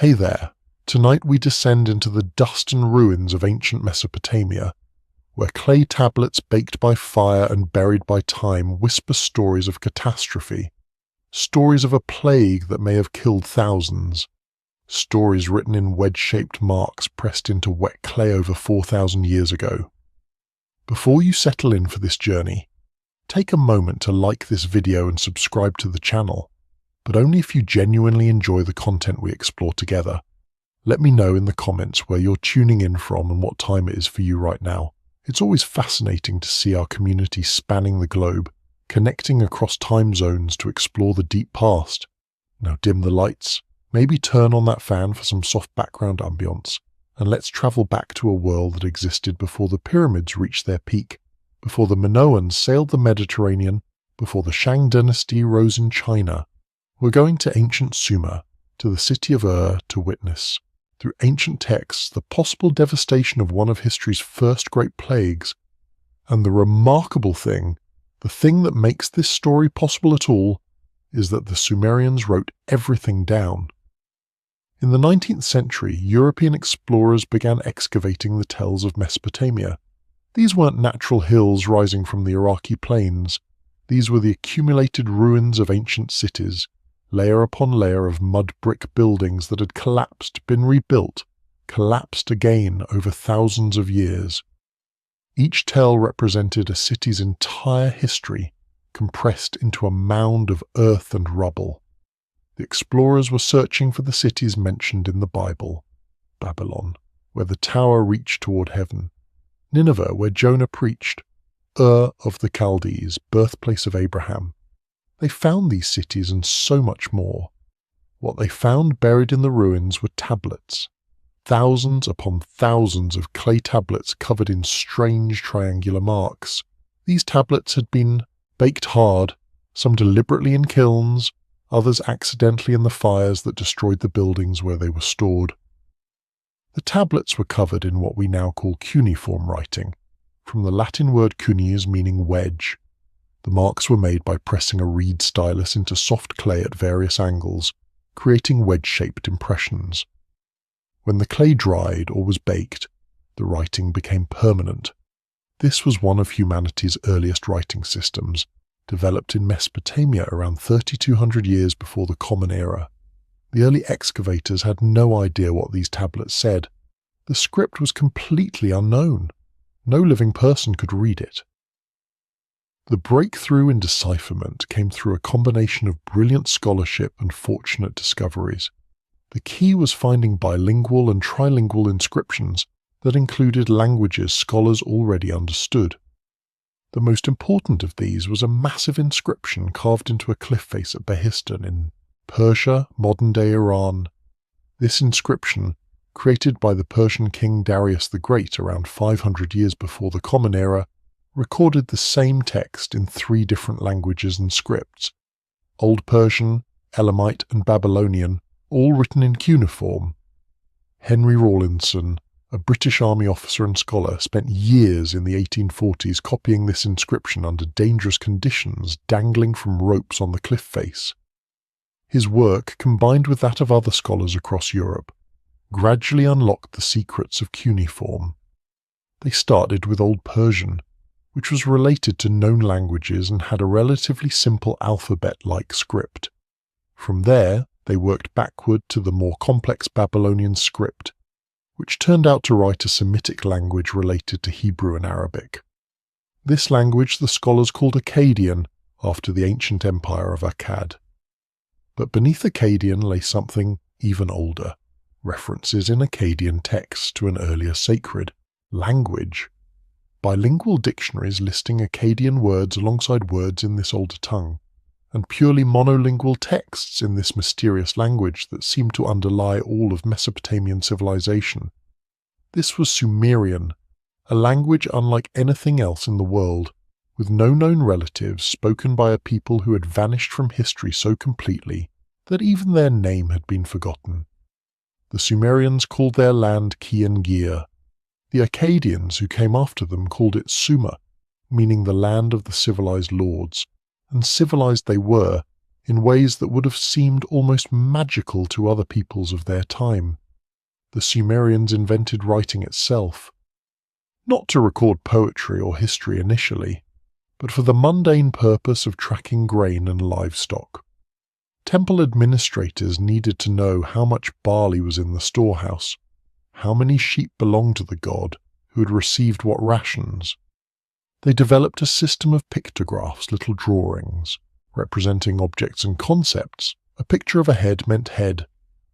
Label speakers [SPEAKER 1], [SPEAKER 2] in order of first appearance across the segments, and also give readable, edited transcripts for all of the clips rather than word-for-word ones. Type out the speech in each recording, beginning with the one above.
[SPEAKER 1] Hey there, tonight we descend into the dust and ruins of ancient Mesopotamia, where clay tablets baked by fire and buried by time whisper stories of catastrophe, stories of a plague that may have killed thousands, stories written in wedge-shaped marks pressed into wet clay over 4,000 years ago. Before you settle in for this journey, take a moment to like this video and subscribe to the channel, but only if you genuinely enjoy the content we explore together. Let me know in the comments where you're tuning in from and what time it is for you right now. It's always fascinating to see our community spanning the globe, connecting across time zones to explore the deep past. Now dim the lights, maybe turn on that fan for some soft background ambience, and let's travel back to a world that existed before the pyramids reached their peak, before the Minoans sailed the Mediterranean, before the Shang dynasty rose in China. We're going to ancient Sumer, to the city of Ur, to witness, through ancient texts, the possible devastation of one of history's first great plagues. And the remarkable thing, the thing that makes this story possible at all, is that the Sumerians wrote everything down. In the 19th century, European explorers began excavating the tells of Mesopotamia. These weren't natural hills rising from the Iraqi plains. These were the accumulated ruins of ancient cities, layer upon layer of mud brick buildings that had collapsed, been rebuilt, collapsed again over thousands of years. Each tell represented a city's entire history, compressed into a mound of earth and rubble. The explorers were searching for the cities mentioned in the Bible: Babylon, where the tower reached toward heaven; Nineveh, where Jonah preached; Ur of the Chaldees, birthplace of Abraham. They found these cities and so much more. What they found buried in the ruins were tablets, thousands upon thousands of clay tablets covered in strange triangular marks. These tablets had been baked hard, some deliberately in kilns, others accidentally in the fires that destroyed the buildings where they were stored. The tablets were covered in what we now call cuneiform writing, from the Latin word cuneus meaning wedge. The marks were made by pressing a reed stylus into soft clay at various angles, creating wedge-shaped impressions. When the clay dried or was baked, the writing became permanent. This was one of humanity's earliest writing systems, developed in Mesopotamia around 3,200 years before the Common Era. The early excavators had no idea what these tablets said. The script was completely unknown. No living person could read it. The breakthrough in decipherment came through a combination of brilliant scholarship and fortunate discoveries. The key was finding bilingual and trilingual inscriptions that included languages scholars already understood. The most important of these was a massive inscription carved into a cliff face at Behistun in Persia, modern-day Iran. This inscription, created by the Persian king Darius the Great around 500 years before the Common Era, recorded the same text in 3 different languages and scripts: Old Persian, Elamite and Babylonian, all written in cuneiform. Henry Rawlinson, a British Army officer and scholar, spent years in the 1840s copying this inscription under dangerous conditions, dangling from ropes on the cliff face. His work, combined with that of other scholars across Europe, gradually unlocked the secrets of cuneiform. They started with Old Persian, which was related to known languages and had a relatively simple alphabet-like script. From there, they worked backward to the more complex Babylonian script, which turned out to write a Semitic language related to Hebrew and Arabic. This language the scholars called Akkadian, after the ancient empire of Akkad. But beneath Akkadian lay something even older, references in Akkadian texts to an earlier sacred language. Bilingual dictionaries listing Akkadian words alongside words in this older tongue, and purely monolingual texts in this mysterious language that seemed to underlie all of Mesopotamian civilization. This was Sumerian, a language unlike anything else in the world, with no known relatives, spoken by a people who had vanished from history so completely that even their name had been forgotten. The Sumerians called their land Kian-Gir. The Akkadians who came after them called it Sumer, meaning the land of the civilized lords, and civilized they were, in ways that would have seemed almost magical to other peoples of their time. The Sumerians invented writing itself, not to record poetry or history initially, but for the mundane purpose of tracking grain and livestock. Temple administrators needed to know how much barley was in the storehouse, how many sheep belonged to the god who had received what rations. They developed a system of pictographs, little drawings, representing objects and concepts. A picture of a head meant head,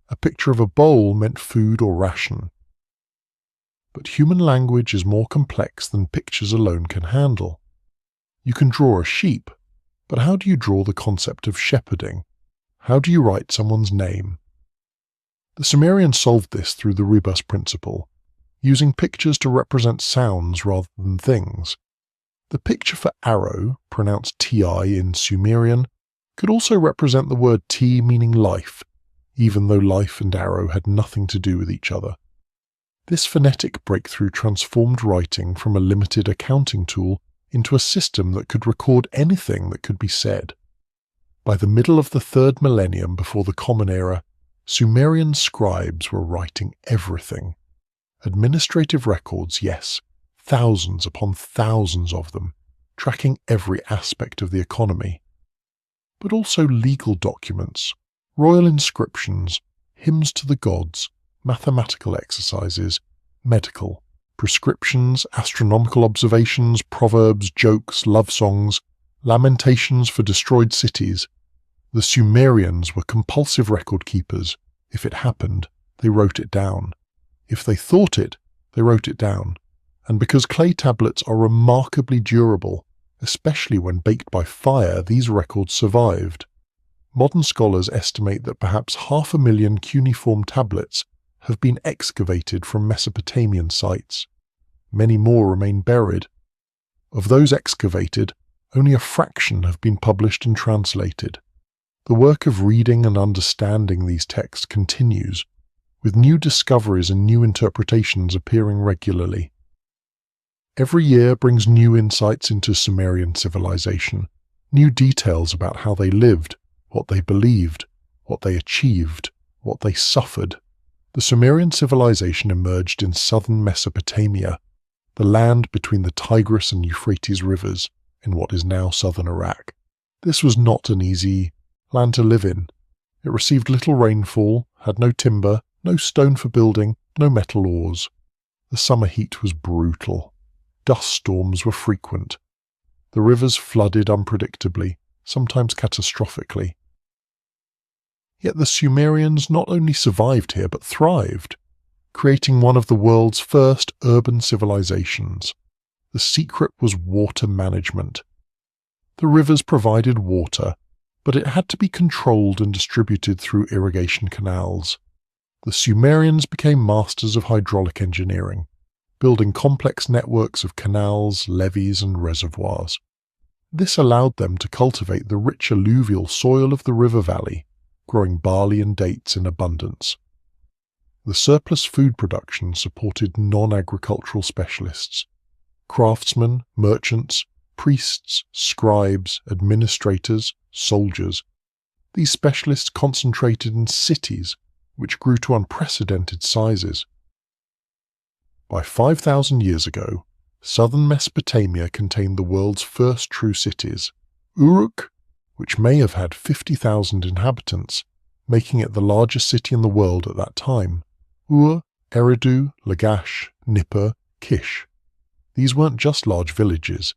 [SPEAKER 1] a picture of a bowl meant food or ration. But human language is more complex than pictures alone can handle. You can draw a sheep, but how do you draw the concept of shepherding? How do you write someone's name? The Sumerians solved this through the rebus principle, using pictures to represent sounds rather than things. The picture for arrow, pronounced ti in Sumerian, could also represent the word ti meaning life, even though life and arrow had nothing to do with each other. This phonetic breakthrough transformed writing from a limited accounting tool into a system that could record anything that could be said. By the middle of the 3rd millennium before the Common Era, Sumerian scribes were writing everything. Administrative records, yes, thousands upon thousands of them, tracking every aspect of the economy. But also legal documents, royal inscriptions, hymns to the gods, mathematical exercises, medical, prescriptions, astronomical observations, proverbs, jokes, love songs, lamentations for destroyed cities. The Sumerians were compulsive record keepers. If it happened, they wrote it down. If they thought it, they wrote it down. And because clay tablets are remarkably durable, especially when baked by fire, these records survived. Modern scholars estimate that perhaps 500,000 cuneiform tablets have been excavated from Mesopotamian sites. Many more remain buried. Of those excavated, only a fraction have been published and translated. The work of reading and understanding these texts continues, with new discoveries and new interpretations appearing regularly. Every year brings new insights into Sumerian civilization, new details about how they lived, what they believed, what they achieved, what they suffered. The Sumerian civilization emerged in southern Mesopotamia, the land between the Tigris and Euphrates rivers, in what is now southern Iraq. This was not an easy land to live in. It received little rainfall, had no timber, no stone for building, no metal ores. The summer heat was brutal. Dust storms were frequent. The rivers flooded unpredictably, sometimes catastrophically. Yet the Sumerians not only survived here but thrived, creating one of the world's first urban civilizations. The secret was water management. The rivers provided water, but it had to be controlled and distributed through irrigation canals. The Sumerians became masters of hydraulic engineering, building complex networks of canals, levees, and reservoirs. This allowed them to cultivate the rich alluvial soil of the river valley, growing barley and dates in abundance. The surplus food production supported non-agricultural specialists, craftsmen, merchants, priests, scribes, administrators, soldiers. These specialists concentrated in cities, which grew to unprecedented sizes. By 5,000 years ago, southern Mesopotamia contained the world's first true cities. Uruk, which may have had 50,000 inhabitants, making it the largest city in the world at that time. Ur, Eridu, Lagash, Nippur, Kish. These weren't just large villages.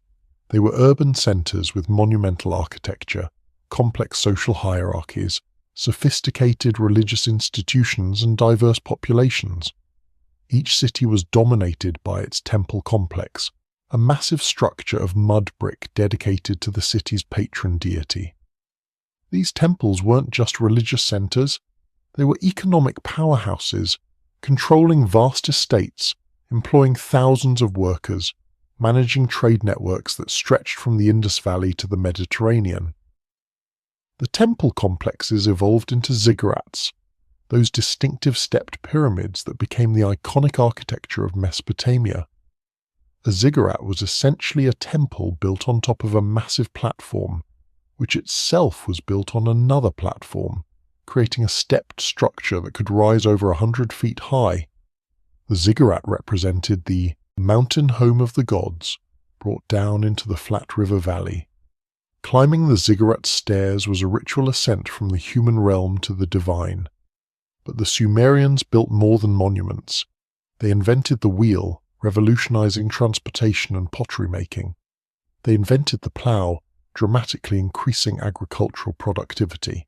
[SPEAKER 1] They were urban centers with monumental architecture, complex social hierarchies, sophisticated religious institutions, and diverse populations. Each city was dominated by its temple complex, a massive structure of mud brick dedicated to the city's patron deity. These temples weren't just religious centers, they were economic powerhouses, controlling vast estates, employing thousands of workers, managing trade networks that stretched from the Indus Valley to the Mediterranean. The temple complexes evolved into ziggurats, those distinctive stepped pyramids that became the iconic architecture of Mesopotamia. A ziggurat was essentially a temple built on top of a massive platform, which itself was built on another platform, creating a stepped structure that could rise over 100 feet high. The ziggurat represented the mountain home of the gods, brought down into the flat river valley. Climbing the ziggurat stairs was a ritual ascent from the human realm to the divine. But the Sumerians built more than monuments. They invented the wheel, revolutionizing transportation and pottery making. They invented the plough, dramatically increasing agricultural productivity.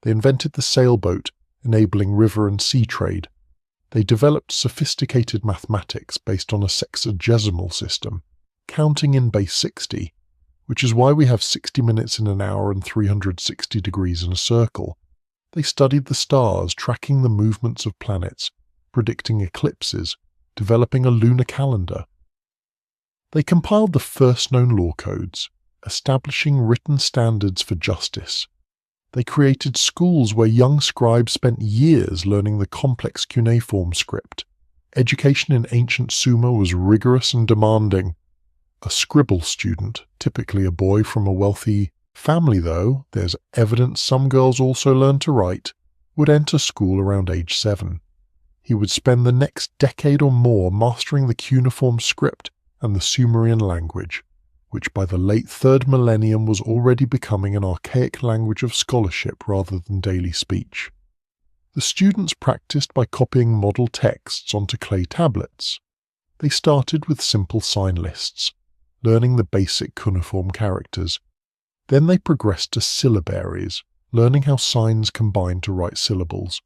[SPEAKER 1] They invented the sailboat, enabling river and sea trade. They developed sophisticated mathematics based on a sexagesimal system, counting in base 60, which is why we have 60 minutes in an hour and 360 degrees in a circle. They studied the stars, tracking the movements of planets, predicting eclipses, developing a lunar calendar. They compiled the first known law codes, establishing written standards for justice. They created schools where young scribes spent years learning the complex cuneiform script. Education in ancient Sumer was rigorous and demanding. A scribble student, typically a boy from a wealthy family though, there's evidence some girls also learned to write, would enter school around age 7. He would spend the next decade or more mastering the cuneiform script and the Sumerian language, which by the late 3rd millennium was already becoming an archaic language of scholarship rather than daily speech. The students practiced by copying model texts onto clay tablets. They started with simple sign lists, learning the basic cuneiform characters. Then they progressed to syllabaries, learning how signs combine to write syllables.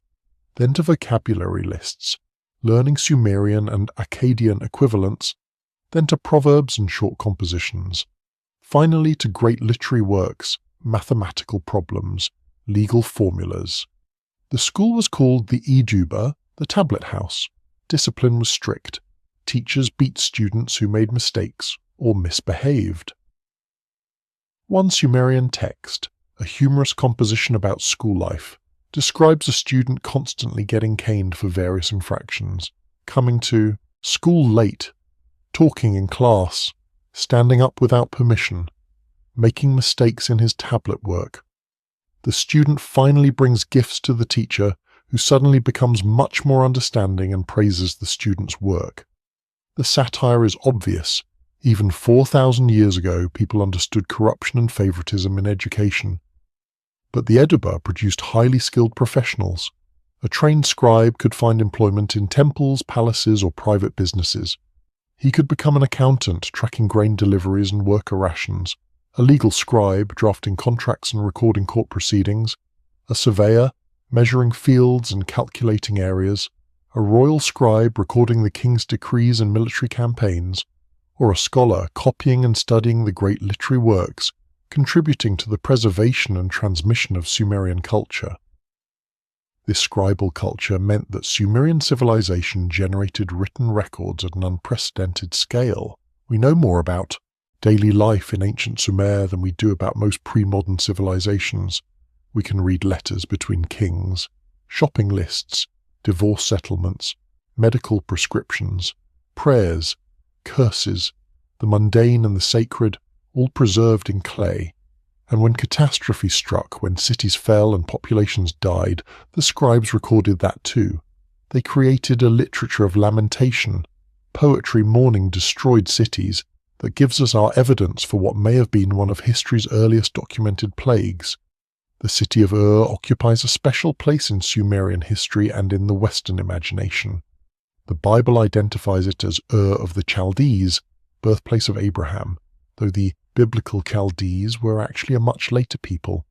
[SPEAKER 1] Then to vocabulary lists, learning Sumerian and Akkadian equivalents. Then to proverbs and short compositions. Finally to great literary works, mathematical problems, legal formulas. The school was called the Eduba, the tablet house. Discipline was strict. Teachers beat students who made mistakes or misbehaved. One Sumerian text, a humorous composition about school life, describes a student constantly getting caned for various infractions, coming to school late, talking in class, standing up without permission, making mistakes in his tablet work. The student finally brings gifts to the teacher, who suddenly becomes much more understanding and praises the student's work. The satire is obvious. Even 4,000 years ago, people understood corruption and favoritism in education. But the Eduba produced highly skilled professionals. A trained scribe could find employment in temples, palaces, or private businesses. He could become an accountant, tracking grain deliveries and worker rations, a legal scribe, drafting contracts and recording court proceedings, a surveyor, measuring fields and calculating areas, a royal scribe, recording the king's decrees and military campaigns, or a scholar, copying and studying the great literary works, contributing to the preservation and transmission of Sumerian culture. This scribal culture meant that Sumerian civilization generated written records at an unprecedented scale. We know more about daily life in ancient Sumer than we do about most pre-modern civilizations. We can read letters between kings, shopping lists, divorce settlements, medical prescriptions, prayers, curses, the mundane and the sacred, all preserved in clay. And when catastrophe struck, when cities fell and populations died, the scribes recorded that too. They created a literature of lamentation, poetry mourning destroyed cities, that gives us our evidence for what may have been one of history's earliest documented plagues. The city of Ur occupies a special place in Sumerian history and in the Western imagination. The Bible identifies it as Ur of the Chaldees, birthplace of Abraham, though the biblical Chaldees were actually a much later people.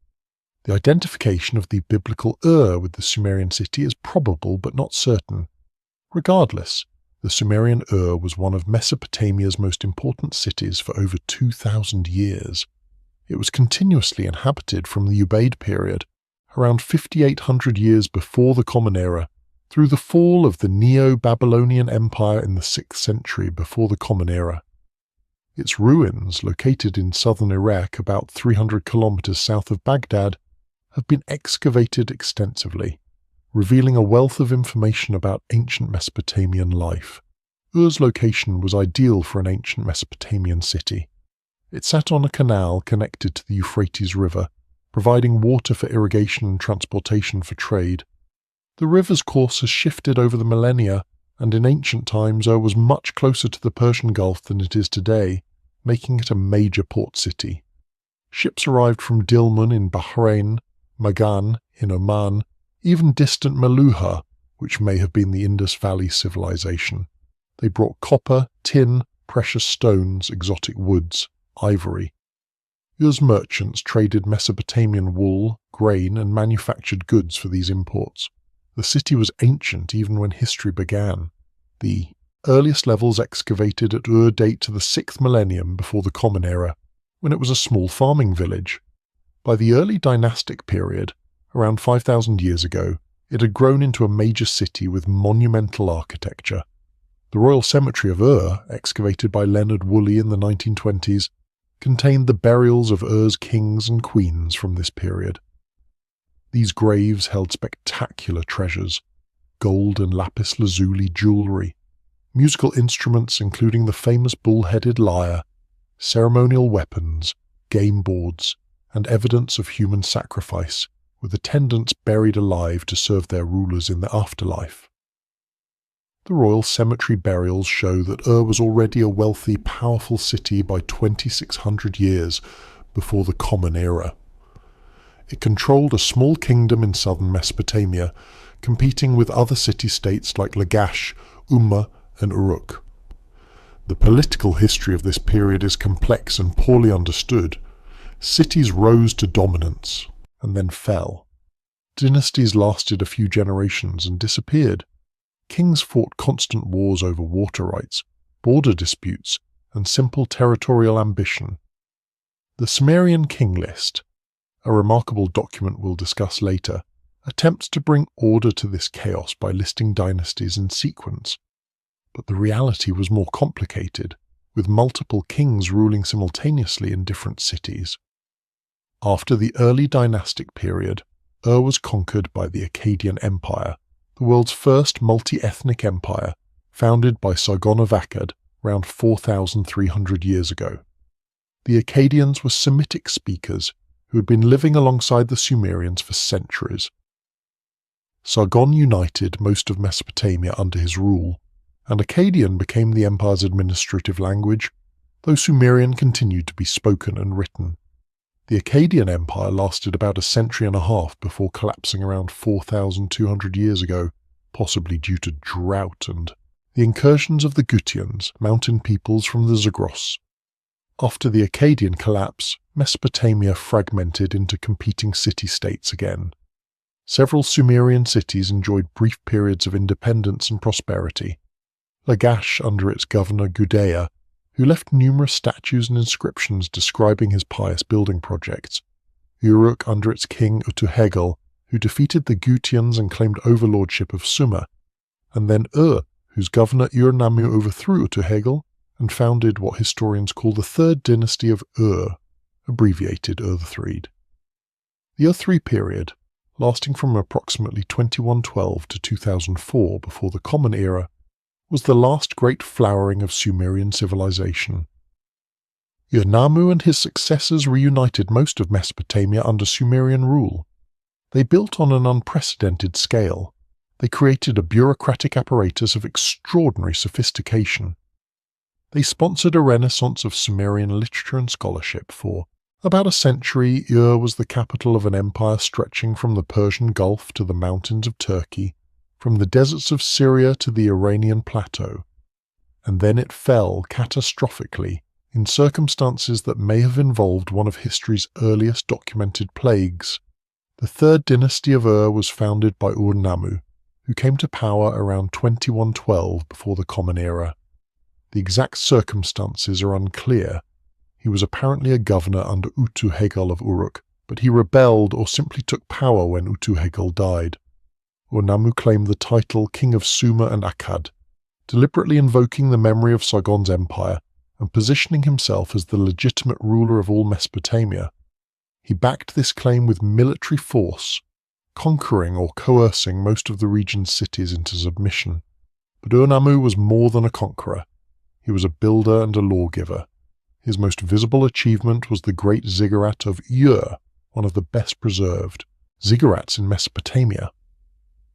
[SPEAKER 1] The identification of the biblical Ur with the Sumerian city is probable but not certain. Regardless, the Sumerian Ur was one of Mesopotamia's most important cities for over 2,000 years. It was continuously inhabited from the Ubaid period, around 5,800 years before the Common Era, through the fall of the Neo-Babylonian Empire in the 6th century before the Common Era. Its ruins, located in southern Iraq about 300 kilometers south of Baghdad, have been excavated extensively, revealing a wealth of information about ancient Mesopotamian life. Ur's location was ideal for an ancient Mesopotamian city. It sat on a canal connected to the Euphrates River, providing water for irrigation and transportation for trade. The river's course has shifted over the millennia, and in ancient times Ur was much closer to the Persian Gulf than it is today, making it a major port city. Ships arrived from Dilmun in Bahrain, Magan in Oman, even distant Meluha, which may have been the Indus Valley civilization. They brought copper, tin, precious stones, exotic woods, ivory. Ur's merchants traded Mesopotamian wool, grain, and manufactured goods for these imports. The city was ancient even when history began. The earliest levels excavated at Ur date to the 6th millennium before the Common Era, when it was a small farming village. By the early dynastic period, around 5,000 years ago, it had grown into a major city with monumental architecture. The royal cemetery of Ur, excavated by Leonard Woolley in the 1920s, contained the burials of Ur's kings and queens from this period. These graves held spectacular treasures: gold and lapis lazuli jewellery, musical instruments including the famous bull-headed lyre, ceremonial weapons, game boards, and evidence of human sacrifice, with attendants buried alive to serve their rulers in the afterlife. The royal cemetery burials show that Ur was already a wealthy, powerful city by 2,600 years before the Common Era. It controlled a small kingdom in southern Mesopotamia, competing with other city-states like Lagash, Umma, and Uruk. The political history of this period is complex and poorly understood. Cities rose to dominance and then fell. Dynasties lasted a few generations and disappeared. Kings fought constant wars over water rights, border disputes, and simple territorial ambition. The Sumerian king list, a remarkable document we'll discuss later, attempts to bring order to this chaos by listing dynasties in sequence. But the reality was more complicated, with multiple kings ruling simultaneously in different cities. After the early dynastic period, Ur was conquered by the Akkadian Empire, the world's first multi-ethnic empire, founded by Sargon of Akkad around 4,300 years ago. The Akkadians were Semitic speakers who had been living alongside the Sumerians for centuries. Sargon united most of Mesopotamia under his rule, and Akkadian became the empire's administrative language, though Sumerian continued to be spoken and written. The Akkadian Empire lasted about a century and a half before collapsing around 4,200 years ago, possibly due to drought and the incursions of the Gutians, mountain peoples from the Zagros. After the Akkadian collapse, Mesopotamia fragmented into competing city-states again. Several Sumerian cities enjoyed brief periods of independence and prosperity. Lagash under its governor Gudea, who left numerous statues and inscriptions describing his pious building projects. Uruk under its king Utuhegel, who defeated the Gutians and claimed overlordship of Sumer, and then Ur, whose governor Ur-Nammu overthrew Utuhegel and founded what historians call the Third Dynasty of Ur, abbreviated Ur-Threed. The Ur-3 period, lasting from approximately 2112 to 2004 before the Common Era, was the last great flowering of Sumerian civilization. Ur-Nammu and his successors reunited most of Mesopotamia under Sumerian rule. They built on an unprecedented scale. They created a bureaucratic apparatus of extraordinary sophistication. They sponsored a renaissance of Sumerian literature and scholarship. For about a century, Ur was the capital of an empire stretching from the Persian Gulf to the mountains of Turkey, from the deserts of Syria to the Iranian plateau. And then it fell catastrophically in circumstances that may have involved one of history's earliest documented plagues. The Third Dynasty of Ur was founded by Ur-Nammu, who came to power around 2112 before the Common Era. The exact circumstances are unclear. He was apparently a governor under Utuhegel of Uruk, but he rebelled or simply took power when Utuhegel died. Ur-Nammu claimed the title King of Sumer and Akkad, deliberately invoking the memory of Sargon's empire and positioning himself as the legitimate ruler of all Mesopotamia. He backed this claim with military force, conquering or coercing most of the region's cities into submission. But Ur-Nammu was more than a conqueror. He was a builder and a lawgiver. His most visible achievement was the Great Ziggurat of Ur, one of the best preserved ziggurats in Mesopotamia.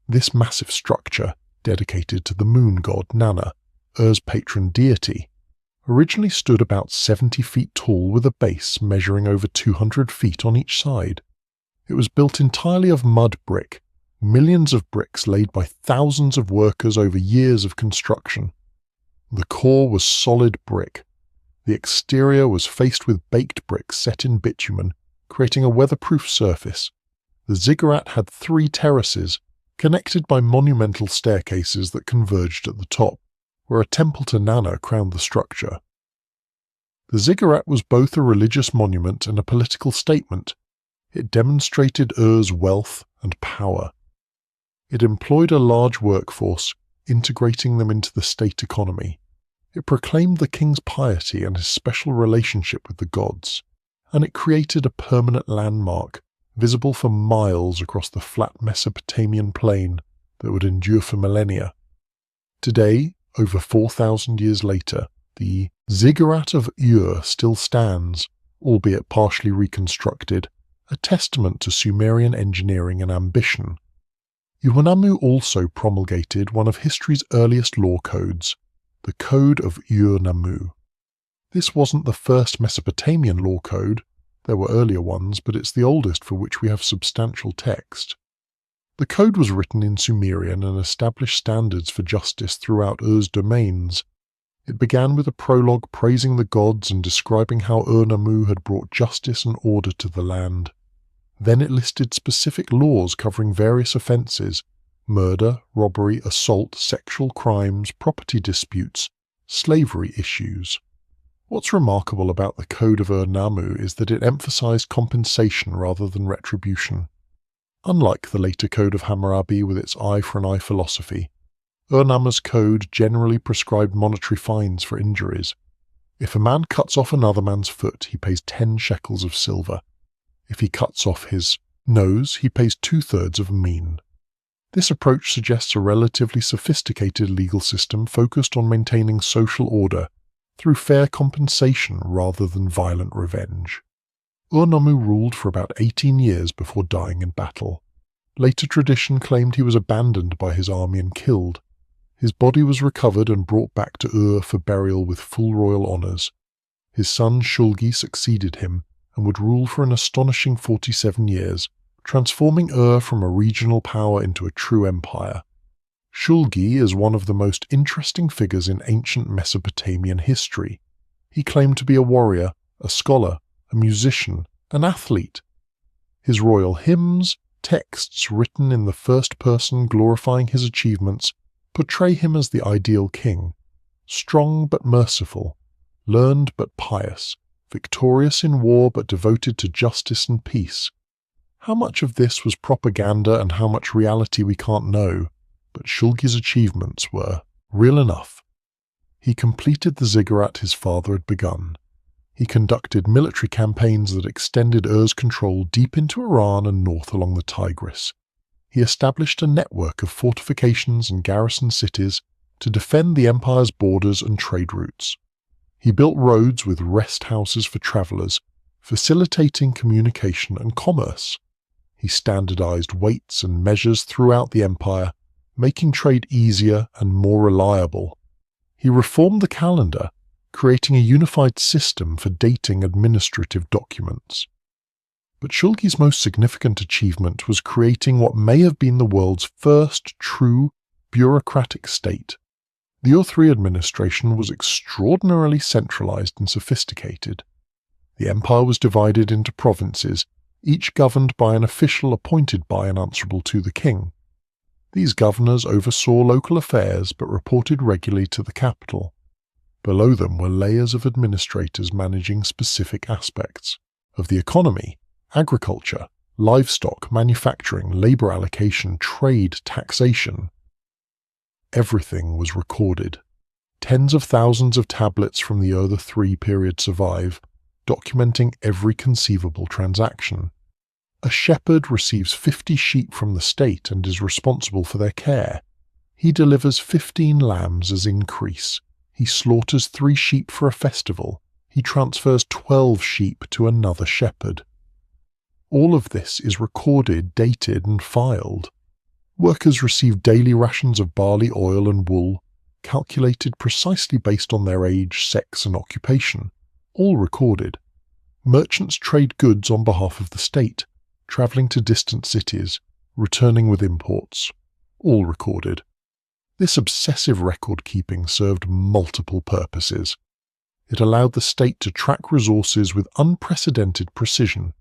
[SPEAKER 1] This massive structure, dedicated to the moon god Nana, Ur's patron deity, originally stood about 70 feet tall with a base measuring over 200 feet on each side. It was built entirely of mud brick, millions of bricks laid by thousands of workers over years of construction. The core was solid brick. The exterior was faced with baked bricks set in bitumen, creating a weatherproof surface. The ziggurat had 3 terraces, connected by monumental staircases that converged at the top, where a temple to Nana crowned the structure. The ziggurat was both a religious monument and a political statement. It demonstrated Ur's wealth and power. It employed a large workforce, integrating them into the state economy. It proclaimed the king's piety and his special relationship with the gods, and it created a permanent landmark, visible for miles across the flat Mesopotamian plain that would endure for millennia. Today, over 4,000 years later, the Ziggurat of Ur still stands, albeit partially reconstructed, a testament to Sumerian engineering and ambition. Ur-Nammu also promulgated one of history's earliest law codes, the Code of Ur-Nammu. This wasn't the first Mesopotamian law code. There were earlier ones, but it's the oldest for which we have substantial text. The code was written in Sumerian and established standards for justice throughout Ur's domains. It began with a prologue praising the gods and describing how Ur-Nammu had brought justice and order to the land. Then it listed specific laws covering various offences: murder, robbery, assault, sexual crimes, property disputes, slavery issues. What's remarkable about the Code of Ur-Nammu is that it emphasized compensation rather than retribution. Unlike the later Code of Hammurabi with its eye for an eye philosophy, Ur-Nammu's code generally prescribed monetary fines for injuries. If a man cuts off another man's foot, he pays 10 shekels of silver. If he cuts off his nose, he pays 2/3 of a min. This approach suggests a relatively sophisticated legal system focused on maintaining social order through fair compensation rather than violent revenge. Ur-Nammu ruled for about 18 years before dying in battle. Later tradition claimed he was abandoned by his army and killed. His body was recovered and brought back to Ur for burial with full royal honours. His son Shulgi succeeded him and would rule for an astonishing 47 years, transforming Ur from a regional power into a true empire. Shulgi is one of the most interesting figures in ancient Mesopotamian history. He claimed to be a warrior, a scholar, a musician, an athlete. His royal hymns, texts written in the first person glorifying his achievements, portray him as the ideal king, strong but merciful, learned but pious, victorious in war but devoted to justice and peace. How much of this was propaganda and how much reality we can't know, but Shulgi's achievements were real enough. He completed the ziggurat his father had begun. He conducted military campaigns that extended Ur's control deep into Iran and north along the Tigris. He established a network of fortifications and garrison cities to defend the empire's borders and trade routes. He built roads with rest houses for travellers, facilitating communication and commerce. He standardized weights and measures throughout the empire, making trade easier and more reliable. He reformed the calendar, creating a unified system for dating administrative documents. But Shulgi's most significant achievement was creating what may have been the world's first true bureaucratic state. The Ur-III administration was extraordinarily centralized and sophisticated. The empire was divided into provinces, each governed by an official appointed by and answerable to the king. These governors oversaw local affairs but reported regularly to the capital. Below them were layers of administrators managing specific aspects of the economy: agriculture, livestock, manufacturing, labor allocation, trade, taxation. Everything was recorded. Tens of thousands of tablets from the Ur-III period survive, documenting every conceivable transaction. A shepherd receives 50 sheep from the state and is responsible for their care. He delivers 15 lambs as increase. He slaughters 3 sheep for a festival. he transfers 12 sheep to another shepherd. All of this is recorded, dated, and filed. Workers receive daily rations of barley, oil, and wool, calculated precisely based on their age, sex, and occupation, all recorded. Merchants trade goods on behalf of the state, travelling to distant cities, returning with imports, all recorded. This obsessive record-keeping served multiple purposes. It allowed the state to track resources with unprecedented precision.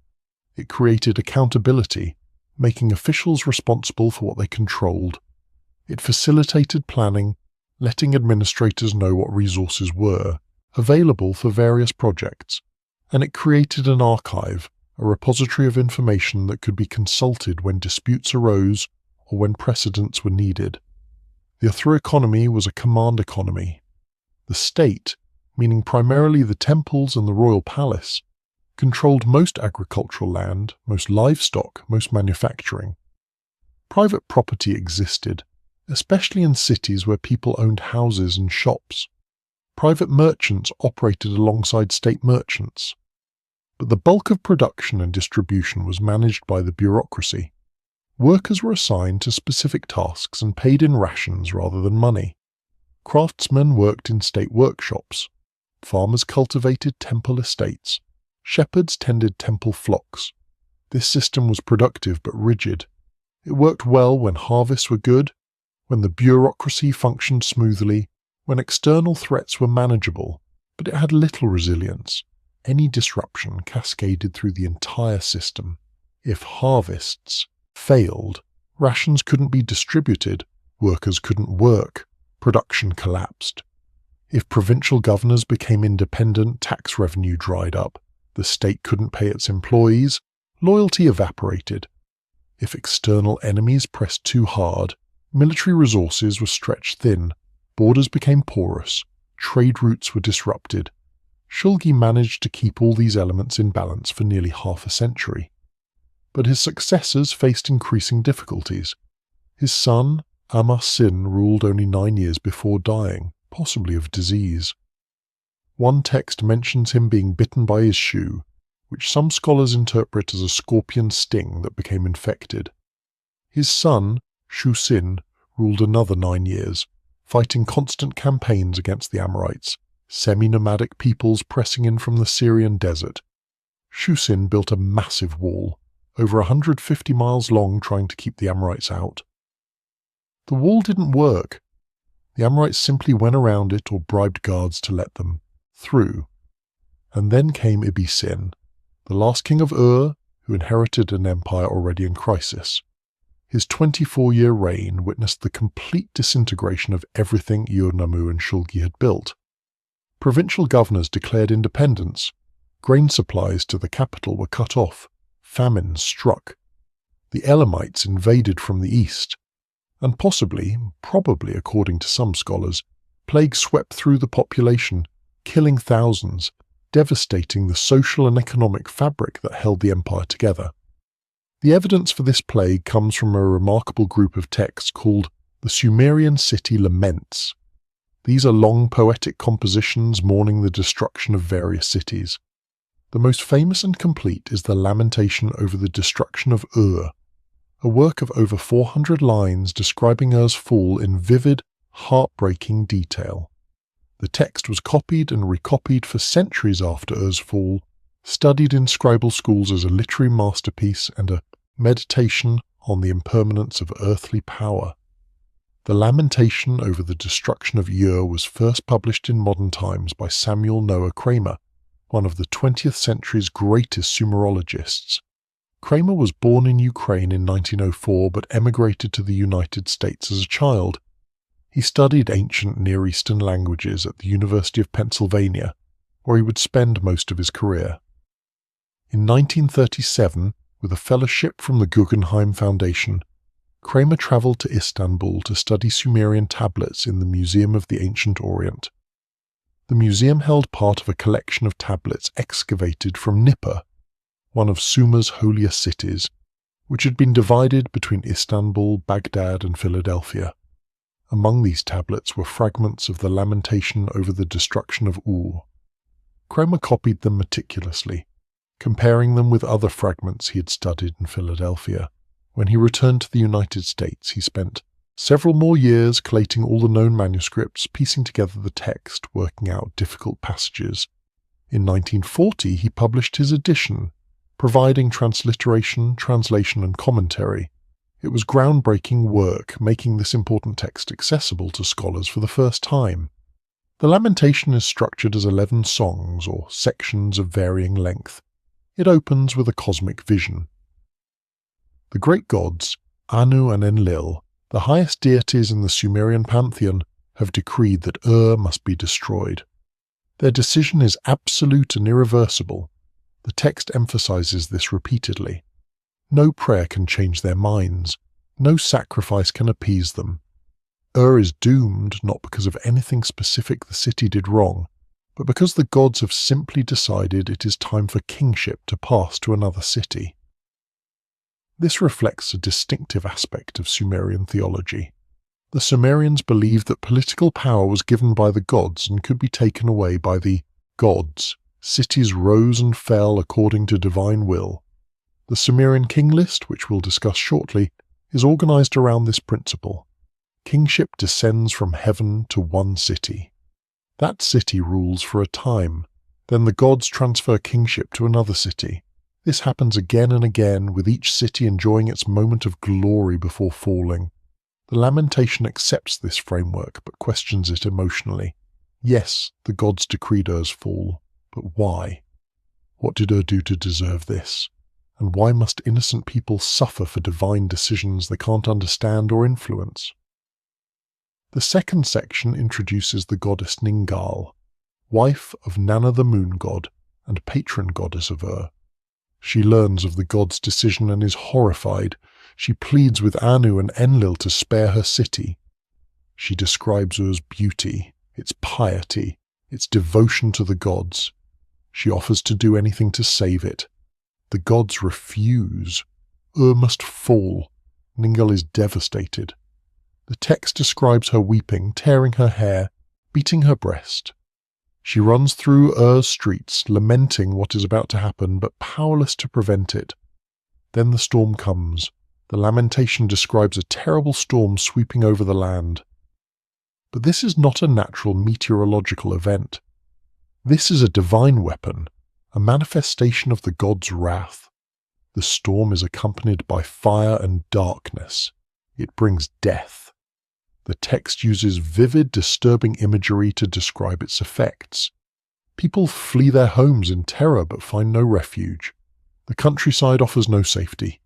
[SPEAKER 1] It created accountability, making officials responsible for what they controlled. It facilitated planning, letting administrators know what resources were available for various projects. And it created an archive, a repository of information that could be consulted when disputes arose or when precedents were needed. The Arthur economy was a command economy. The state, meaning primarily the temples and the royal palace, controlled most agricultural land, most livestock, most manufacturing. Private property existed, especially in cities where people owned houses and shops. Private merchants operated alongside state merchants. But the bulk of production and distribution was managed by the bureaucracy. Workers were assigned to specific tasks and paid in rations rather than money. Craftsmen worked in state workshops. Farmers cultivated temple estates. Shepherds tended temple flocks. This system was productive but rigid. It worked well when harvests were good, when the bureaucracy functioned smoothly, when external threats were manageable, but it had little resilience. Any disruption cascaded through the entire system. If harvests failed, rations couldn't be distributed, workers couldn't work, production collapsed. If provincial governors became independent, tax revenue dried up. The state couldn't pay its employees, loyalty evaporated. If external enemies pressed too hard, military resources were stretched thin, borders became porous, trade routes were disrupted. Shulgi managed to keep all these elements in balance for nearly half a century. But his successors faced increasing difficulties. His son, Amar-Sin, ruled only 9 years before dying, possibly of disease. One text mentions him being bitten by his shoe, which some scholars interpret as a scorpion sting that became infected. His son, Shu-Sin, ruled another 9 years, fighting constant campaigns against the Amorites, semi-nomadic peoples pressing in from the Syrian desert. Shu-Sin built a massive wall, over 150 miles long, trying to keep the Amorites out. The wall didn't work. The Amorites simply went around it or bribed guards to let them through. And then came Ibbi-Sin, the last king of Ur, who inherited an empire already in crisis. His 24-year reign witnessed the complete disintegration of everything Ur-Nammu and Shulgi had built. Provincial governors declared independence. Grain supplies to the capital were cut off. Famine struck. The Elamites invaded from the east. And probably according to some scholars, plague swept through the population, killing thousands, devastating the social and economic fabric that held the empire together. The evidence for this plague comes from a remarkable group of texts called the Sumerian City Laments. These are long poetic compositions mourning the destruction of various cities. The most famous and complete is the Lamentation over the destruction of Ur, a work of over 400 lines describing Ur's fall in vivid, heartbreaking detail. The text was copied and recopied for centuries after Ur's fall, studied in scribal schools as a literary masterpiece and a meditation on the impermanence of earthly power. The Lamentation over the destruction of Ur was first published in modern times by Samuel Noah Kramer, one of the 20th century's greatest Sumerologists. Kramer was born in Ukraine in 1904 but emigrated to the United States as a child. He studied ancient Near Eastern languages at the University of Pennsylvania, where he would spend most of his career. In 1937, with a fellowship from the Guggenheim Foundation, Kramer traveled to Istanbul to study Sumerian tablets in the Museum of the Ancient Orient. The museum held part of a collection of tablets excavated from Nippur, one of Sumer's holiest cities, which had been divided between Istanbul, Baghdad, and Philadelphia. Among these tablets were fragments of the lamentation over the destruction of Ur. Kremer copied them meticulously, comparing them with other fragments he had studied in Philadelphia. When he returned to the United States, he spent several more years collating all the known manuscripts, piecing together the text, working out difficult passages. In 1940, he published his edition, providing transliteration, translation, and commentary. It was groundbreaking work, making this important text accessible to scholars for the first time. The Lamentation is structured as 11 songs, or sections of varying length. It opens with a cosmic vision. The great gods, Anu and Enlil, the highest deities in the Sumerian pantheon, have decreed that must be destroyed. Their decision is absolute and irreversible. The text emphasizes this repeatedly. No prayer can change their minds. No sacrifice can appease them. Is doomed not because of anything specific the city did wrong, but because the gods have simply decided it is time for kingship to pass to another city. This reflects a distinctive aspect of Sumerian theology. The Sumerians believed that political power was given by the gods and could be taken away by the gods. Cities rose and fell according to divine will. The Sumerian king list, which we'll discuss shortly, is organized around this principle. Kingship descends from heaven to one city. That city rules for a time. Then the gods transfer kingship to another city. This happens again and again, with each city enjoying its moment of glory before falling. The Lamentation accepts this framework, but questions it emotionally. Yes, the gods decreed Ur's fall, but why? What did do to deserve this? And why must innocent people suffer for divine decisions they can't understand or influence? The second section introduces the goddess Ningal, wife of Nanna the moon god and patron goddess of She learns of the god's decision and is horrified. She pleads with Anu and Enlil to spare her city. She describes Ur's beauty, its piety, its devotion to the gods. She offers to do anything to save it. The gods refuse. Must fall. Ningal is devastated. The text describes her weeping, tearing her hair, beating her breast. She runs through streets, lamenting what is about to happen, but powerless to prevent it. Then the storm comes. The Lamentation describes a terrible storm sweeping over the land. But this is not a natural meteorological event. This is a divine weapon, a manifestation of the god's wrath. The storm is accompanied by fire and darkness. It brings death. The text uses vivid, disturbing imagery to describe its effects. People flee their homes in terror but find no refuge. The countryside offers no safety.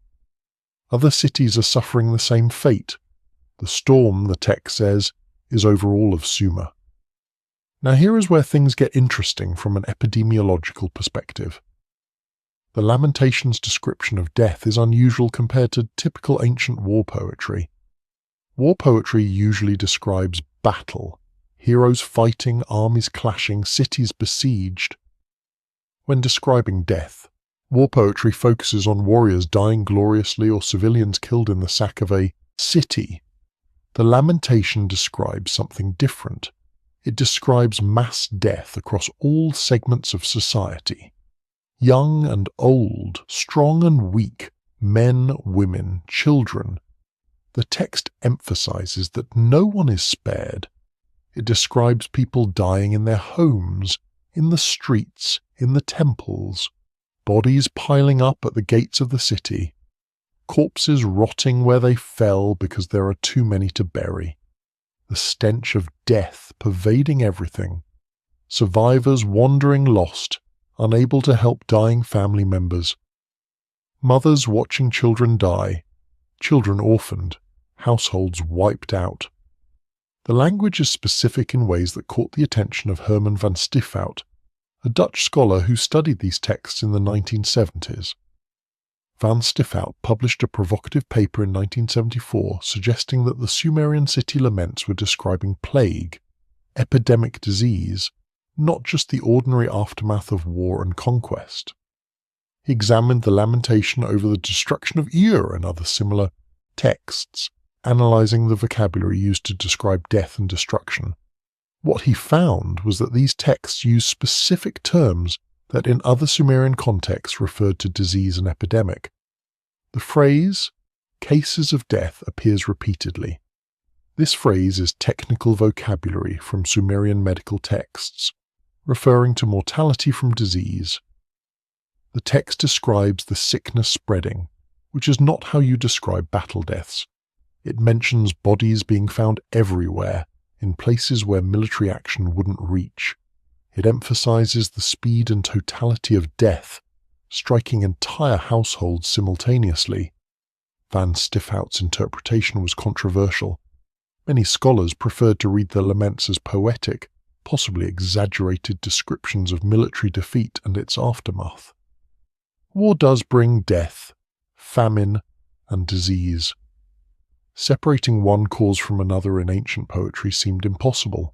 [SPEAKER 1] Other cities are suffering the same fate. The storm, the text says, is over all of Sumer. Now here is where things get interesting from an epidemiological perspective. The Lamentation's description of death is unusual compared to typical ancient war poetry. War poetry usually describes battle, heroes fighting, armies clashing, cities besieged. When describing death, war poetry focuses on warriors dying gloriously or civilians killed in the sack of a city. The Lamentation describes something different. It describes mass death across all segments of society. Young and old, strong and weak, men, women, children. The text emphasizes that no one is spared. It describes people dying in their homes, in the streets, in the temples, bodies piling up at the gates of the city, corpses rotting where they fell because there are too many to bury, the stench of death pervading everything, survivors wandering lost, unable to help dying family members, mothers watching children die, children orphaned, households wiped out. The language is specific in ways that caught the attention of Herman van Stiphout, a Dutch scholar who studied these texts in the 1970s. Van Stiphout published a provocative paper in 1974 suggesting that the Sumerian city laments were describing plague, epidemic disease, not just the ordinary aftermath of war and conquest. He examined the Lamentation over the destruction of and other similar texts, analyzing the vocabulary used to describe death and destruction. What he found was that these texts used specific terms that in other Sumerian contexts referred to disease and epidemic. The phrase, cases of death, appears repeatedly. This phrase is technical vocabulary from Sumerian medical texts, referring to mortality from disease. The text describes the sickness spreading, which is not how you describe battle deaths. It mentions bodies being found everywhere, in places where military action wouldn't reach. It emphasizes the speed and totality of death, striking entire households simultaneously. Van Stiffhout's interpretation was controversial. Many scholars preferred to read the laments as poetic, possibly exaggerated descriptions of military defeat and its aftermath. War does bring death, famine, and disease. Separating one cause from another in ancient poetry seemed impossible.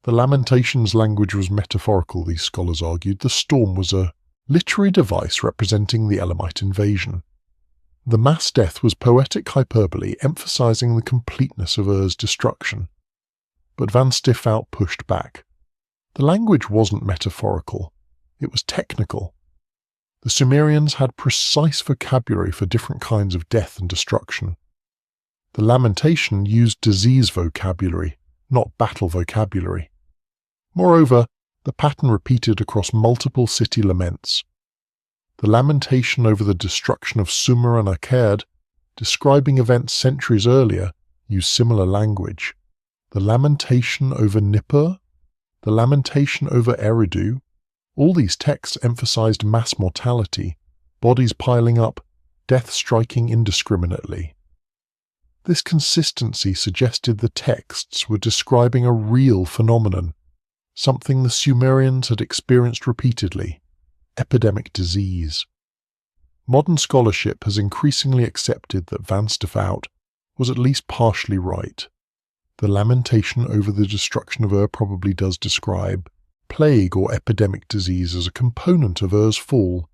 [SPEAKER 1] The Lamentations language was metaphorical, these scholars argued. The storm was a literary device representing the Elamite invasion. The mass death was poetic hyperbole, emphasizing the completeness of Ur's destruction. But Van Stiffhout pushed back. The language wasn't metaphorical, it was technical. The Sumerians had precise vocabulary for different kinds of death and destruction. The lamentation used disease vocabulary, not battle vocabulary. Moreover, the pattern repeated across multiple city laments. The lamentation over the destruction of Sumer and Akkad, describing events centuries earlier, used similar language. The lamentation over Nippur, the lamentation over Eridu, all these texts emphasized mass mortality, bodies piling up, death striking indiscriminately. This consistency suggested the texts were describing a real phenomenon, something the Sumerians had experienced repeatedly: epidemic disease. Modern scholarship has increasingly accepted that Van Stiffhout was at least partially right. The lamentation over the destruction of Ur probably does describe plague or epidemic disease as a component of Ur's fall.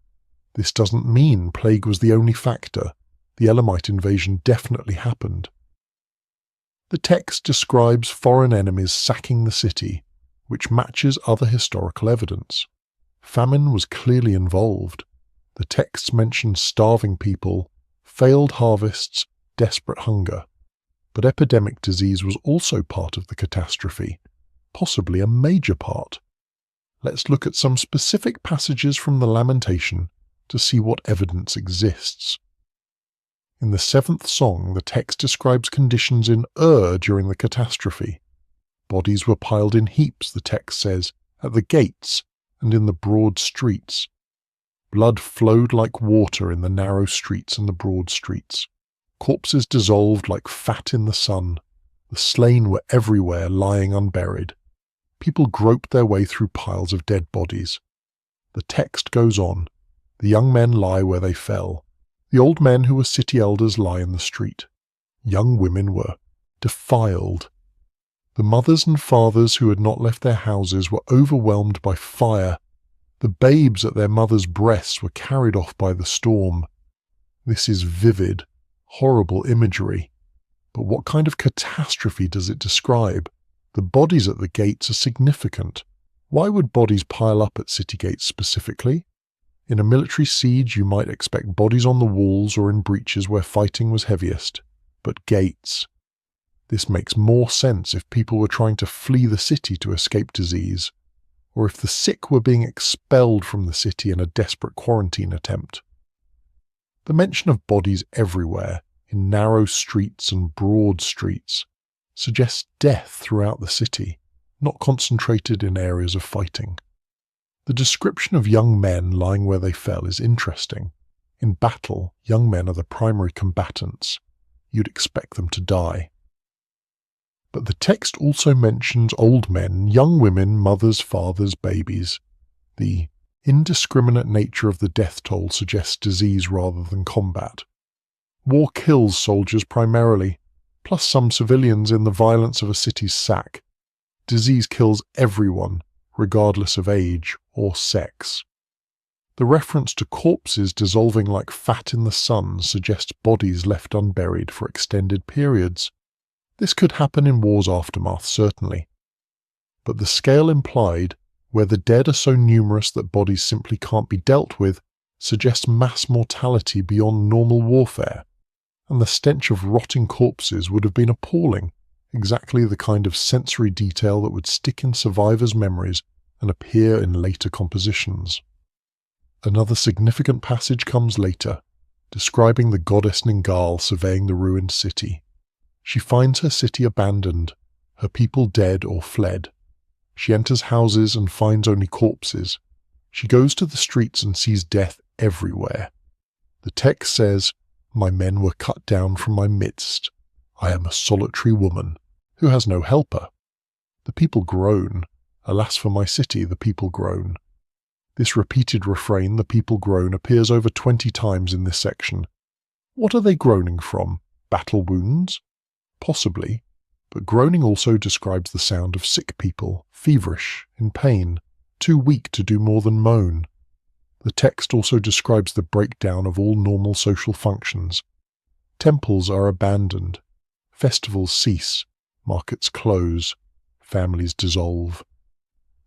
[SPEAKER 1] This doesn't mean plague was the only factor. The Elamite invasion definitely happened. The text describes foreign enemies sacking the city, which matches other historical evidence. Famine was clearly involved. The texts mention starving people, failed harvests, desperate hunger. But epidemic disease was also part of the catastrophe, possibly a major part. Let's look at some specific passages from the Lamentation to see what evidence exists. In the 7th song, the text describes conditions in Ur during the catastrophe. Bodies were piled in heaps, the text says, at the gates and in the broad streets. Blood flowed like water in the narrow streets and the broad streets. Corpses dissolved like fat in the sun. The slain were everywhere, lying unburied. People groped their way through piles of dead bodies. The text goes on. The young men lie where they fell. The old men who were city elders lie in the street. Young women were defiled. The mothers and fathers who had not left their houses were overwhelmed by fire. The babes at their mothers' breasts were carried off by the storm. This is vivid, horrible imagery. But what kind of catastrophe does it describe? The bodies at the gates are significant. Why would bodies pile up at city gates specifically? In a military siege, you might expect bodies on the walls or in breaches where fighting was heaviest. But gates. This makes more sense if people were trying to flee the city to escape disease, or if the sick were being expelled from the city in a desperate quarantine attempt. The mention of bodies everywhere, in narrow streets and broad streets, suggests death throughout the city, not concentrated in areas of fighting. The description of young men lying where they fell is interesting. In battle, young men are the primary combatants. You'd expect them to die. But the text also mentions old men, young women, mothers, fathers, babies. The indiscriminate nature of the death toll suggests disease rather than combat. War kills soldiers primarily, plus some civilians in the violence of a city's sack. Disease kills everyone, regardless of age or sex. The reference to corpses dissolving like fat in the sun suggests bodies left unburied for extended periods. This could happen in war's aftermath, certainly. but the scale implied, where the dead are so numerous that bodies simply can't be dealt with, suggests mass mortality beyond normal warfare, and the stench of rotting corpses would have been appalling, exactly the kind of sensory detail that would stick in survivors' memories and appear in later compositions. Another significant passage comes later, describing the goddess Ningal surveying the ruined city. She finds her city abandoned, her people dead or fled. She enters houses and finds only corpses. She goes to the streets and sees death everywhere. The text says, "My men were cut down from my midst. I am a solitary woman, who has no helper. The people groan. Alas for my city, the people groan." This repeated refrain, "the people groan," appears over 20 times in this section. What are they groaning from? Battle wounds? Possibly, but groaning also describes the sound of sick people, feverish, in pain, too weak to do more than moan. The text also describes the breakdown of all normal social functions. Temples are abandoned, festivals cease, markets close, families dissolve.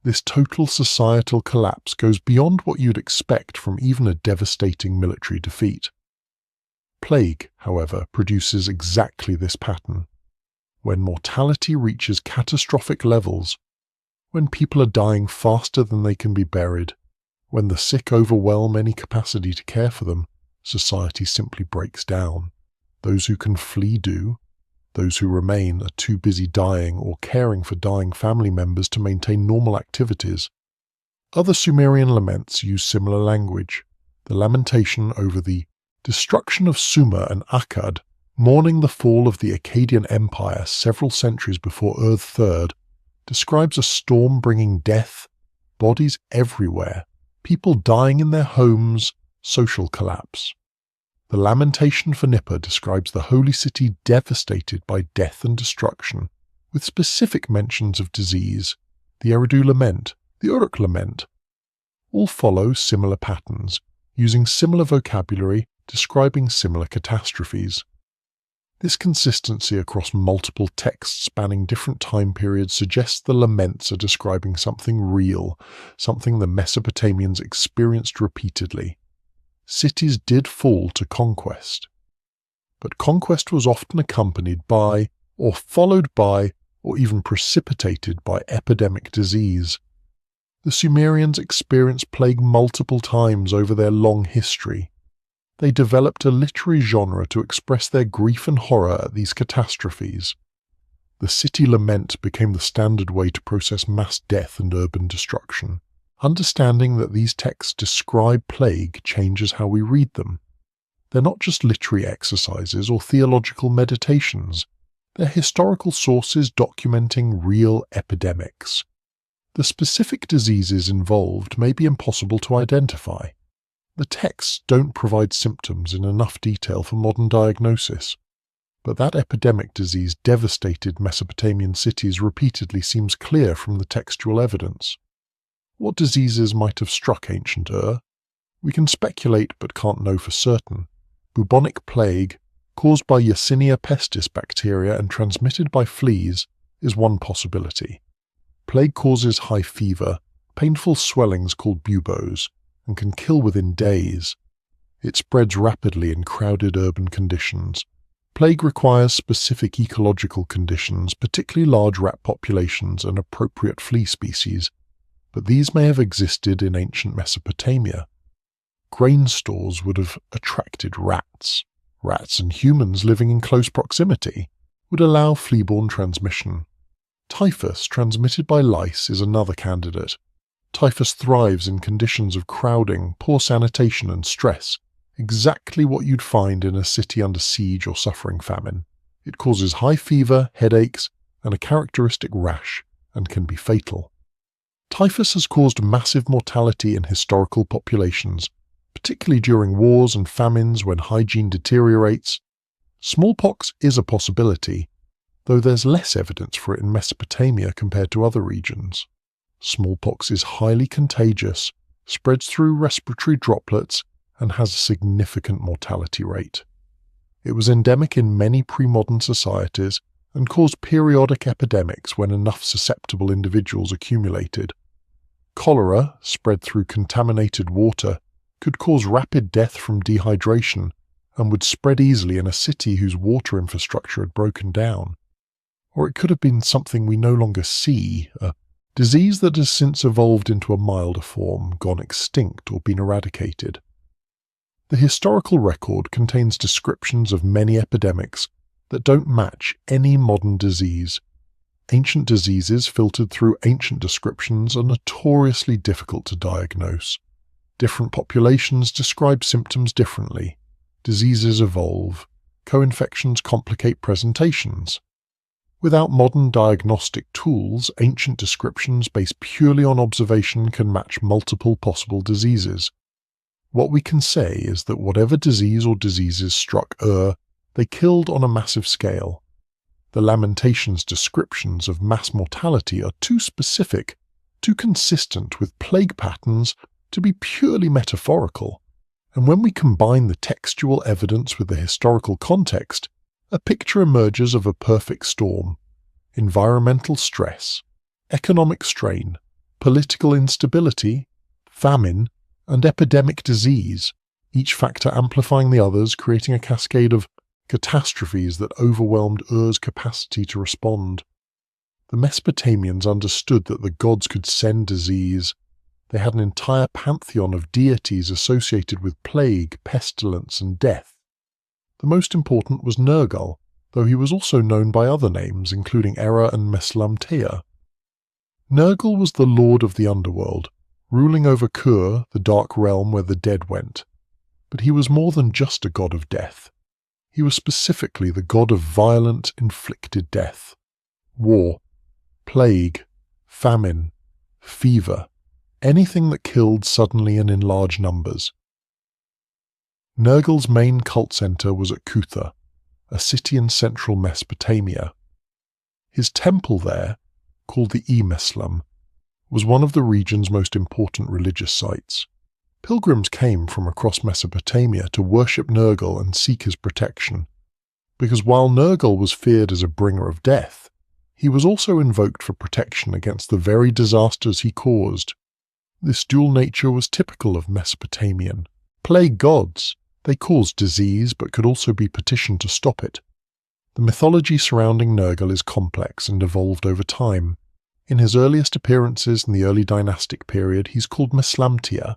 [SPEAKER 1] This total societal collapse goes beyond what you'd expect from even a devastating military defeat. Plague, however, produces exactly this pattern. When mortality reaches catastrophic levels, when people are dying faster than they can be buried, when the sick overwhelm any capacity to care for them, society simply breaks down. Those who can flee do. Those who remain are too busy dying or caring for dying family members to maintain normal activities. Other Sumerian laments use similar language. The lamentation over the destruction of Sumer and Akkad, mourning the fall of the Akkadian Empire several centuries before Ur III, describes a storm bringing death, bodies everywhere, people dying in their homes, social collapse. The lamentation for Nippur describes the holy city devastated by death and destruction, with specific mentions of disease. The Eridu lament, the Uruk lament, all follow similar patterns, using similar vocabulary, describing similar catastrophes. This consistency across multiple texts spanning different time periods suggests the laments are describing something real, something the Mesopotamians experienced repeatedly. Cities did fall to conquest, but conquest was often accompanied by, or followed by, or even precipitated by epidemic disease. The Sumerians experienced plague multiple times over their long history. They developed a literary genre to express their grief and horror at these catastrophes. The city lament became the standard way to process mass death and urban destruction. Understanding that these texts describe plague changes how we read them. They're not just literary exercises or theological meditations. They're historical sources documenting real epidemics. The specific diseases involved may be impossible to identify. The texts don't provide symptoms in enough detail for modern diagnosis, but that epidemic disease devastated Mesopotamian cities repeatedly seems clear from the textual evidence. What diseases might have struck ancient Ur? We can speculate but can't know for certain. Bubonic plague, caused by Yersinia pestis bacteria and transmitted by fleas, is one possibility. Plague causes high fever, painful swellings called buboes, and can kill within days. It spreads rapidly in crowded urban conditions. Plague requires specific ecological conditions, particularly large rat populations and appropriate flea species, but these may have existed in ancient Mesopotamia. Grain stores would have attracted rats. Rats and humans living in close proximity would allow flea-borne transmission. Typhus, transmitted by lice, is another candidate. Typhus thrives in conditions of crowding, poor sanitation and stress, exactly what you'd find in a city under siege or suffering famine. It causes high fever, headaches, and a characteristic rash, and can be fatal. Typhus has caused massive mortality in historical populations, particularly during wars and famines when hygiene deteriorates. Smallpox is a possibility, though there's less evidence for it in Mesopotamia compared to other regions. Smallpox is highly contagious, spreads through respiratory droplets, and has a significant mortality rate. It was endemic in many pre-modern societies and caused periodic epidemics when enough susceptible individuals accumulated. Cholera, spread through contaminated water, could cause rapid death from dehydration and would spread easily in a city whose water infrastructure had broken down. Or it could have been something we no longer see, a disease that has since evolved into a milder form, gone extinct or been eradicated. The historical record contains descriptions of many epidemics that don't match any modern disease. Ancient diseases filtered through ancient descriptions are notoriously difficult to diagnose. Different populations describe symptoms differently. Diseases evolve. Co-infections complicate presentations. Without modern diagnostic tools, ancient descriptions based purely on observation can match multiple possible diseases. What we can say is that whatever disease or diseases struck they killed on a massive scale. The Lamentations' descriptions of mass mortality are too specific, too consistent with plague patterns to be purely metaphorical. And when we combine the textual evidence with the historical context, a picture emerges of a perfect storm: environmental stress, economic strain, political instability, famine, and epidemic disease, each factor amplifying the others, creating a cascade of catastrophes that overwhelmed Ur's capacity to respond. The Mesopotamians understood that the gods could send disease. They had an entire pantheon of deities associated with plague, pestilence, and death. The most important was Nergal, though he was also known by other names, including Era and Meslamtea. Nergal was the lord of the underworld, ruling over Kur, the dark realm where the dead went. But he was more than just a god of death. He was specifically the god of violent, inflicted death. War, plague, famine, fever, anything that killed suddenly and in large numbers. Nergal's main cult center was at Kutha, a city in central Mesopotamia. His temple there, called the Meslam, was one of the region's most important religious sites. Pilgrims came from across Mesopotamia to worship Nergal and seek his protection, because while Nergal was feared as a bringer of death, he was also invoked for protection against the very disasters he caused. This dual nature was typical of Mesopotamian. Plague gods, they caused disease but could also be petitioned to stop it. The mythology surrounding Nergal is complex and evolved over time. In his earliest appearances in the early dynastic period, he's called Meslamtea,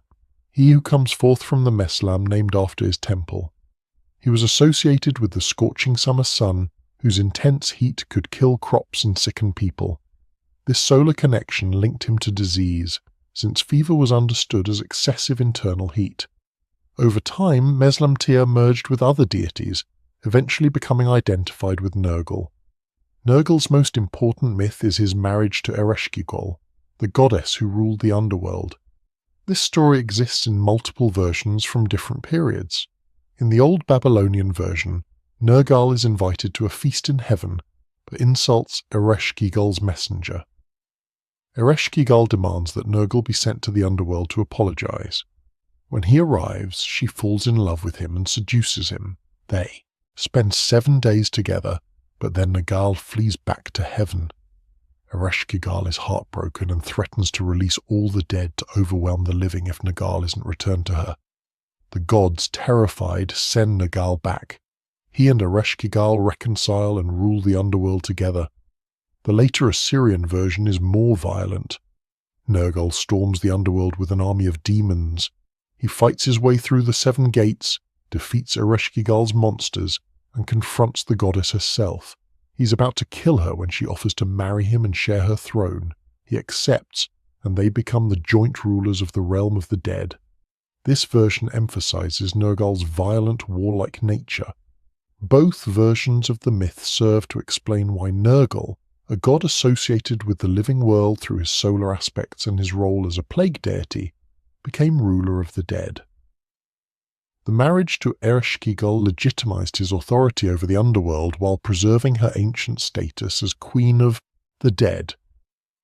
[SPEAKER 1] he who comes forth from the Meslam named after his temple. He was associated with the scorching summer sun, whose intense heat could kill crops and sicken people. This solar connection linked him to disease, since fever was understood as excessive internal heat. Over time, Meslamtea merged with other deities, eventually becoming identified with Nergal. Nergal's most important myth is his marriage to Ereshkigal, the goddess who ruled the underworld. This story exists in multiple versions from different periods. In the Old Babylonian version, Nergal is invited to a feast in heaven, but insults Ereshkigal's messenger. Ereshkigal demands that Nergal be sent to the underworld to apologize. When he arrives, she falls in love with him and seduces him. They spend 7 days together, but then Nergal flees back to heaven. Ereshkigal is heartbroken and threatens to release all the dead to overwhelm the living if Nergal isn't returned to her. The gods, terrified, send Nergal back. He and Ereshkigal reconcile and rule the underworld together. The later Assyrian version is more violent. Nergal storms the underworld with an army of demons. He fights his way through the 7 gates, defeats Ereshkigal's monsters, and confronts the goddess herself. He's about to kill her when she offers to marry him and share her throne. He accepts, and they become the joint rulers of the realm of the dead. This version emphasizes Nergal's violent, warlike nature. Both versions of the myth serve to explain why Nergal, a god associated with the living world through his solar aspects and his role as a plague deity, became ruler of the dead. The marriage to Ereshkigal legitimized his authority over the underworld while preserving her ancient status as queen of the dead.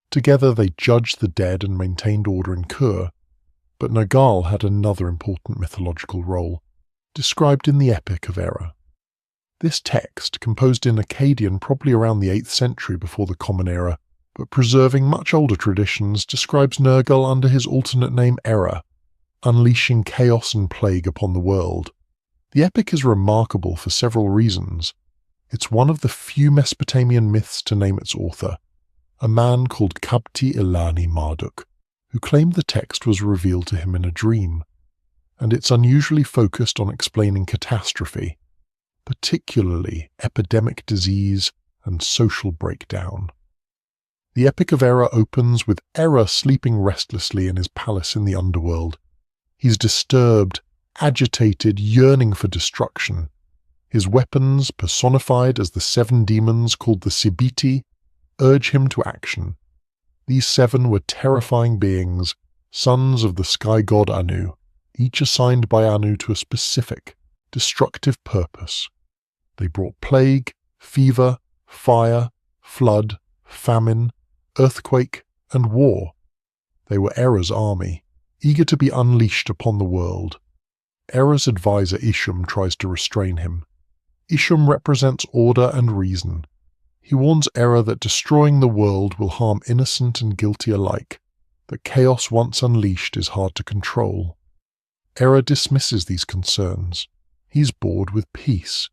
[SPEAKER 1] Together they judged the dead and maintained order in Kur, but Nergal had another important mythological role, described in the Epic of Era. This text, composed in Akkadian probably around the 8th century before the Common Era, but preserving much older traditions, describes Nergal under his alternate name Era, unleashing chaos and plague upon the world. The epic is remarkable for several reasons. It's one of the few Mesopotamian myths to name its author, a man called Kabti Ilani Marduk, who claimed the text was revealed to him in a dream, and it's unusually focused on explaining catastrophe, particularly epidemic disease and social breakdown. The Epic of Era opens with Era sleeping restlessly in his palace in the underworld. He's disturbed, agitated, yearning for destruction. His weapons, personified as the 7 demons called the Sibiti, urge him to action. These 7 were terrifying beings, sons of the sky god Anu, each assigned by Anu to a specific, destructive purpose. They brought plague, fever, fire, flood, famine, earthquake, and war. They were Era's army, eager to be unleashed upon the world. Era's advisor Ishum tries to restrain him. Ishum represents order and reason. He warns Era that destroying the world will harm innocent and guilty alike, that chaos once unleashed is hard to control. Era dismisses these concerns. He's bored with peace.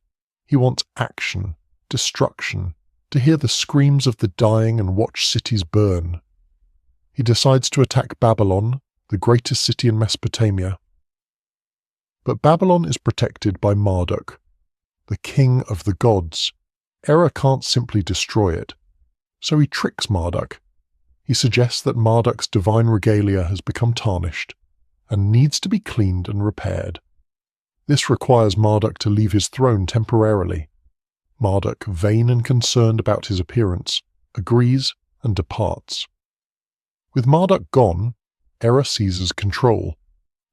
[SPEAKER 1] He wants action, destruction, to hear the screams of the dying and watch cities burn. He decides to attack Babylon, the greatest city in Mesopotamia. But Babylon is protected by Marduk, the king of the gods. Era can't simply destroy it, so he tricks Marduk. He suggests that Marduk's divine regalia has become tarnished and needs to be cleaned and repaired. This requires Marduk to leave his throne temporarily. Marduk, vain and concerned about his appearance, agrees and departs. With Marduk gone, Era seizes control.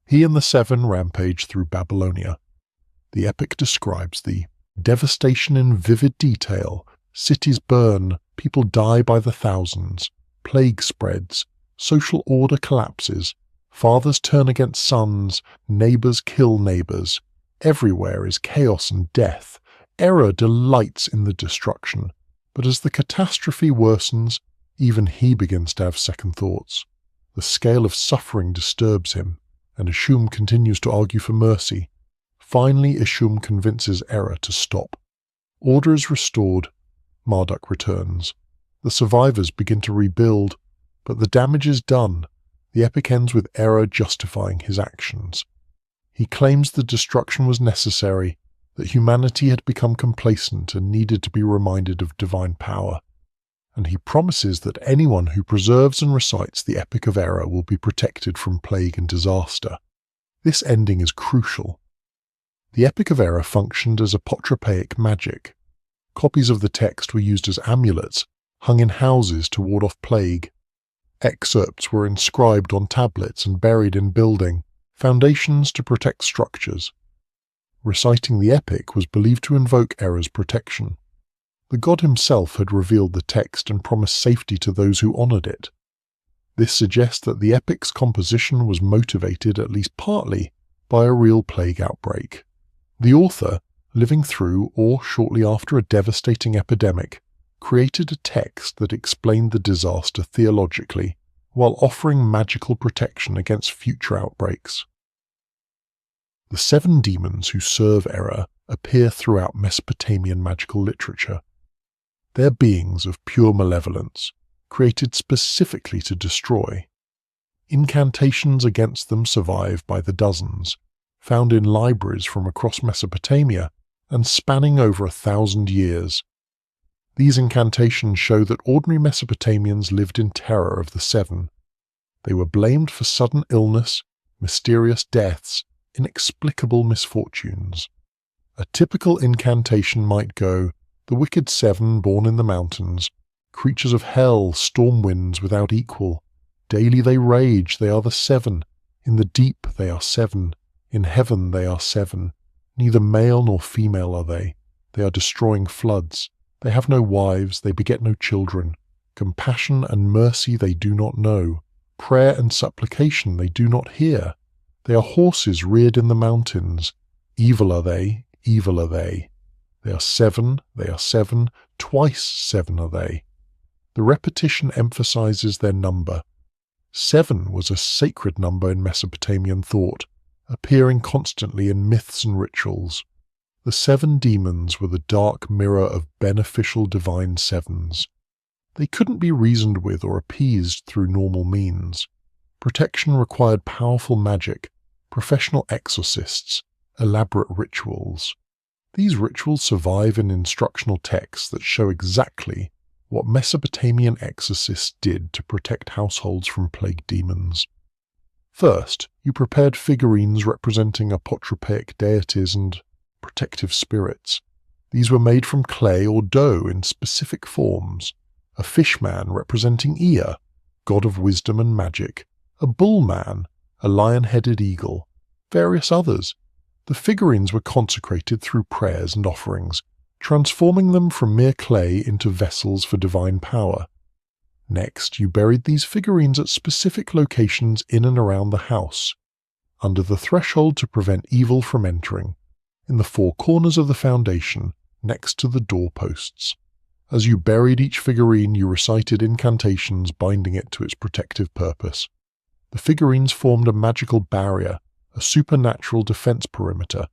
[SPEAKER 1] He and the 7 rampage through Babylonia. The epic describes the devastation in vivid detail. Cities burn, people die by the thousands, plague spreads, social order collapses, fathers turn against sons, neighbors kill neighbors. Everywhere is chaos and death. Era delights in the destruction, but as the catastrophe worsens, even he begins to have second thoughts. The scale of suffering disturbs him, and Ishum continues to argue for mercy. Finally, Ishum convinces Era to stop. Order is restored. Marduk returns. The survivors begin to rebuild, but the damage is done. The epic ends with Era justifying his actions. He claims the destruction was necessary, that humanity had become complacent and needed to be reminded of divine power. And he promises that anyone who preserves and recites the Epic of Era will be protected from plague and disaster. This ending is crucial. The Epic of Era functioned as apotropaic magic. Copies of the text were used as amulets, hung in houses to ward off plague. Excerpts were inscribed on tablets and buried in building, foundations to protect structures. Reciting the epic was believed to invoke Era's protection. The god himself had revealed the text and promised safety to those who honored it. This suggests that the epic's composition was motivated at least partly by a real plague outbreak. The author, living through or shortly after a devastating epidemic, created a text that explained the disaster theologically while offering magical protection against future outbreaks. The 7 demons who serve Era appear throughout Mesopotamian magical literature. They're beings of pure malevolence, created specifically to destroy. Incantations against them survive by the dozens, found in libraries from across Mesopotamia and spanning over 1,000 years. These incantations show that ordinary Mesopotamians lived in terror of the 7. They were blamed for sudden illness, mysterious deaths, inexplicable misfortunes. A typical incantation might go, "The wicked 7 born in the mountains, creatures of hell, storm winds without equal. Daily they rage, they are the 7. In the deep they are 7. In heaven they are 7. Neither male nor female are they. They are destroying floods. They have no wives, they beget no children. Compassion and mercy they do not know. Prayer and supplication they do not hear. They are horses reared in the mountains. Evil are they, evil are they. They are 7, they are 7, twice 7 are they. The repetition emphasizes their number. 7 was a sacred number in Mesopotamian thought, appearing constantly in myths and rituals. The 7 demons were the dark mirror of beneficial divine sevens. They couldn't be reasoned with or appeased through normal means. Protection required powerful magic, professional exorcists, elaborate rituals. These rituals survive in instructional texts that show exactly what Mesopotamian exorcists did to protect households from plague demons. First, you prepared figurines representing apotropaic deities and protective spirits. These were made from clay or dough in specific forms. A fishman representing Ea, god of wisdom and magic, a bullman, a lion-headed eagle, various others. The figurines were consecrated through prayers and offerings, transforming them from mere clay into vessels for divine power. Next, you buried these figurines at specific locations in and around the house, under the threshold to prevent evil from entering, in the 4 corners of the foundation, next to the doorposts. As you buried each figurine, you recited incantations binding it to its protective purpose. The figurines formed a magical barrier, a supernatural defense perimeter.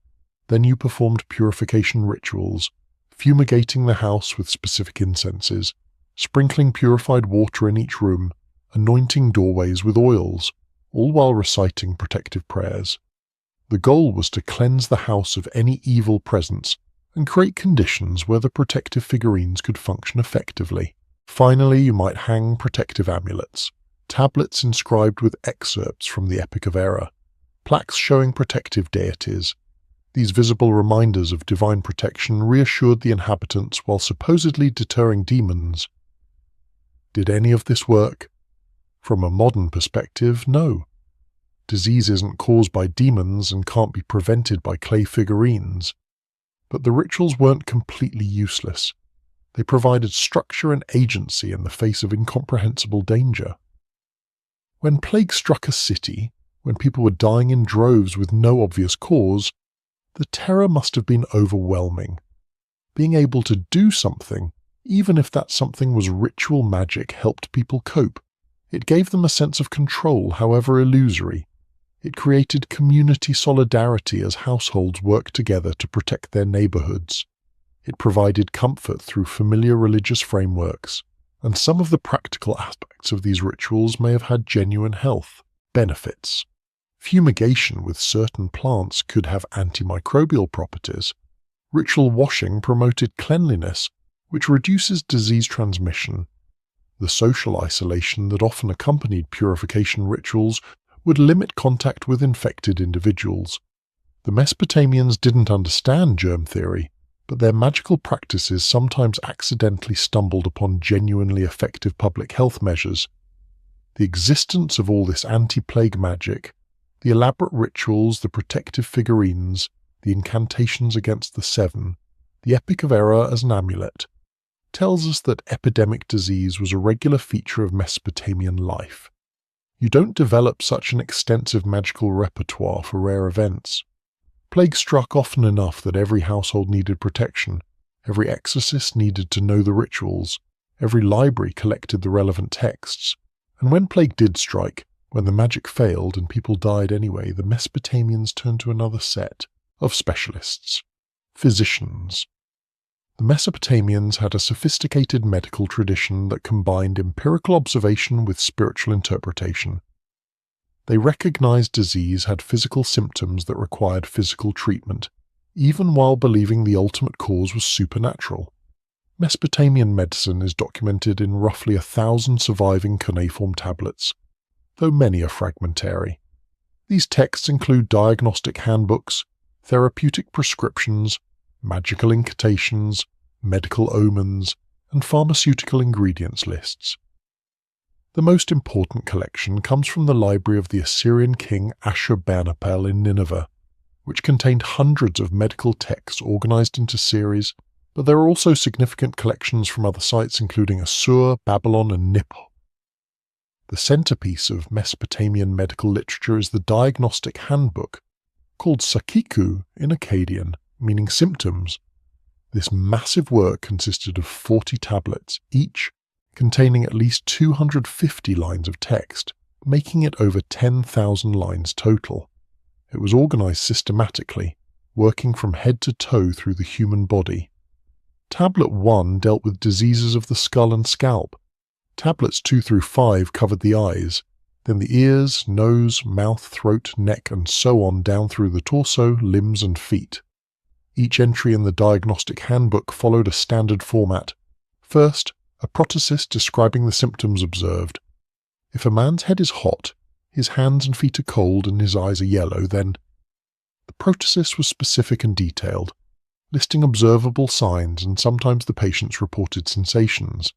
[SPEAKER 1] Then you performed purification rituals, fumigating the house with specific incenses, sprinkling purified water in each room, anointing doorways with oils, all while reciting protective prayers. The goal was to cleanse the house of any evil presence and create conditions where the protective figurines could function effectively. Finally, you might hang protective amulets, tablets inscribed with excerpts from the Epic of Error, plaques showing protective deities. These visible reminders of divine protection reassured the inhabitants while supposedly deterring demons. Did any of this work? From a modern perspective, no. Disease isn't caused by demons and can't be prevented by clay figurines. But the rituals weren't completely useless. They provided structure and agency in the face of incomprehensible danger. When plague struck a city, when people were dying in droves with no obvious cause, the terror must have been overwhelming. Being able to do something, even if that something was ritual magic, helped people cope. It gave them a sense of control, however illusory. It created community solidarity as households worked together to protect their neighborhoods. It provided comfort through familiar religious frameworks, and some of the practical aspects of these rituals may have had genuine health benefits. Fumigation with certain plants could have antimicrobial properties. Ritual washing promoted cleanliness, which reduces disease transmission. The social isolation that often accompanied purification rituals would limit contact with infected individuals. The Mesopotamians didn't understand germ theory, but their magical practices sometimes accidentally stumbled upon genuinely effective public health measures. The existence of all this anti-plague magic, the elaborate rituals, the protective figurines, the incantations against the 7, the Epic of Error as an amulet, tells us that epidemic disease was a regular feature of Mesopotamian life. You don't develop such an extensive magical repertoire for rare events. Plague struck often enough that every household needed protection, every exorcist needed to know the rituals, every library collected the relevant texts, and when plague did strike, when the magic failed and people died anyway, the Mesopotamians turned to another set of specialists, physicians. The Mesopotamians had a sophisticated medical tradition that combined empirical observation with spiritual interpretation. They recognized disease had physical symptoms that required physical treatment, even while believing the ultimate cause was supernatural. Mesopotamian medicine is documented in roughly 1,000 surviving cuneiform tablets, though many are fragmentary. These texts include diagnostic handbooks, therapeutic prescriptions, magical incantations, medical omens, and pharmaceutical ingredients lists. The most important collection comes from the library of the Assyrian king Ashurbanipal in Nineveh, which contained hundreds of medical texts organized into series, but there are also significant collections from other sites including Assur, Babylon, and Nippur. The centerpiece of Mesopotamian medical literature is the diagnostic handbook, called Sakiku in Akkadian, meaning symptoms. This massive work consisted of 40 tablets, each containing at least 250 lines of text, making it over 10,000 lines total. It was organized systematically, working from head to toe through the human body. Tablet 1 dealt with diseases of the skull and scalp. Tablets 2 through 5 covered the eyes, then the ears, nose, mouth, throat, neck, and so on down through the torso, limbs, and feet. Each entry in the diagnostic handbook followed a standard format. First, a protosis describing the symptoms observed. If a man's head is hot, his hands and feet are cold, and his eyes are yellow, then the protosis was specific and detailed, listing observable signs and sometimes the patient's reported sensations.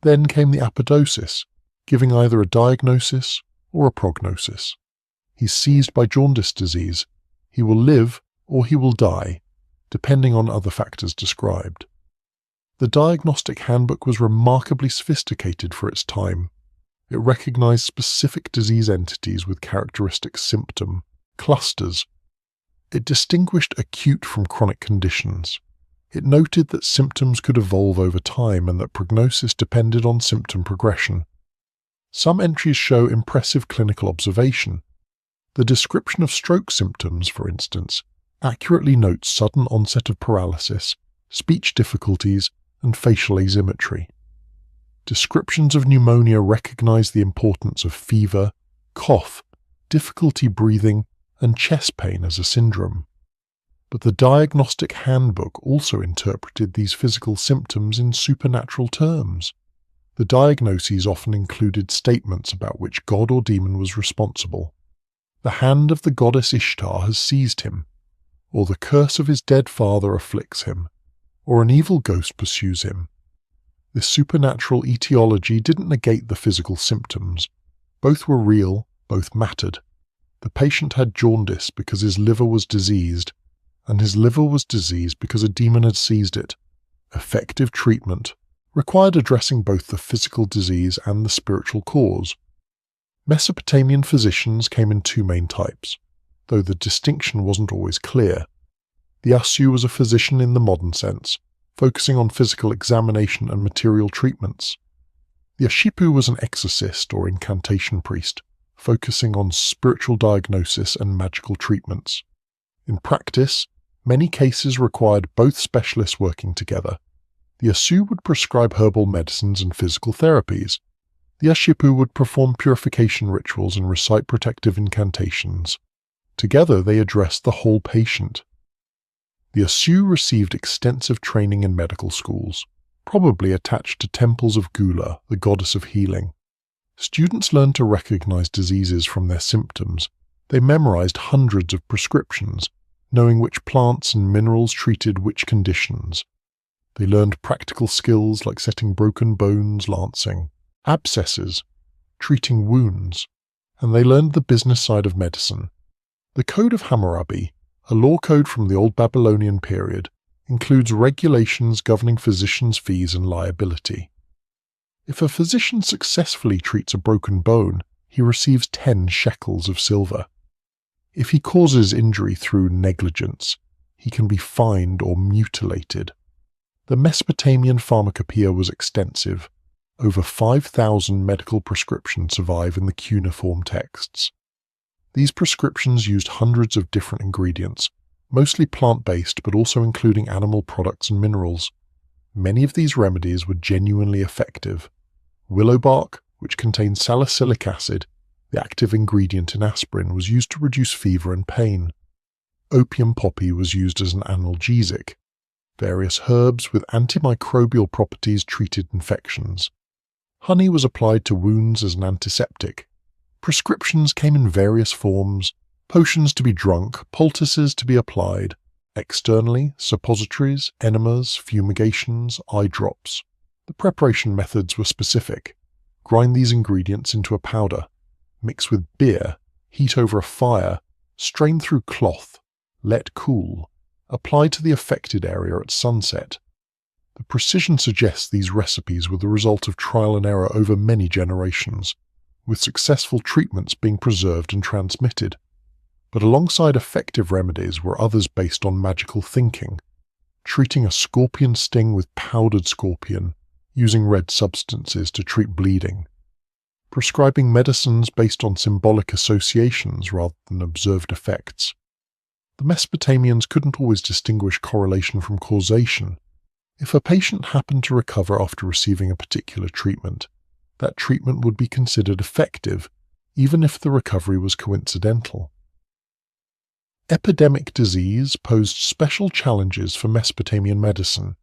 [SPEAKER 1] Then came the apodosis, giving either a diagnosis or a prognosis. He's seized by jaundice disease. He will live or he will die, depending on other factors described. The diagnostic handbook was remarkably sophisticated for its time. It recognized specific disease entities with characteristic symptom clusters. It distinguished acute from chronic conditions. It noted that symptoms could evolve over time and that prognosis depended on symptom progression. Some entries show impressive clinical observation. The description of stroke symptoms, for instance, accurately notes sudden onset of paralysis, speech difficulties, and facial asymmetry. Descriptions of pneumonia recognize the importance of fever, cough, difficulty breathing, and chest pain as a syndrome. But the diagnostic handbook also interpreted these physical symptoms in supernatural terms. The diagnoses often included statements about which god or demon was responsible. The hand of the goddess Ishtar has seized him, or the curse of his dead father afflicts him, or an evil ghost pursues him. This supernatural etiology didn't negate the physical symptoms. Both were real, both mattered. The patient had jaundice because his liver was diseased, and his liver was diseased because a demon had seized it. Effective treatment required addressing both the physical disease and the spiritual cause. Mesopotamian physicians came in two main types, though the distinction wasn't always clear. The Asu was a physician in the modern sense, focusing on physical examination and material treatments. The Ashipu was an exorcist or incantation priest, focusing on spiritual diagnosis and magical treatments. In practice, many cases required both specialists working together. The Asu would prescribe herbal medicines and physical therapies. The Ashipu would perform purification rituals and recite protective incantations. Together they addressed the whole patient. The Asu received extensive training in medical schools, probably attached to temples of Gula, the goddess of healing. Students learned to recognize diseases from their symptoms. They memorized hundreds of prescriptions, knowing which plants and minerals treated which conditions. They learned practical skills like setting broken bones, lancing, abscesses, treating wounds, and they learned the business side of medicine. The Code of Hammurabi, a law code from the Old Babylonian period, includes regulations governing physicians' fees and liability. If a physician successfully treats a broken bone, he receives 10 shekels of silver. If he causes injury through negligence, he can be fined or mutilated. The Mesopotamian pharmacopoeia was extensive. Over 5,000 medical prescriptions survive in the cuneiform texts. These prescriptions used hundreds of different ingredients, mostly plant-based but also including animal products and minerals. Many of these remedies were genuinely effective. Willow bark, which contains salicylic acid, the active ingredient in aspirin, was used to reduce fever and pain. Opium poppy was used as an analgesic. Various herbs with antimicrobial properties treated infections. Honey was applied to wounds as an antiseptic. Prescriptions came in various forms: potions to be drunk, poultices to be applied. Externally, suppositories, enemas, fumigations, eye drops. The preparation methods were specific. Grind these ingredients into a powder. Mix with beer. Heat over a fire. Strain through cloth. Let cool. Apply to the affected area at sunset. The precision suggests these recipes were the result of trial and error over many generations, with successful treatments being preserved and transmitted. But alongside effective remedies were others based on magical thinking. treating a scorpion sting with powdered scorpion, using red substances to treat bleeding, prescribing medicines based on symbolic associations rather than observed effects. The Mesopotamians couldn't always distinguish correlation from causation. If a patient happened to recover after receiving a particular treatment, that treatment would be considered effective, even if the recovery was coincidental. Epidemic disease posed special challenges for Mesopotamian medicine.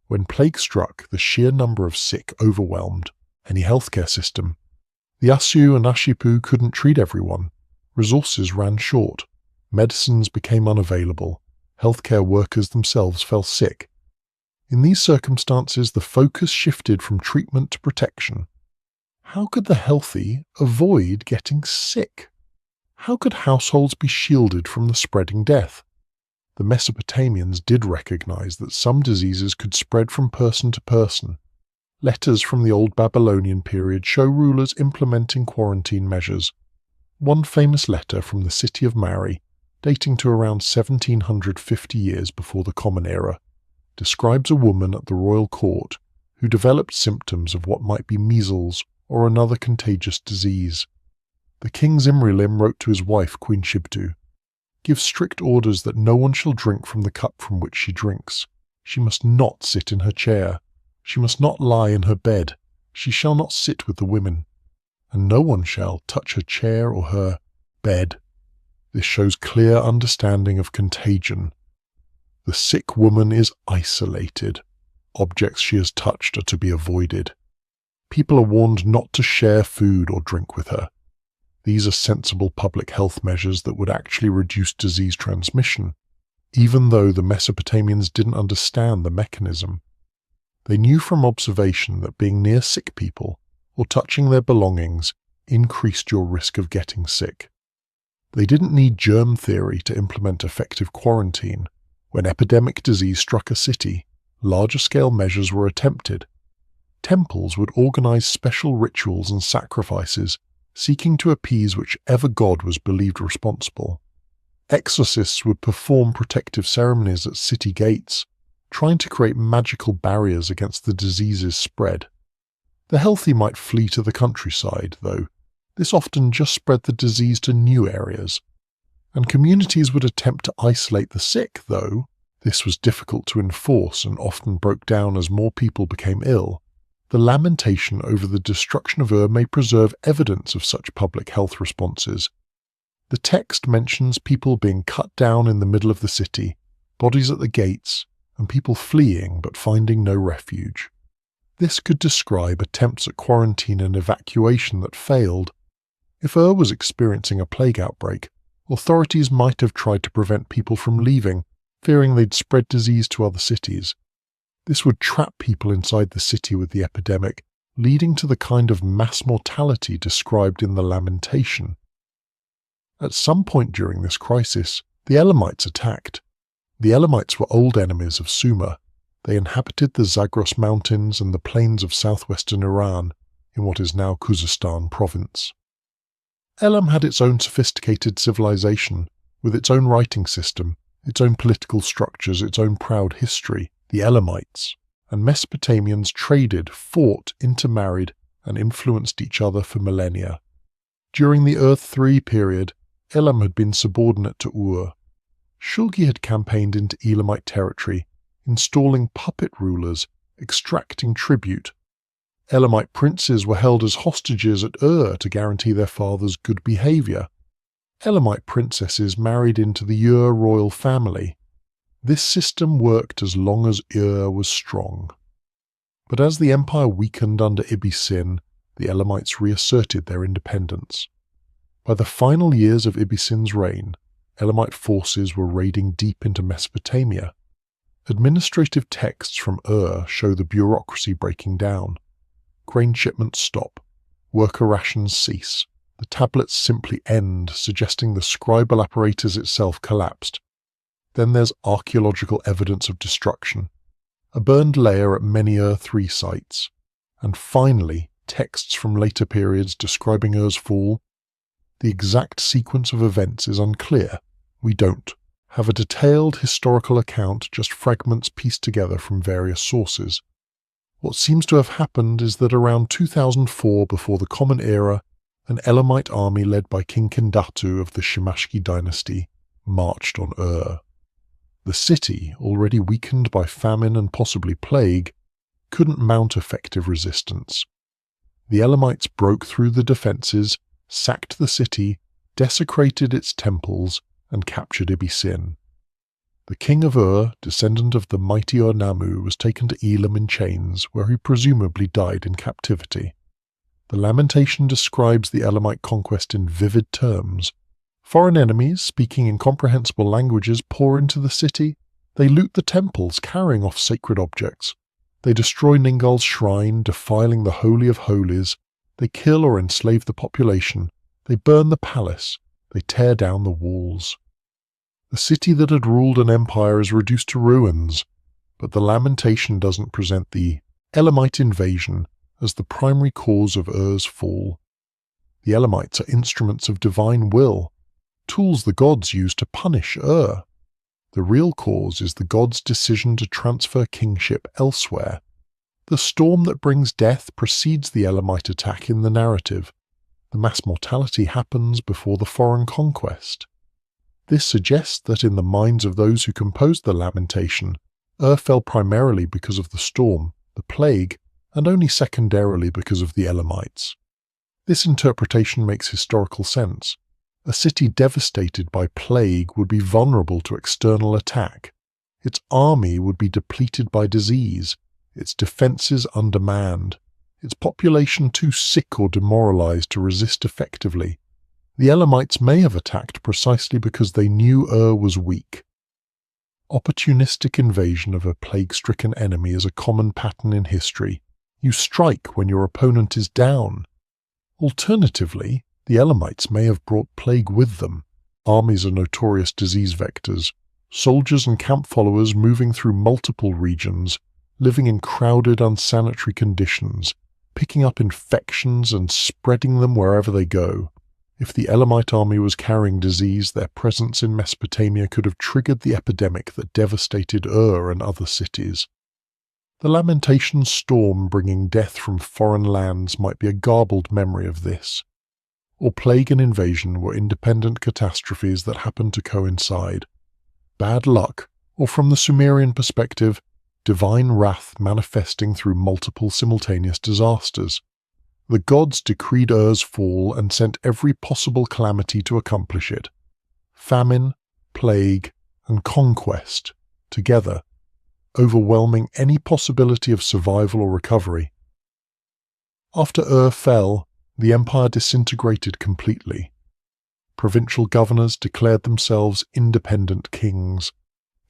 [SPEAKER 1] When plague struck, the sheer number of sick overwhelmed any healthcare system. The Asu and Ashipu couldn't treat everyone. Resources ran short. Medicines became unavailable. Healthcare workers themselves fell sick. In these circumstances, the focus shifted from treatment to protection. How could the healthy avoid getting sick? How could households be shielded from the spreading death? The Mesopotamians did recognize that some diseases could spread from person to person. Letters from the Old Babylonian period show rulers implementing quarantine measures. One famous letter from the city of Mari, dating to around 1750 years before the Common Era, describes a woman at the royal court who developed symptoms of what might be measles or another contagious disease. The king Zimrilim wrote to his wife, Queen Shibtu, "Give strict orders that no one shall drink from the cup from which she drinks. She must not sit in her chair. She must not lie in her bed. She shall not sit with the women. And no one shall touch her chair or her bed." This shows clear understanding of contagion. The sick woman is isolated. Objects she has touched are to be avoided. People are warned not to share food or drink with her. These are sensible public health measures that would actually reduce disease transmission, even though the Mesopotamians didn't understand the mechanism. They knew from observation that being near sick people or touching their belongings increased your risk of getting sick. They didn't need germ theory to implement effective quarantine. When epidemic disease struck a city, larger-scale measures were attempted. Temples would organize special rituals and sacrifices, seeking to appease whichever god was believed responsible. Exorcists would perform protective ceremonies at city gates, trying to create magical barriers against the disease's spread. The healthy might flee to the countryside, though. This often just spread the disease to new areas. And communities would attempt to isolate the sick, though. This was difficult to enforce and often broke down as more people became ill. The lamentation over the destruction of Ur may preserve evidence of such public health responses. The text mentions people being cut down in the middle of the city, bodies at the gates, and people fleeing but finding no refuge. This could describe attempts at quarantine and evacuation that failed. If Ur was experiencing a plague outbreak, authorities might have tried to prevent people from leaving, fearing they'd spread disease to other cities. This would trap people inside the city with the epidemic, leading to the kind of mass mortality described in the lamentation. At some point during this crisis, the Elamites attacked. The Elamites were old enemies of Sumer. They inhabited the Zagros Mountains and the plains of southwestern Iran, in what is now Khuzestan province. Elam had its own sophisticated civilization, with its own writing system, its own political structures, its own proud history. The Elamites and Mesopotamians traded, fought, intermarried, and influenced each other for millennia. During the Earth III period, Elam had been subordinate to Ur. Shulgi had campaigned into Elamite territory, installing puppet rulers, extracting tribute. Elamite princes were held as hostages at Ur to guarantee their father's good behavior. Elamite princesses married into the Ur royal family. This system worked as long as Ur was strong. But as the empire weakened under Ibbi-Sin, the Elamites reasserted their independence. By the final years of Ibbi-Sin's reign, Elamite forces were raiding deep into Mesopotamia. Administrative texts from Ur show the bureaucracy breaking down. Grain shipments stop. Worker rations cease. The tablets simply end, suggesting the scribal apparatus itself collapsed. Then there's archaeological evidence of destruction, a burned layer at many Ur III sites, and finally texts from later periods describing Ur's fall. The exact sequence of events is unclear. We don't have a detailed historical account, just fragments pieced together from various sources. What seems to have happened is that around 2004 before the Common Era, an Elamite army led by King Kendatu of the Shimashki dynasty marched on Ur. The city, already weakened by famine and possibly plague, couldn't mount effective resistance. The Elamites broke through the defences, sacked the city, desecrated its temples, and captured Ibisin. The king of Ur, descendant of the mighty Ur-Nammu, was taken to Elam in chains, where he presumably died in captivity. The lamentation describes the Elamite conquest in vivid terms. Foreign enemies, speaking incomprehensible languages, pour into the city. They loot the temples, carrying off sacred objects. They destroy Ningal's shrine, defiling the Holy of Holies. They kill or enslave the population. They burn the palace. They tear down the walls. The city that had ruled an empire is reduced to ruins, but the lamentation doesn't present the Elamite invasion as the primary cause of Ur's fall. The Elamites are instruments of divine will, tools the gods use to punish Ur. The real cause is the gods' decision to transfer kingship elsewhere. The storm that brings death precedes the Elamite attack in the narrative. The mass mortality happens before the foreign conquest. This suggests that in the minds of those who composed the lamentation, Ur fell primarily because of the storm, the plague, and only secondarily because of the Elamites. This interpretation makes historical sense. A city devastated by plague would be vulnerable to external attack. Its army would be depleted by disease, its defences undermanned, its population too sick or demoralized to resist effectively. The Elamites may have attacked precisely because they knew Ur was weak. Opportunistic invasion of a plague-stricken enemy is a common pattern in history. You strike when your opponent is down. Alternatively, the Elamites may have brought plague with them. Armies are notorious disease vectors. Soldiers and camp followers moving through multiple regions, living in crowded, unsanitary conditions, picking up infections and spreading them wherever they go. If the Elamite army was carrying disease, their presence in Mesopotamia could have triggered the epidemic that devastated Ur and other cities. The lamentation storm bringing death from foreign lands might be a garbled memory of this. Or plague and invasion were independent catastrophes that happened to coincide. Bad luck, or from the Sumerian perspective, divine wrath manifesting through multiple simultaneous disasters. The gods decreed Ur's fall and sent every possible calamity to accomplish it. Famine, plague, and conquest, together, overwhelming any possibility of survival or recovery. After Ur fell, the empire disintegrated completely. Provincial governors declared themselves independent kings.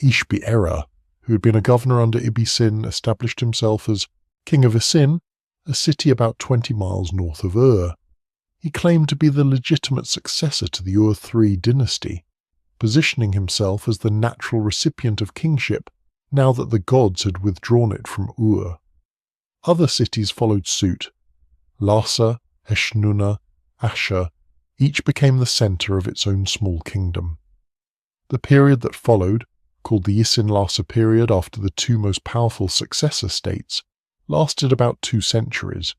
[SPEAKER 1] Ishbi-Era, who had been a governor under Ibisin, established himself as king of Isin, a city about 20 miles north of Ur. He claimed to be the legitimate successor to the Ur III dynasty, positioning himself as the natural recipient of kingship now that the gods had withdrawn it from Ur. Other cities followed suit. Larsa, Eshnunna, Asher, each became the centre of its own small kingdom. The period that followed, called the Isin-Larsa period after the two most powerful successor states, lasted about 2 centuries.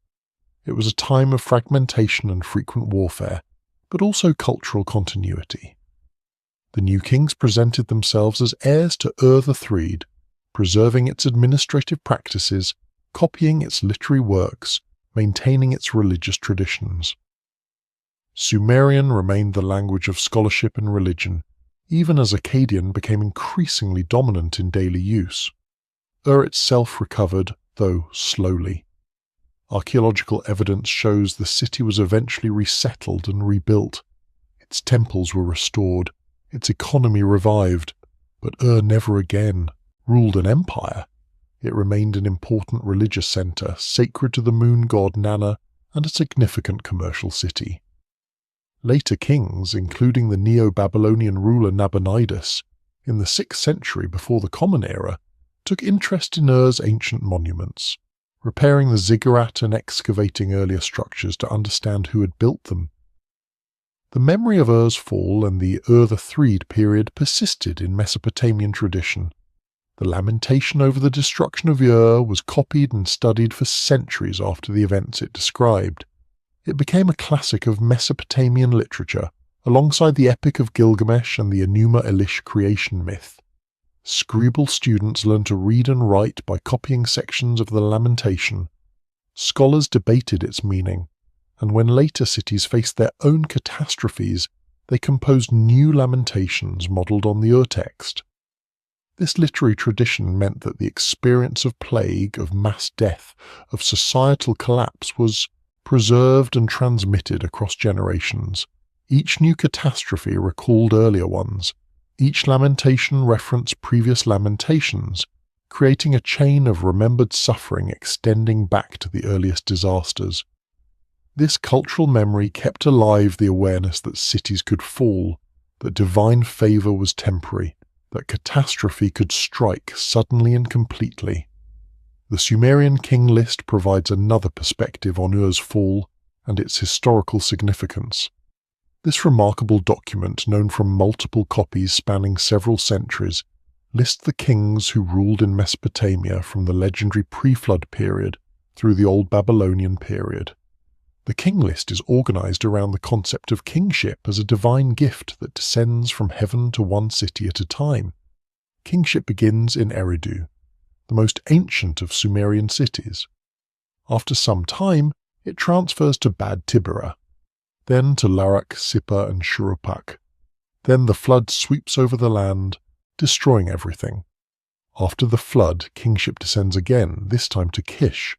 [SPEAKER 1] It was a time of fragmentation and frequent warfare, but also cultural continuity. The new kings presented themselves as heirs to Ur III, preserving its administrative practices, copying its literary works, maintaining its religious traditions. Sumerian remained the language of scholarship and religion, even as Akkadian became increasingly dominant in daily use. Ur itself recovered, though slowly. Archaeological evidence shows the city was eventually resettled and rebuilt. Its temples were restored, its economy revived, but Ur never again ruled an empire. It remained an important religious centre, sacred to the moon god Nanna, and a significant commercial city. Later kings, including the Neo-Babylonian ruler Nabonidus, in the 6th century before the Common Era, took interest in Ur's ancient monuments, repairing the ziggurat and excavating earlier structures to understand who had built them. The memory of Ur's fall and the Ur-the-Threed period persisted in Mesopotamian tradition. The lamentation over the destruction of Ur was copied and studied for centuries after the events it described. It became a classic of Mesopotamian literature, alongside the Epic of Gilgamesh and the Enuma Elish creation myth. Scribal students learned to read and write by copying sections of the lamentation. Scholars debated its meaning, and when later cities faced their own catastrophes, they composed new lamentations modelled on the Ur-text. This literary tradition meant that the experience of plague, of mass death, of societal collapse was preserved and transmitted across generations. Each new catastrophe recalled earlier ones. Each lamentation referenced previous lamentations, creating a chain of remembered suffering extending back to the earliest disasters. This cultural memory kept alive the awareness that cities could fall, that divine favour was temporary, that catastrophe could strike suddenly and completely. The Sumerian king list provides another perspective on Ur's fall and its historical significance. This remarkable document, known from multiple copies spanning several centuries, lists the kings who ruled in Mesopotamia from the legendary pre-flood period through the Old Babylonian period. The king list is organized around the concept of kingship as a divine gift that descends from heaven to one city at a time. Kingship begins in Eridu, the most ancient of Sumerian cities. After some time, it transfers to Bad Tibera, then to Larak, Sippar, and Shurupak. Then the flood sweeps over the land, destroying everything. After the flood, kingship descends again, this time to Kish.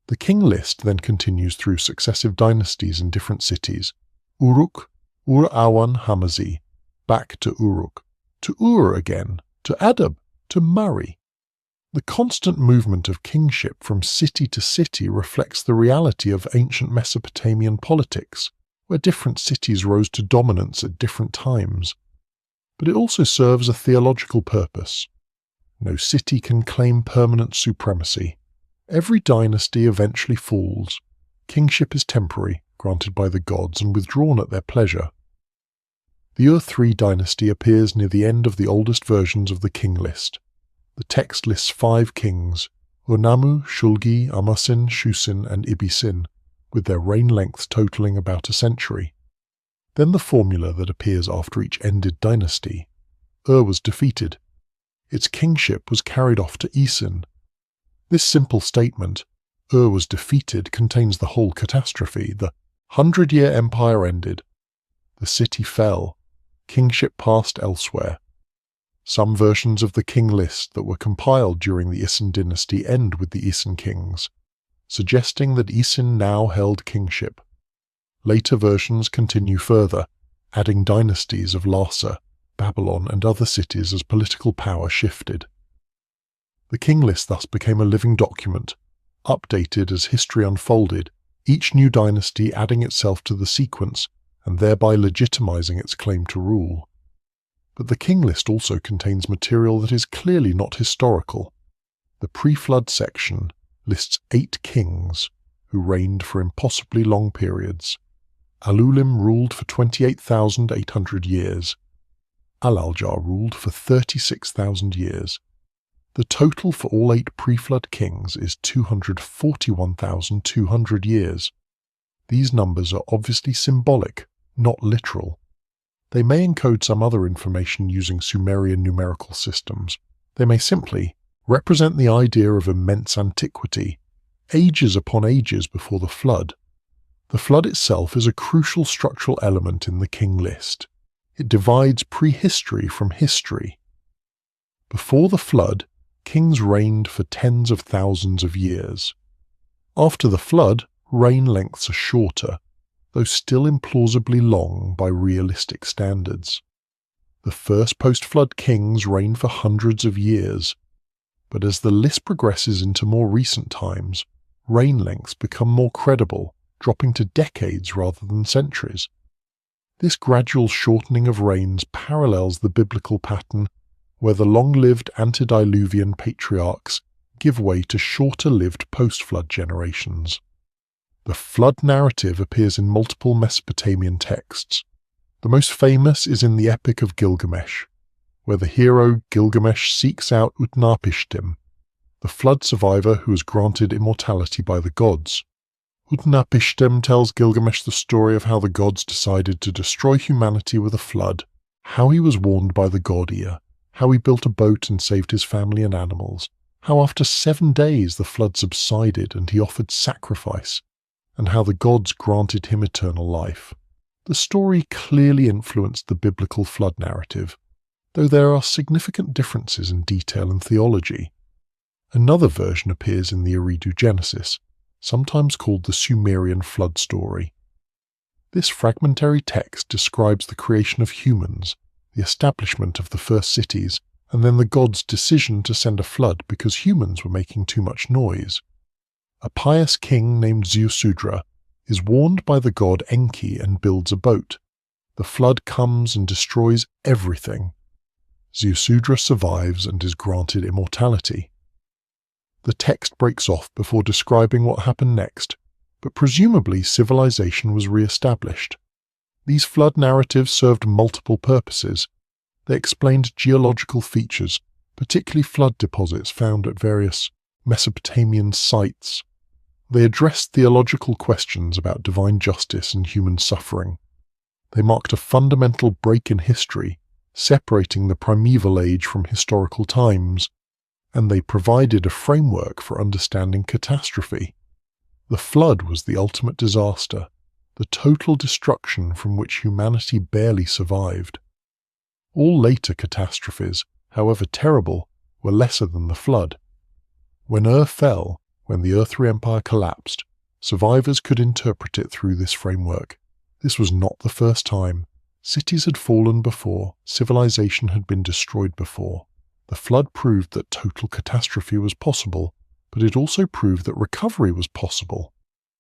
[SPEAKER 1] The king list then continues through successive dynasties in different cities: Uruk, Ur-Awan Hamazi, back to Uruk, to Ur again, to Adab, to Mari. The constant movement of kingship from city to city reflects the reality of ancient Mesopotamian politics, where different cities rose to dominance at different times. But it also serves a theological purpose. No city can claim permanent supremacy. Every dynasty eventually falls. Kingship is temporary, granted by the gods and withdrawn at their pleasure. The Ur-3 dynasty appears near the end of the oldest versions of the king list. The text lists 5 kings: Urnamu, Shulgi, Amasin, Shusin, and Ibisin, with their reign lengths totaling about a century. Then the formula that appears after each ended dynasty. Ur was defeated. Its kingship was carried off to Isin. This simple statement, Ur was defeated, contains the whole catastrophe. The 100-year empire ended. The city fell. Kingship passed elsewhere. Some versions of the king list that were compiled during the Isin dynasty end with the Isin kings, suggesting that Isin now held kingship. Later versions continue further, adding dynasties of Larsa, Babylon, and other cities as political power shifted. The king list thus became a living document, updated as history unfolded, each new dynasty adding itself to the sequence and thereby legitimizing its claim to rule. But the king list also contains material that is clearly not historical. The pre-flood section lists 8 kings who reigned for impossibly long periods. Alulim ruled for 28,800 years. Alaljar ruled for 36,000 years. The total for all 8 pre-flood kings is 241,200 years. These numbers are obviously symbolic, not literal. They may encode some other information using Sumerian numerical systems. They may simply represent the idea of immense antiquity, ages upon ages before the flood. The flood itself is a crucial structural element in the king list. It divides prehistory from history. Before the flood, kings reigned for tens of thousands of years. After the flood, reign lengths are shorter, though still implausibly long by realistic standards. The first post-flood kings reigned for hundreds of years, but as the list progresses into more recent times, reign lengths become more credible, dropping to decades rather than centuries. This gradual shortening of reigns parallels the biblical pattern where the long-lived antediluvian patriarchs give way to shorter-lived post-flood generations. The flood narrative appears in multiple Mesopotamian texts. The most famous is in the Epic of Gilgamesh, where the hero Gilgamesh seeks out Utnapishtim, the flood survivor who was granted immortality by the gods. Utnapishtim tells Gilgamesh the story of how the gods decided to destroy humanity with a flood, how he was warned by the god Ea, how he built a boat and saved his family and animals, how after 7 days the flood subsided and he offered sacrifice, and how the gods granted him eternal life. The story clearly influenced the biblical flood narrative, though there are significant differences in detail and theology. Another version appears in the Eridu Genesis, sometimes called the Sumerian flood story. This fragmentary text describes the creation of humans, the establishment of the first cities, and then the gods' decision to send a flood because humans were making too much noise. A pious king named Ziusudra is warned by the god Enki and builds a boat. The flood comes and destroys everything. Ziusudra survives and is granted immortality. The text breaks off before describing what happened next, but presumably civilization was re-established. These flood narratives served multiple purposes. They explained geological features, particularly flood deposits found at various Mesopotamian sites. They addressed theological questions about divine justice and human suffering. They marked a fundamental break in history, separating the primeval age from historical times, and they provided a framework for understanding catastrophe. The flood was the ultimate disaster, the total destruction from which humanity barely survived. All later catastrophes, however terrible, were lesser than the flood. When fell, when the Earthly Empire collapsed, survivors could interpret it through this framework. This was not the first time. Cities had fallen before, civilization had been destroyed before. The flood proved that total catastrophe was possible, but it also proved that recovery was possible.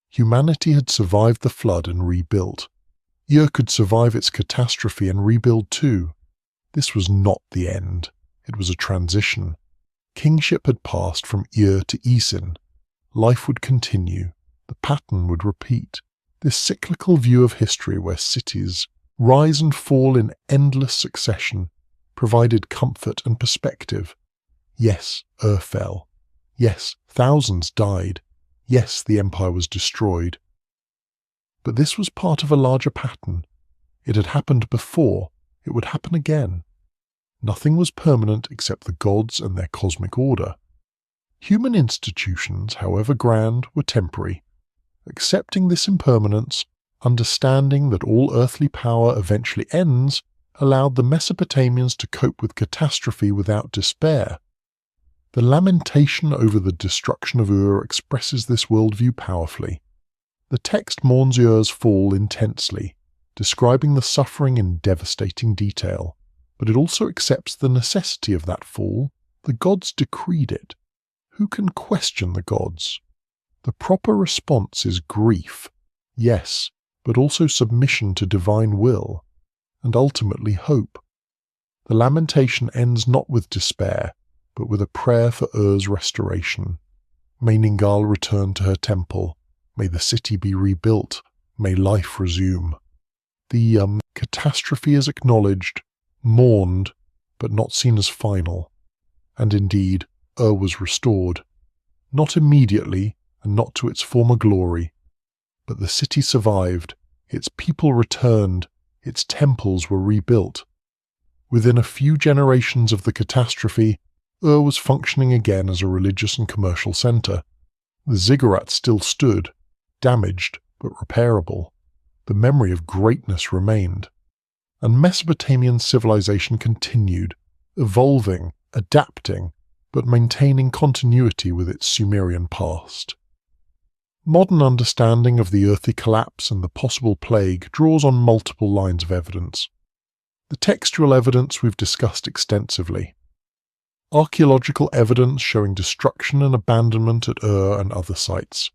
[SPEAKER 1] Humanity had survived the flood and rebuilt. Ea could survive its catastrophe and rebuild too. This was not the end. It was a transition. Kingship had passed from Ea to Isin. Life would continue. The pattern would repeat. This cyclical view of history where cities rise and fall in endless succession provided comfort and perspective. Yes, fell. Yes, thousands died. Yes, the empire was destroyed. But this was part of a larger pattern. It had happened before. It would happen again. Nothing was permanent except the gods and their cosmic order. Human institutions, however grand, were temporary. Accepting this impermanence, understanding that all earthly power eventually ends, allowed the Mesopotamians to cope with catastrophe without despair. The lamentation over the destruction of Ur expresses this worldview powerfully. The text mourns Ur's fall intensely, describing the suffering in devastating detail, but it also accepts the necessity of that fall. The gods decreed it. Who can question the gods? The proper response is grief, yes, but also submission to divine will, and ultimately hope. The lamentation ends not with despair, but with a prayer for Ur's restoration. May Ningal return to her temple. May the city be rebuilt. May life resume. The catastrophe is acknowledged, mourned, but not seen as final. And indeed, Ur was restored. Not immediately, and not to its former glory. But the city survived, its people returned, its temples were rebuilt. Within a few generations of the catastrophe, Ur was functioning again as a religious and commercial center. The ziggurat still stood, damaged but repairable. The memory of greatness remained. And Mesopotamian civilization continued, evolving, adapting, but maintaining continuity with its Sumerian past. Modern understanding of the earthy collapse and the possible plague draws on multiple lines of evidence. The textual evidence we've discussed extensively. Archaeological evidence showing destruction and abandonment at Ur and other sites.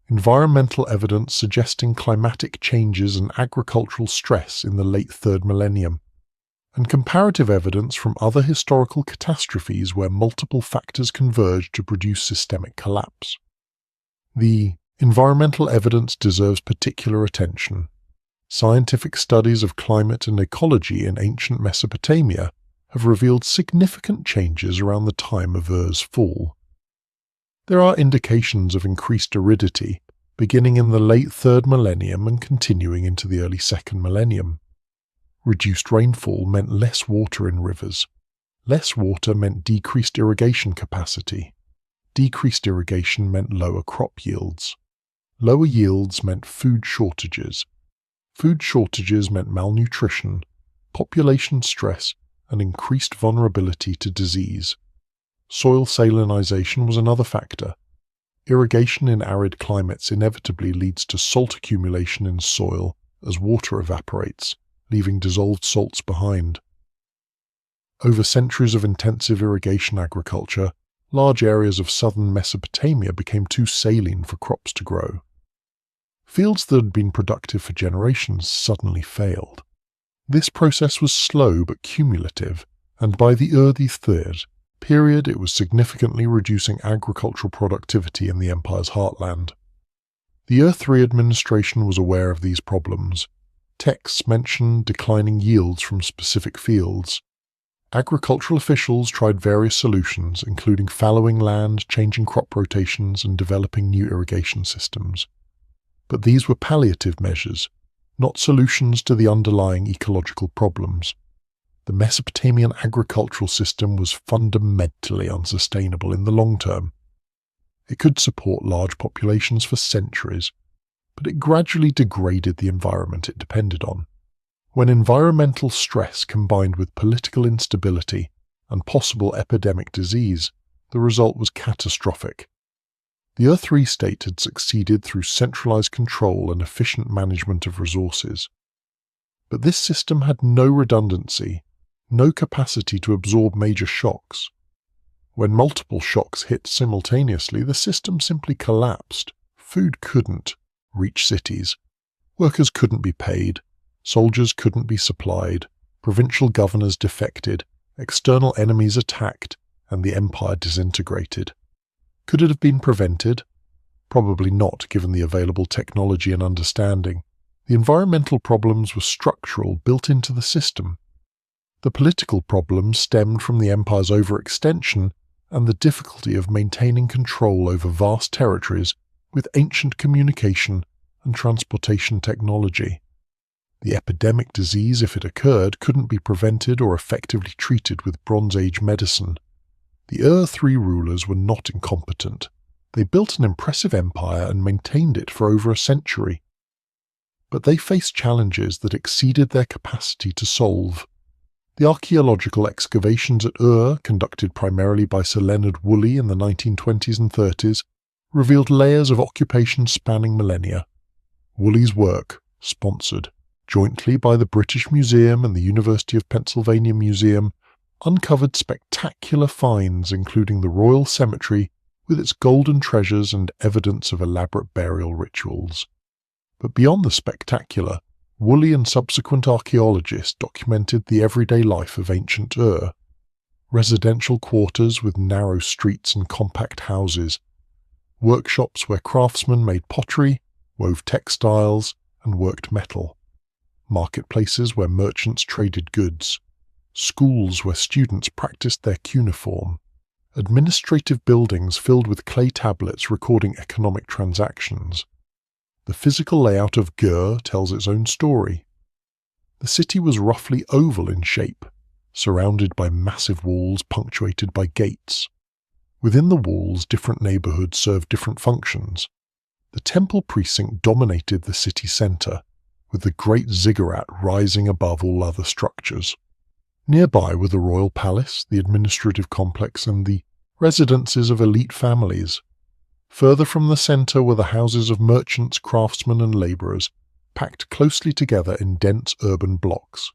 [SPEAKER 1] Environmental evidence suggesting climatic changes and agricultural stress in the late 3rd millennium. And comparative evidence from other historical catastrophes where multiple factors converge to produce systemic collapse. The environmental evidence deserves particular attention. Scientific studies of climate and ecology in ancient Mesopotamia have revealed significant changes around the time of Ur's fall. There are indications of increased aridity, beginning in the late 3rd millennium and continuing into the early 2nd millennium. Reduced rainfall meant less water in rivers. Less water meant decreased irrigation capacity. Decreased irrigation meant lower crop yields. Lower yields meant food shortages. Food shortages meant malnutrition, population stress, and increased vulnerability to disease. Soil salinization was another factor. Irrigation in arid climates inevitably leads to salt accumulation in soil as water evaporates, leaving dissolved salts behind. Over centuries of intensive irrigation agriculture, large areas of southern Mesopotamia became too saline for crops to grow. Fields that had been productive for generations suddenly failed. This process was slow but cumulative, and by the early 3rd period it was significantly reducing agricultural productivity in the empire's heartland. The Ur-3 administration was aware of these problems. Texts mention declining yields from specific fields. Agricultural officials tried various solutions, including fallowing land, changing crop rotations, and developing new irrigation systems. But these were palliative measures, not solutions to the underlying ecological problems. The Mesopotamian agricultural system was fundamentally unsustainable in the long term. It could support large populations for centuries, but it gradually degraded the environment it depended on. When environmental stress combined with political instability and possible epidemic disease, the result was catastrophic. The Ur-3 state had succeeded through centralized control and efficient management of resources. But this system had no redundancy, no capacity to absorb major shocks. When multiple shocks hit simultaneously, the system simply collapsed. Food couldn't reach cities. Workers couldn't be paid. Soldiers couldn't be supplied. Provincial governors defected. External enemies attacked, and the empire disintegrated. Could it have been prevented? Probably not, given the available technology and understanding. The environmental problems were structural, built into the system. The political problems stemmed from the empire's overextension and the difficulty of maintaining control over vast territories with ancient communication and transportation technology. The epidemic disease, if it occurred, couldn't be prevented or effectively treated with Bronze Age medicine. The Ur-3 rulers were not incompetent. They built an impressive empire and maintained it for over a century. But they faced challenges that exceeded their capacity to solve. The archaeological excavations at Ur, conducted primarily by Sir Leonard Woolley in the 1920s and 30s, revealed layers of occupation spanning millennia. Woolley's work, sponsored jointly by the British Museum and the University of Pennsylvania Museum, uncovered spectacular finds including the Royal Cemetery with its golden treasures and evidence of elaborate burial rituals. But beyond the spectacular, Woolley and subsequent archaeologists documented the everyday life of ancient Ur. Residential quarters with narrow streets and compact houses, workshops where craftsmen made pottery, wove textiles, and worked metal, marketplaces where merchants traded goods, schools where students practiced their cuneiform, administrative buildings filled with clay tablets recording economic transactions. The physical layout of Gur tells its own story. The city was roughly oval in shape, surrounded by massive walls punctuated by gates. Within the walls, different neighborhoods served different functions. The temple precinct dominated the city center, with the great ziggurat rising above all other structures. Nearby were the royal palace, the administrative complex, and the residences of elite families. Further from the center were the houses of merchants, craftsmen, and laborers, packed closely together in dense urban blocks.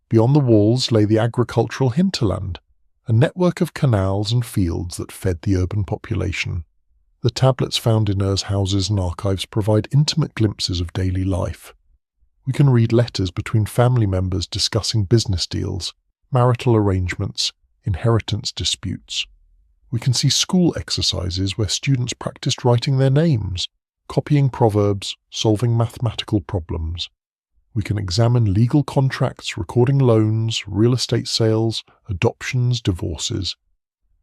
[SPEAKER 1] Beyond the walls lay the agricultural hinterland, a network of canals and fields that fed the urban population. The tablets found in Ur's houses and archives provide intimate glimpses of daily life. We can read letters between family members discussing business deals, marital arrangements, inheritance disputes. We can see school exercises where students practiced writing their names, copying proverbs, solving mathematical problems. We can examine legal contracts, recording loans, real estate sales, adoptions, divorces.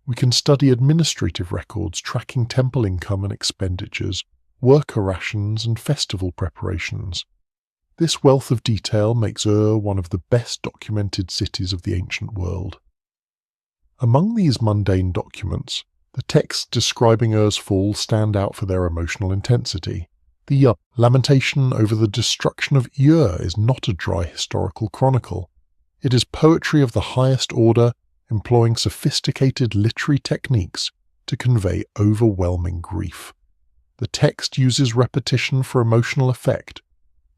[SPEAKER 1] We can study administrative records tracking temple income and expenditures, worker rations and festival preparations. This wealth of detail makes Ur one of the best documented cities of the ancient world. Among these mundane documents, the texts describing Ur's fall stand out for their emotional intensity. The lamentation over the destruction of Ur is not a dry historical chronicle. It is poetry of the highest order, employing sophisticated literary techniques to convey overwhelming grief. The text uses repetition for emotional effect,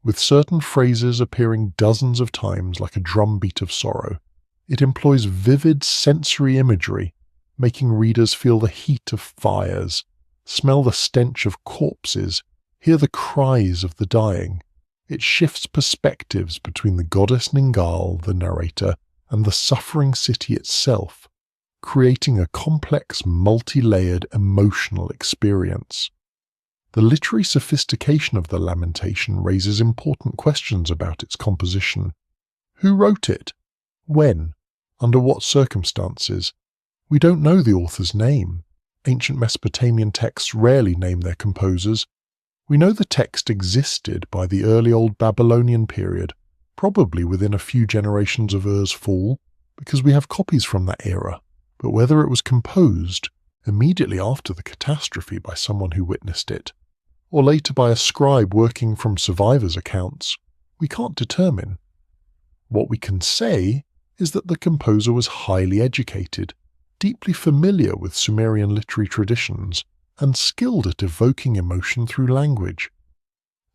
[SPEAKER 1] with certain phrases appearing dozens of times like a drumbeat of sorrow. It employs vivid sensory imagery, making readers feel the heat of fires, smell the stench of corpses, hear the cries of the dying. It shifts perspectives between the goddess Ningal, the narrator, and the suffering city itself, creating a complex, multi-layered emotional experience. The literary sophistication of the lamentation raises important questions about its composition. Who wrote it? When? Under what circumstances? We don't know the author's name. Ancient Mesopotamian texts rarely name their composers. We know the text existed by the early Old Babylonian period, probably within a few generations of Ur's fall, because we have copies from that era. But whether it was composed immediately after the catastrophe by someone who witnessed it, or later by a scribe working from survivors' accounts, we can't determine. What we can say is that the composer was highly educated, deeply familiar with Sumerian literary traditions, and skilled at evoking emotion through language.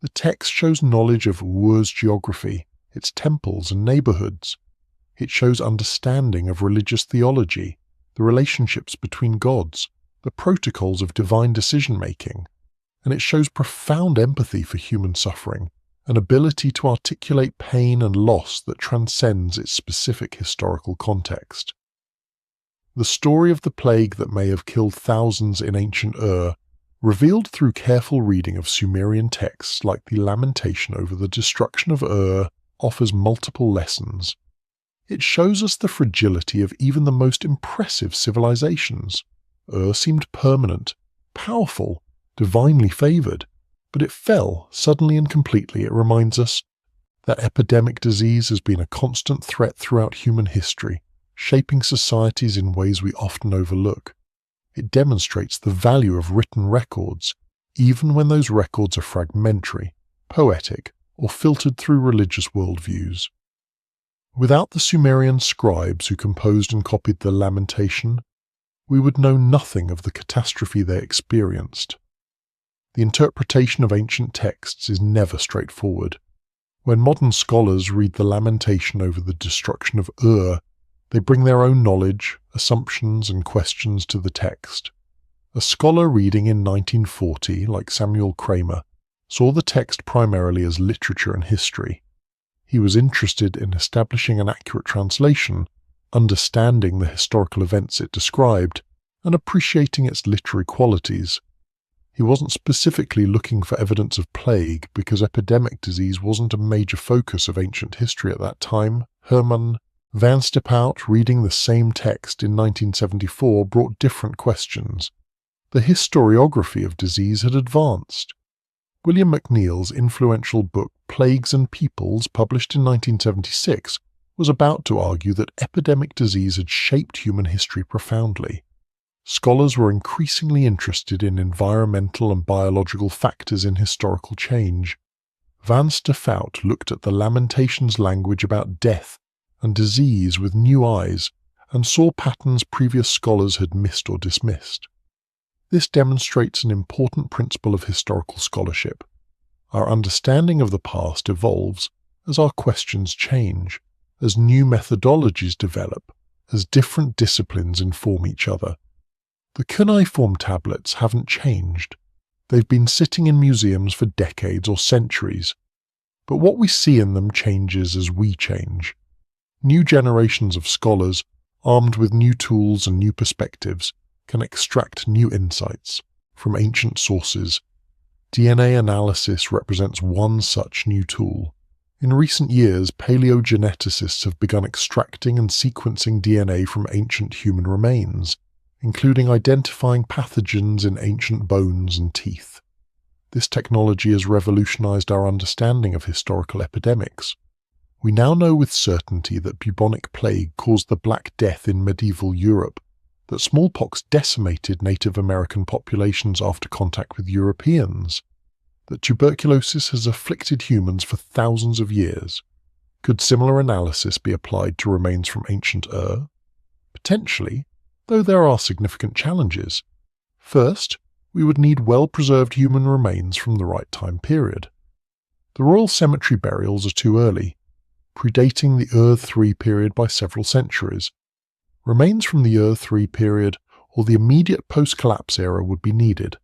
[SPEAKER 1] The text shows knowledge of Ur's geography, its temples and neighborhoods. It shows understanding of religious theology, the relationships between gods, the protocols of divine decision-making, and it shows profound empathy for human suffering, an ability to articulate pain and loss that transcends its specific historical context. The story of the plague that may have killed thousands in ancient Ur, revealed through careful reading of Sumerian texts like the lamentation over the destruction of Ur, offers multiple lessons. It shows us the fragility of even the most impressive civilizations. Ur seemed permanent, powerful, divinely favored, but it fell suddenly and completely. It reminds us that epidemic disease has been a constant threat throughout human history, shaping societies in ways we often overlook. It demonstrates the value of written records, even when those records are fragmentary, poetic, or filtered through religious worldviews. Without the Sumerian scribes who composed and copied the lamentation, we would know nothing of the catastrophe they experienced. The interpretation of ancient texts is never straightforward. When modern scholars read the lamentation over the destruction of Ur, they bring their own knowledge, assumptions, and questions to the text. A scholar reading in 1940, like Samuel Kramer, saw the text primarily as literature and history. He was interested in establishing an accurate translation, understanding the historical events it described, and appreciating its literary qualities. He wasn't specifically looking for evidence of plague because epidemic disease wasn't a major focus of ancient history at that time. Herman Van Stiphout, reading the same text in 1974, brought different questions. The historiography of disease had advanced. William McNeill's influential book Plagues and Peoples, published in 1976, was about to argue that epidemic disease had shaped human history profoundly. Scholars were increasingly interested in environmental and biological factors in historical change. Van Stiphout looked at the Lamentations' language about death and disease with new eyes and saw patterns previous scholars had missed or dismissed. This demonstrates an important principle of historical scholarship. Our understanding of the past evolves as our questions change, as new methodologies develop, as different disciplines inform each other. The cuneiform tablets haven't changed. They've been sitting in museums for decades or centuries. But what we see in them changes as we change. New generations of scholars, armed with new tools and new perspectives, can extract new insights from ancient sources. DNA analysis represents one such new tool. In recent years, paleogeneticists have begun extracting and sequencing DNA from ancient human remains, including identifying pathogens in ancient bones and teeth. This technology has revolutionized our understanding of historical epidemics. We now know with certainty that bubonic plague caused the Black Death in medieval Europe, that smallpox decimated Native American populations after contact with Europeans, that tuberculosis has afflicted humans for thousands of years. Could similar analysis be applied to remains from ancient Ur? Potentially, though there are significant challenges. First, we would need well-preserved human remains from the right time period. The royal cemetery burials are too early, predating the Ur-3 period by several centuries. Remains from the Ur-3 period or the immediate post-collapse era would be needed.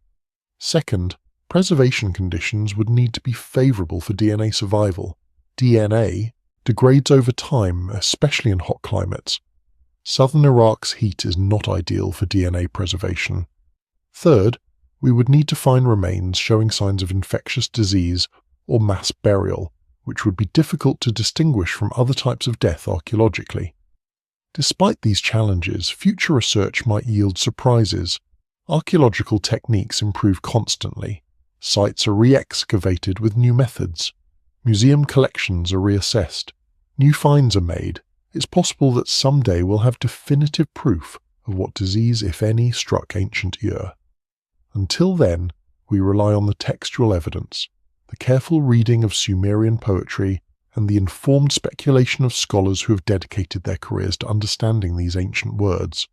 [SPEAKER 1] Second, preservation conditions would need to be favorable for DNA survival. DNA degrades over time, especially in hot climates. Southern Iraq's heat is not ideal for DNA preservation. Third, we would need to find remains showing signs of infectious disease or mass burial, which would be difficult to distinguish from other types of death archaeologically. Despite these challenges, future research might yield surprises. Archaeological techniques improve constantly. Sites are re-excavated with new methods. Museum collections are reassessed. New finds are made. It's possible that someday we'll have definitive proof of what disease, if any, struck ancient Ur. Until then, we rely on the textual evidence, the careful reading of Sumerian poetry, and the informed speculation of scholars who have dedicated their careers to understanding these ancient words.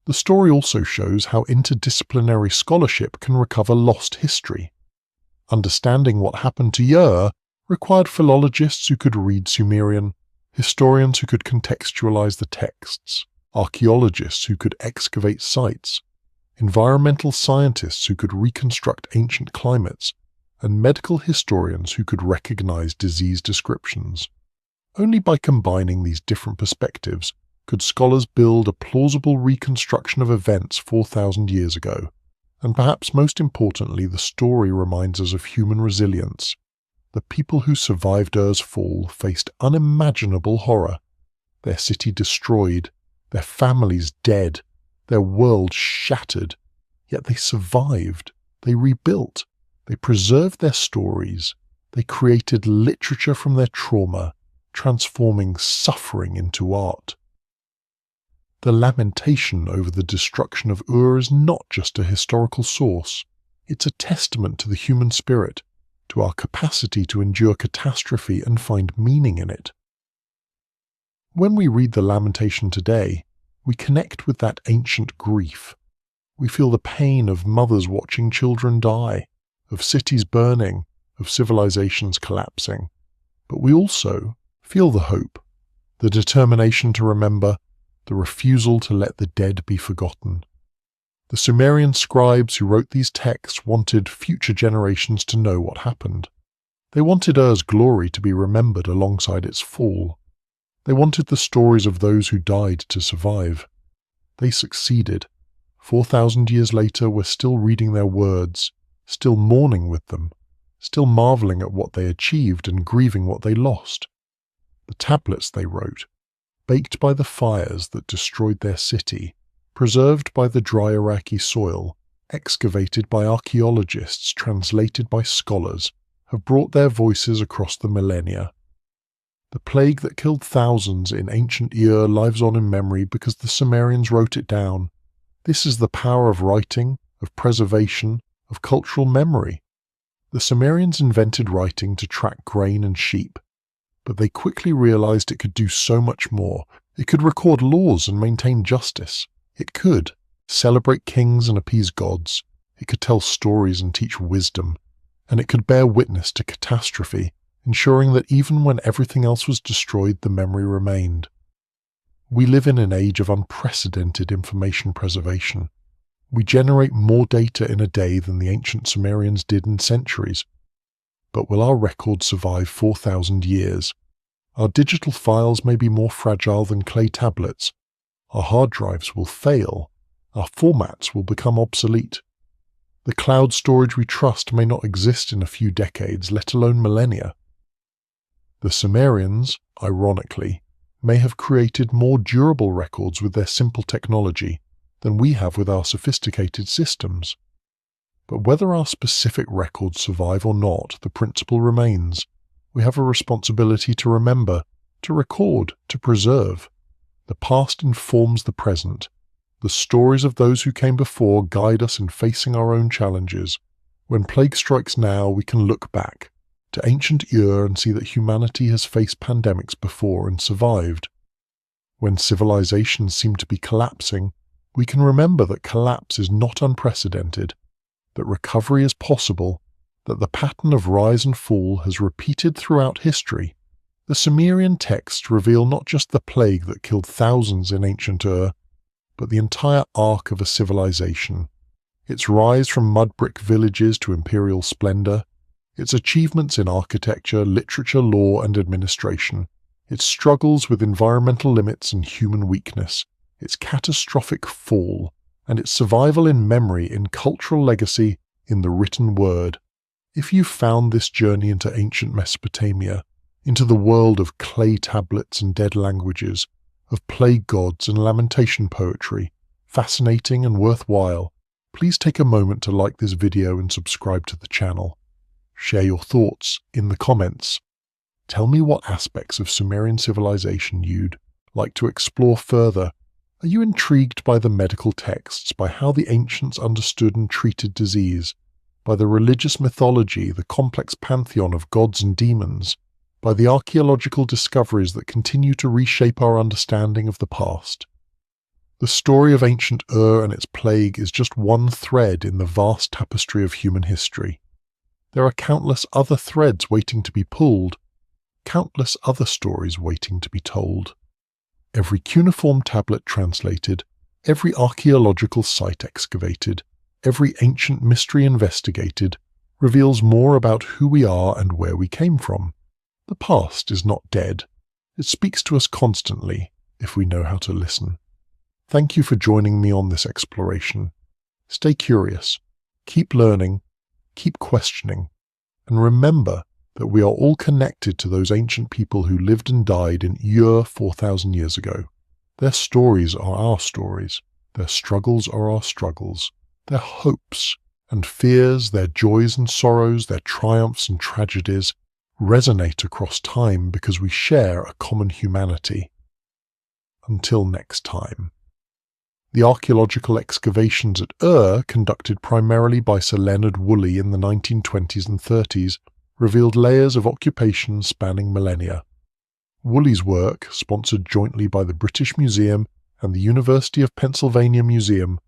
[SPEAKER 1] The story also shows how interdisciplinary scholarship can recover lost history. Understanding what happened to Ur required philologists who could read Sumerian, historians who could contextualize the texts, archaeologists who could excavate sites, environmental scientists who could reconstruct ancient climates, and medical historians who could recognize disease descriptions. Only by combining these different perspectives could scholars build a plausible reconstruction of events 4,000 years ago. And perhaps most importantly, the story reminds us of human resilience. The people who survived Ur's fall faced unimaginable horror. Their city destroyed, their families dead, their world shattered. Yet they survived, they rebuilt, they preserved their stories, they created literature from their trauma, transforming suffering into art. The lamentation over the destruction of Ur is not just a historical source. It's a testament to the human spirit, to our capacity to endure catastrophe and find meaning in it. When we read the lamentation today, we connect with that ancient grief. We feel the pain of mothers watching children die, of cities burning, of civilizations collapsing. But we also feel the hope, the determination to remember, the refusal to let the dead be forgotten. The Sumerian scribes who wrote these texts wanted future generations to know what happened. They wanted Ur's glory to be remembered alongside its fall. They wanted the stories of those who died to survive. They succeeded. 4,000 years later, we're still reading their words, still mourning with them, still marveling at what they achieved and grieving what they lost. The tablets they wrote, baked by the fires that destroyed their city, preserved by the dry Iraqi soil, excavated by archaeologists, translated by scholars, have brought their voices across the millennia. The plague that killed thousands in ancient Ur lives on in memory because the Sumerians wrote it down. This is the power of writing, of preservation, of cultural memory. The Sumerians invented writing to track grain and sheep, but they quickly realized it could do so much more. It could record laws and maintain justice. It could celebrate kings and appease gods. It could tell stories and teach wisdom. And it could bear witness to catastrophe, ensuring that even when everything else was destroyed, the memory remained. We live in an age of unprecedented information preservation. We generate more data in a day than the ancient Sumerians did in centuries. But will our records survive 4,000 years? Our digital files may be more fragile than clay tablets. Our hard drives will fail. Our formats will become obsolete. The cloud storage we trust may not exist in a few decades, let alone millennia. The Sumerians, ironically, may have created more durable records with their simple technology than we have with our sophisticated systems. But whether our specific records survive or not, the principle remains. We have a responsibility to remember, to record, to preserve. The past informs the present. The stories of those who came before guide us in facing our own challenges. When plague strikes now, we can look back to ancient Ur and see that humanity has faced pandemics before and survived. When civilizations seem to be collapsing, we can remember that collapse is not unprecedented, that recovery is possible, that the pattern of rise and fall has repeated throughout history. The Sumerian texts reveal not just the plague that killed thousands in ancient Ur, but the entire arc of a civilization, its rise from mud brick villages to imperial splendor, its achievements in architecture, literature, law, and administration, its struggles with environmental limits and human weakness, its catastrophic fall, and its survival in memory, in cultural legacy, in the written word. If you found this journey into ancient Mesopotamia, into the world of clay tablets and dead languages, of plague gods and lamentation poetry, fascinating and worthwhile, please take a moment to like this video and subscribe to the channel. Share your thoughts in the comments. Tell me what aspects of Sumerian civilization you'd like to explore further. Are you intrigued by the medical texts, by how the ancients understood and treated disease, by the religious mythology, the complex pantheon of gods and demons, by the archaeological discoveries that continue to reshape our understanding of the past? The story of ancient Ur and its plague is just one thread in the vast tapestry of human history. There are countless other threads waiting to be pulled, countless other stories waiting to be told. Every cuneiform tablet translated, every archaeological site excavated, every ancient mystery investigated, reveals more about who we are and where we came from. The past is not dead. It speaks to us constantly, if we know how to listen. Thank you for joining me on this exploration. Stay curious, keep learning, keep questioning, and remember that we are all connected to those ancient people who lived and died in Ur 4,000 years ago. Their stories are our stories. Their struggles are our struggles. Their hopes and fears, their joys and sorrows, their triumphs and tragedies resonate across time because we share a common humanity. Until next time. The archaeological excavations at Ur, conducted primarily by Sir Leonard Woolley in the 1920s and 30s, revealed layers of occupation spanning millennia. Woolley's work, sponsored jointly by the British Museum and the University of Pennsylvania Museum,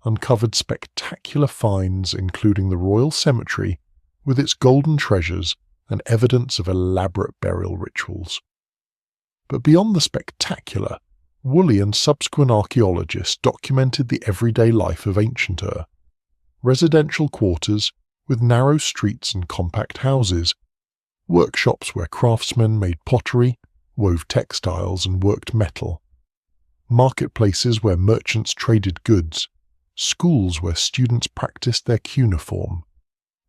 [SPEAKER 1] uncovered spectacular finds including the Royal Cemetery with its golden treasures and evidence of elaborate burial rituals. But beyond the spectacular, Woolley and subsequent archaeologists documented the everyday life of ancient Ur. Residential quarters with narrow streets and compact houses, workshops where craftsmen made pottery, wove textiles and worked metal, marketplaces where merchants traded goods, schools where students practiced their cuneiform,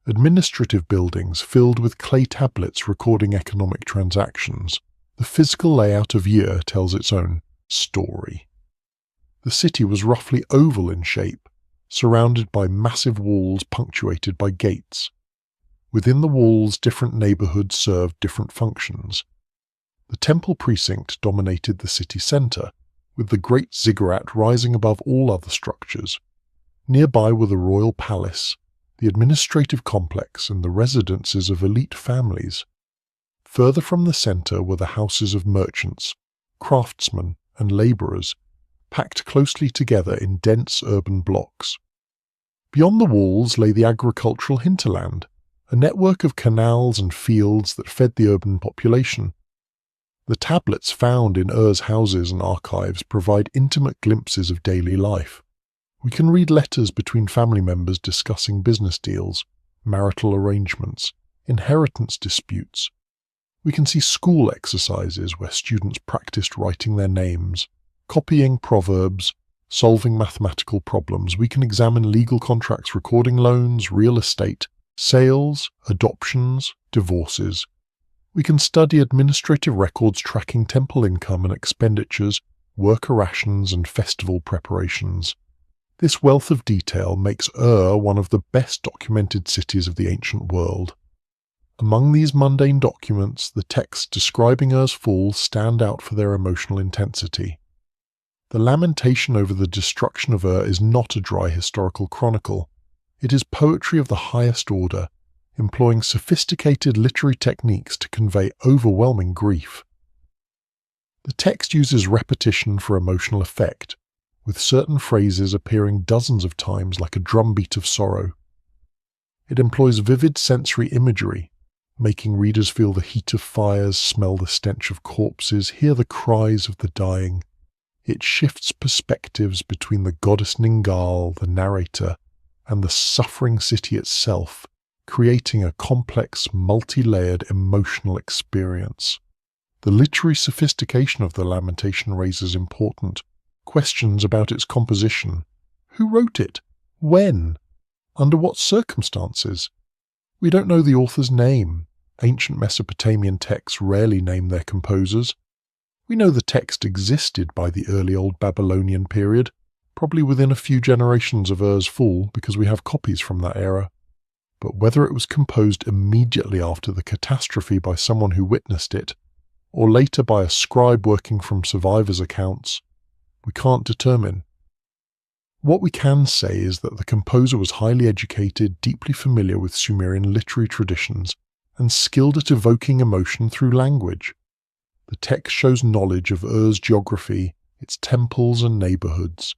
[SPEAKER 1] administrative buildings filled with clay tablets recording economic transactions. The physical layout of Ur tells its own story. The city was roughly oval in shape, surrounded by massive walls punctuated by gates. Within the walls, different neighborhoods served different functions. The temple precinct dominated the city center, with the great ziggurat rising above all other structures. Nearby were the royal palace, the administrative complex, and the residences of elite families. Further from the center were the houses of merchants, craftsmen, and laborers, packed closely together in dense urban blocks. Beyond the walls lay the agricultural hinterland, a network of canals and fields that fed the urban population. The tablets found in Ur's houses and archives provide intimate glimpses of daily life. We can read letters between family members discussing business deals, marital arrangements, inheritance disputes. We can see school exercises where students practiced writing their names, copying proverbs, solving mathematical problems. We can examine legal contracts recording loans, real estate, sales, adoptions, divorces. We can study administrative records tracking temple income and expenditures, worker rations and festival preparations. This wealth of detail makes Ur one of the best documented cities of the ancient world. Among these mundane documents, the texts describing Ur's fall stand out for their emotional intensity. The lamentation over the destruction of Ur is not a dry historical chronicle. It is poetry of the highest order, employing sophisticated literary techniques to convey overwhelming grief. The text uses repetition for emotional effect, with certain phrases appearing dozens of times like a drumbeat of sorrow. It employs vivid sensory imagery, making readers feel the heat of fires, smell the stench of corpses, hear the cries of the dying. It shifts perspectives between the goddess Ningal, the narrator, and the suffering city itself, creating a complex, multi-layered emotional experience. The literary sophistication of the lamentation raises important questions about its composition. Who wrote it? When? Under what circumstances? We don't know the author's name. Ancient Mesopotamian texts rarely name their composers. We know the text existed by the early Old Babylonian period, probably within a few generations of Ur's fall because we have copies from that era. But whether it was composed immediately after the catastrophe by someone who witnessed it, or later by a scribe working from survivors' accounts, we can't determine. What we can say is that the composer was highly educated, deeply familiar with Sumerian literary traditions, and skilled at evoking emotion through language. The text shows knowledge of Ur's geography, its temples and neighborhoods.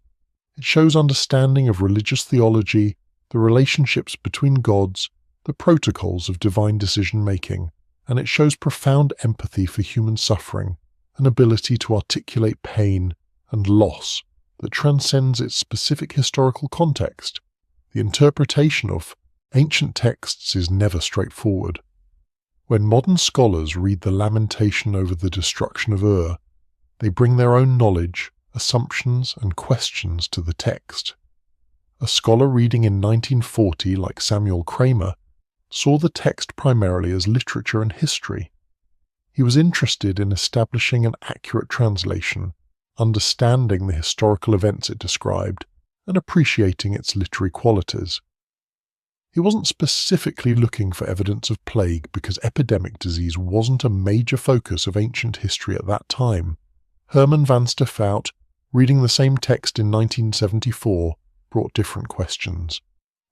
[SPEAKER 1] It shows understanding of religious theology, the relationships between gods, the protocols of divine decision-making, and it shows profound empathy for human suffering, an ability to articulate pain and loss that transcends its specific historical context. The interpretation of ancient texts is never straightforward. When modern scholars read the lamentation over the destruction of Ur, they bring their own knowledge, assumptions, and questions to the text. A scholar reading in 1940, like Samuel Kramer, saw the text primarily as literature and history. He was interested in establishing an accurate translation, understanding the historical events it described, and appreciating its literary qualities. He wasn't specifically looking for evidence of plague because epidemic disease wasn't a major focus of ancient history at that time. Herman van Steenvoort, reading the same text in 1974, brought different questions.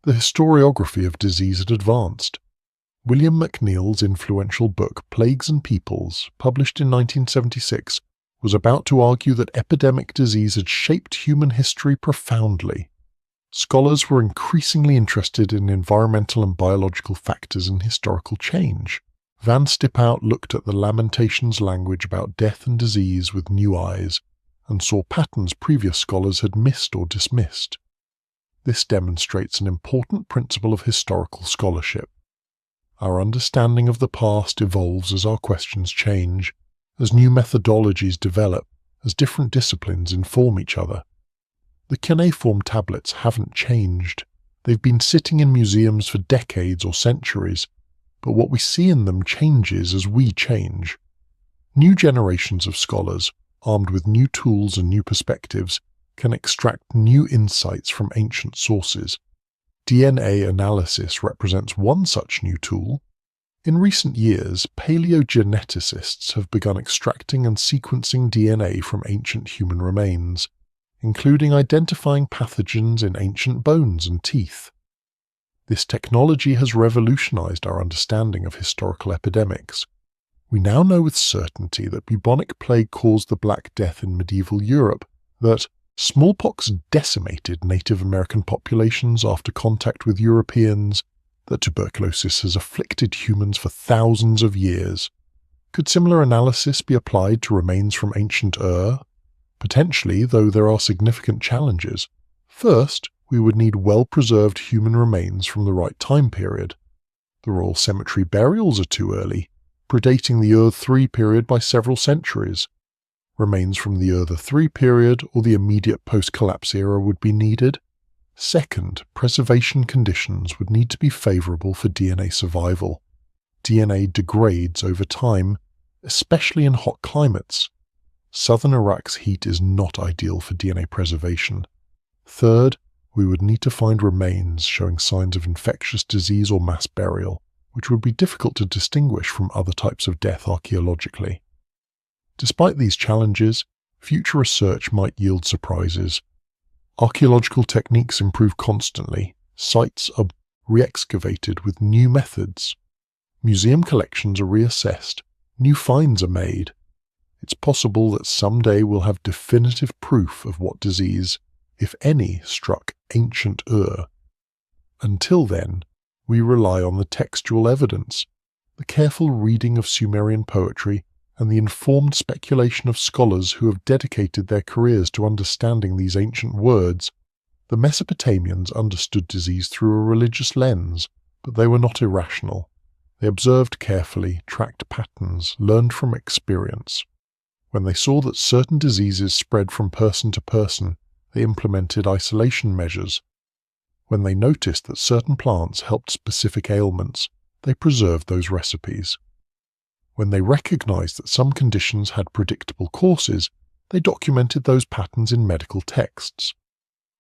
[SPEAKER 1] The historiography of disease had advanced. William McNeill's influential book Plagues and Peoples, published in 1976, was about to argue that epidemic disease had shaped human history profoundly. Scholars were increasingly interested in environmental and biological factors in historical change. Van Steenvoort looked at the Lamentations language about death and disease with new eyes, and saw patterns previous scholars had missed or dismissed. This demonstrates an important principle of historical scholarship. Our understanding of the past evolves as our questions change, as new methodologies develop, as different disciplines inform each other. The cuneiform tablets haven't changed. They've been sitting in museums for decades or centuries, but what we see in them changes as we change. New generations of scholars, armed with new tools and new perspectives, can extract new insights from ancient sources. DNA analysis represents one such new tool. In recent years, paleogeneticists have begun extracting and sequencing DNA from ancient human remains, including identifying pathogens in ancient bones and teeth. This technology has revolutionized our understanding of historical epidemics. We now know with certainty that bubonic plague caused the Black Death in medieval Europe, that smallpox decimated Native American populations after contact with Europeans, that tuberculosis has afflicted humans for thousands of years. Could similar analysis be applied to remains from ancient Ur? Potentially, though there are significant challenges. First, we would need well-preserved human remains from the right time period. The Royal Cemetery burials are too early, predating the Ur III period by several centuries. Remains from the Ur III period or the immediate post-collapse era would be needed. Second, preservation conditions would need to be favorable for DNA survival. DNA degrades over time, especially in hot climates. Southern Iraq's heat is not ideal for DNA preservation. Third, we would need to find remains showing signs of infectious disease or mass burial, which would be difficult to distinguish from other types of death archaeologically. Despite these challenges, future research might yield surprises. Archaeological techniques improve constantly, sites are re-excavated with new methods, museum collections are reassessed, new finds are made. It's possible that someday we'll have definitive proof of what disease, if any, struck ancient Ur. Until then, we rely on the textual evidence, the careful reading of Sumerian poetry, and the informed speculation of scholars who have dedicated their careers to understanding these ancient words. The Mesopotamians understood disease through a religious lens, but they were not irrational. They observed carefully, tracked patterns, learned from experience. When they saw that certain diseases spread from person to person, they implemented isolation measures. When they noticed that certain plants helped specific ailments, they preserved those recipes. When they recognized that some conditions had predictable courses, they documented those patterns in medical texts.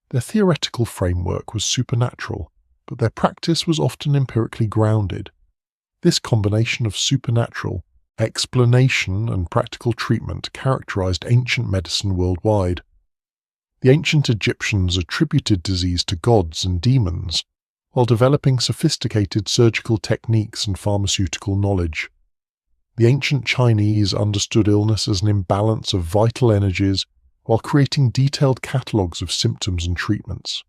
[SPEAKER 1] Their theoretical framework was supernatural, but their practice was often empirically grounded. This combination of supernatural, explanation, and practical treatment characterized ancient medicine worldwide. The ancient Egyptians attributed disease to gods and demons, while developing sophisticated surgical techniques and pharmaceutical knowledge. The ancient Chinese understood illness as an imbalance of vital energies, while creating detailed catalogues of symptoms and treatments.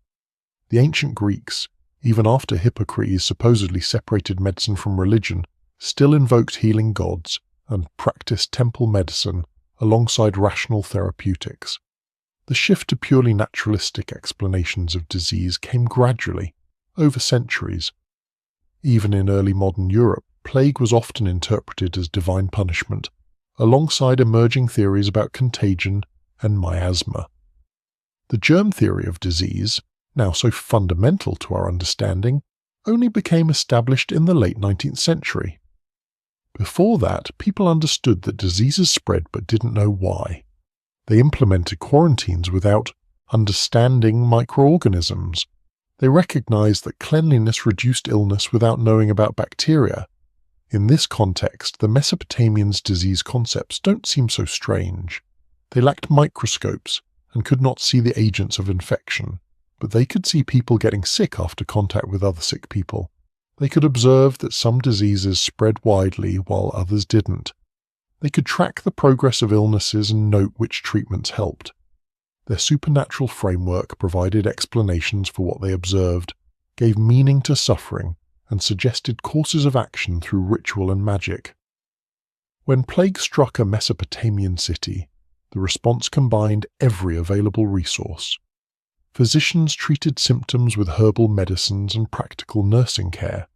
[SPEAKER 1] The ancient Greeks, even after Hippocrates supposedly separated medicine from religion, still invoked healing gods and practiced temple medicine alongside rational therapeutics. The shift to purely naturalistic explanations of disease came gradually, over centuries. Even in early modern Europe, plague was often interpreted as divine punishment, alongside emerging theories about contagion and miasma. The germ theory of disease, now so fundamental to our understanding, only became established in the late 19th century. Before that, people understood that diseases spread but didn't know why. They implemented quarantines without understanding microorganisms. They recognized that cleanliness reduced illness without knowing about bacteria. In this context, the Mesopotamians' disease concepts don't seem so strange. They lacked microscopes and could not see the agents of infection, but they could see people getting sick after contact with other sick people. They could observe that some diseases spread widely while others didn't. They could track the progress of illnesses and note which treatments helped. Their supernatural framework provided explanations for what they observed, gave meaning to suffering, and suggested courses of action through ritual and magic. When plague struck a Mesopotamian city, the response combined every available resource. Physicians treated symptoms with herbal medicines and practical nursing care.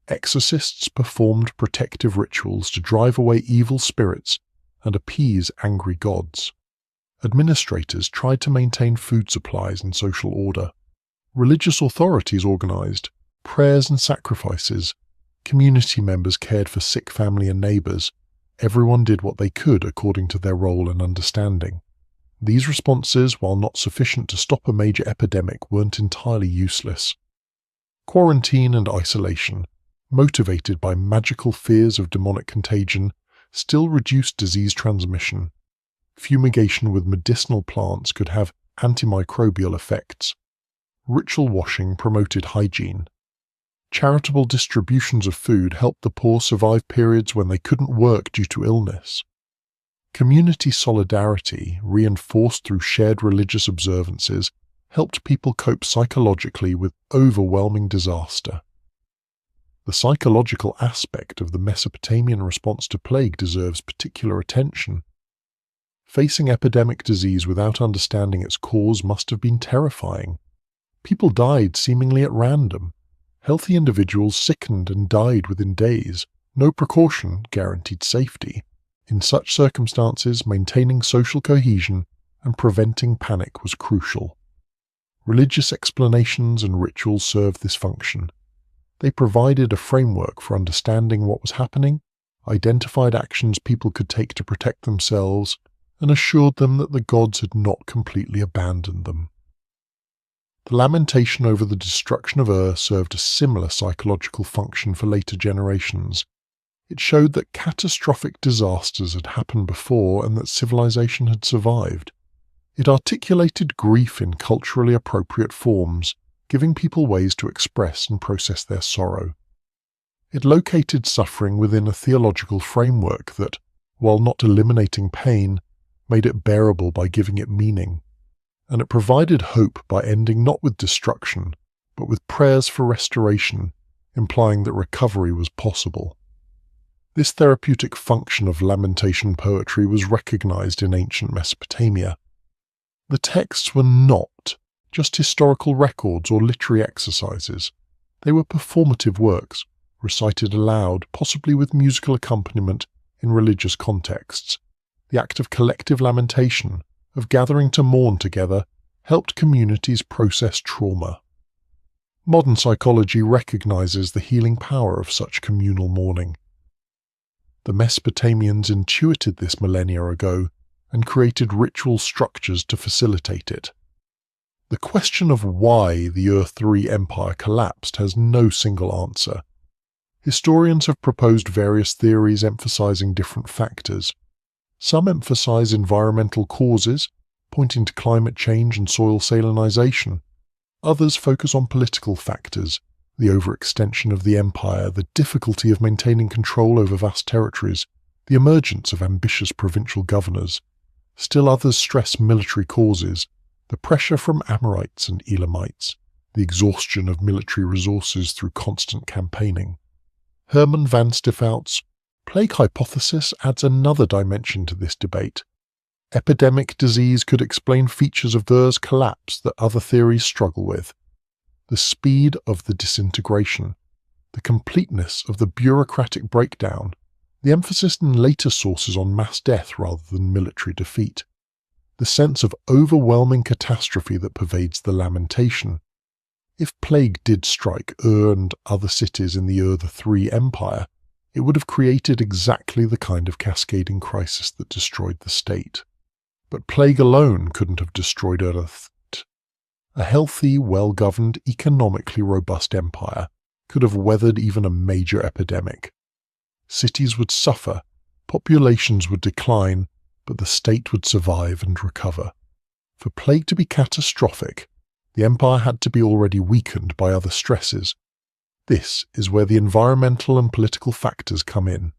[SPEAKER 1] Exorcists performed protective rituals to drive away evil spirits and appease angry gods. Administrators tried to maintain food supplies and social order. Religious authorities organized prayers and sacrifices. Community members cared for sick family and neighbors. Everyone did what they could according to their role and understanding. These responses, while not sufficient to stop a major epidemic, weren't entirely useless. Quarantine and isolation, motivated by magical fears of demonic contagion, still reduced disease transmission. Fumigation with medicinal plants could have antimicrobial effects. Ritual washing promoted hygiene. Charitable distributions of food helped the poor survive periods when they couldn't work due to illness. Community solidarity, reinforced through shared religious observances, helped people cope psychologically with overwhelming disaster. The psychological aspect of the Mesopotamian response to plague deserves particular attention. Facing epidemic disease without understanding its cause must have been terrifying. People died seemingly at random. Healthy individuals sickened and died within days. No precaution guaranteed safety. In such circumstances, maintaining social cohesion and preventing panic was crucial. Religious explanations and rituals served this function. They provided a framework for understanding what was happening, identified actions people could take to protect themselves, and assured them that the gods had not completely abandoned them. The lamentation over the destruction of Ur served a similar psychological function for later generations. It showed that catastrophic disasters had happened before and that civilization had survived. It articulated grief in culturally appropriate forms, giving people ways to express and process their sorrow. It located suffering within a theological framework that, while not eliminating pain, made it bearable by giving it meaning. And it provided hope by ending not with destruction, but with prayers for restoration, implying that recovery was possible. This therapeutic function of lamentation poetry was recognized in ancient Mesopotamia. The texts were not just historical records or literary exercises. They were performative works, recited aloud, possibly with musical accompaniment in religious contexts. The act of collective lamentation, of gathering to mourn together, helped communities process trauma. Modern psychology recognizes the healing power of such communal mourning. The Mesopotamians intuited this millennia ago and created ritual structures to facilitate it. The question of why the Ur-3 empire collapsed has no single answer. Historians have proposed various theories emphasizing different factors. Some emphasize environmental causes, pointing to climate change and soil salinization. Others focus on political factors, the overextension of the empire, the difficulty of maintaining control over vast territories, the emergence of ambitious provincial governors. Still others stress military causes, the pressure from Amorites and Elamites, the exhaustion of military resources through constant campaigning. Herman van Stiphout's plague hypothesis adds another dimension to this debate. Epidemic disease could explain features of Ur's collapse that other theories struggle with. The speed of the disintegration, the completeness of the bureaucratic breakdown, the emphasis in later sources on mass death rather than military defeat, the sense of overwhelming catastrophe that pervades the lamentation. If plague did strike Ur and other cities in the Ur-3 empire, it would have created exactly the kind of cascading crisis that destroyed the state. But plague alone couldn't have destroyed Earth. A healthy, well-governed, economically robust empire could have weathered even a major epidemic. Cities would suffer, populations would decline, but the state would survive and recover. For plague to be catastrophic, the empire had to be already weakened by other stresses. This is where the environmental and political factors come in.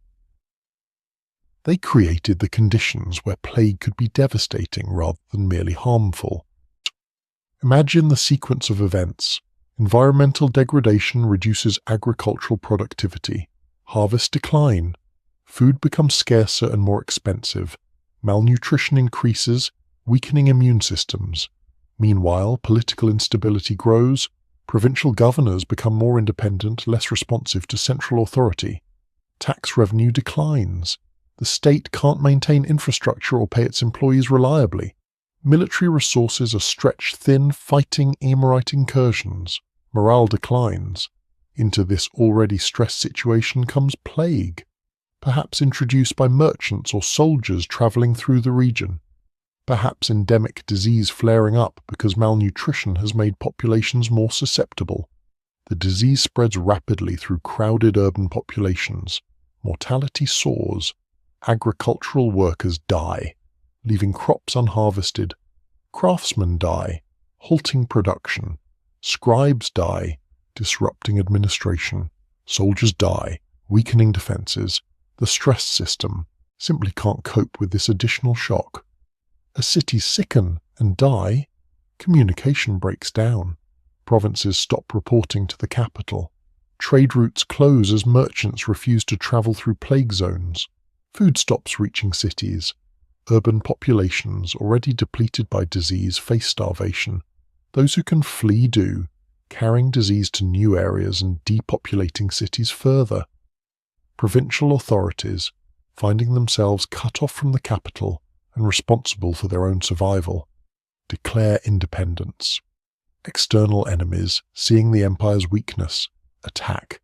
[SPEAKER 1] They created the conditions where plague could be devastating rather than merely harmful. Imagine the sequence of events. Environmental degradation reduces agricultural productivity. Harvests decline. Food becomes scarcer and more expensive. Malnutrition increases, weakening immune systems. Meanwhile, political instability grows. Provincial governors become more independent, less responsive to central authority. Tax revenue declines. The state can't maintain infrastructure or pay its employees reliably. Military resources are stretched thin fighting Amorite incursions. Morale declines. Into this already stressed situation comes plague, perhaps introduced by merchants or soldiers traveling through the region. Perhaps endemic disease flaring up because malnutrition has made populations more susceptible. The disease spreads rapidly through crowded urban populations. Mortality soars. Agricultural workers die, leaving crops unharvested. Craftsmen die, halting production. Scribes die, disrupting administration. Soldiers die, weakening defenses. The stress system simply can't cope with this additional shock. As cities sicken and die, communication breaks down. Provinces stop reporting to the capital. Trade routes close as merchants refuse to travel through plague zones. Food stops reaching cities. Urban populations, already depleted by disease, face starvation. Those who can flee do, carrying disease to new areas and depopulating cities further. Provincial authorities, finding themselves cut off from the capital and responsible for their own survival, declare independence. External enemies, seeing the empire's weakness, attack.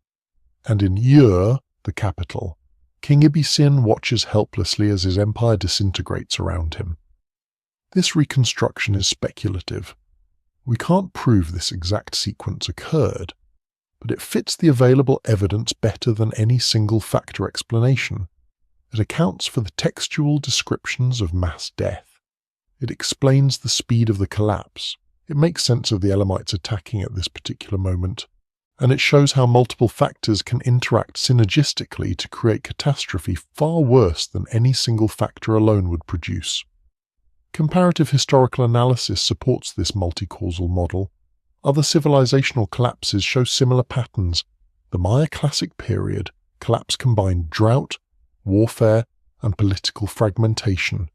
[SPEAKER 1] And in Ur, the capital, King Ibisin watches helplessly as his empire disintegrates around him. This reconstruction is speculative. We can't prove this exact sequence occurred, but it fits the available evidence better than any single-factor explanation. It accounts for the textual descriptions of mass death. It explains the speed of the collapse. It makes sense of the Elamites attacking at this particular moment, and it shows how multiple factors can interact synergistically to create catastrophe far worse than any single factor alone would produce. Comparative historical analysis supports this multi-causal model. Other civilizational collapses show similar patterns. The Maya Classic period collapse combined drought, warfare, and political fragmentation.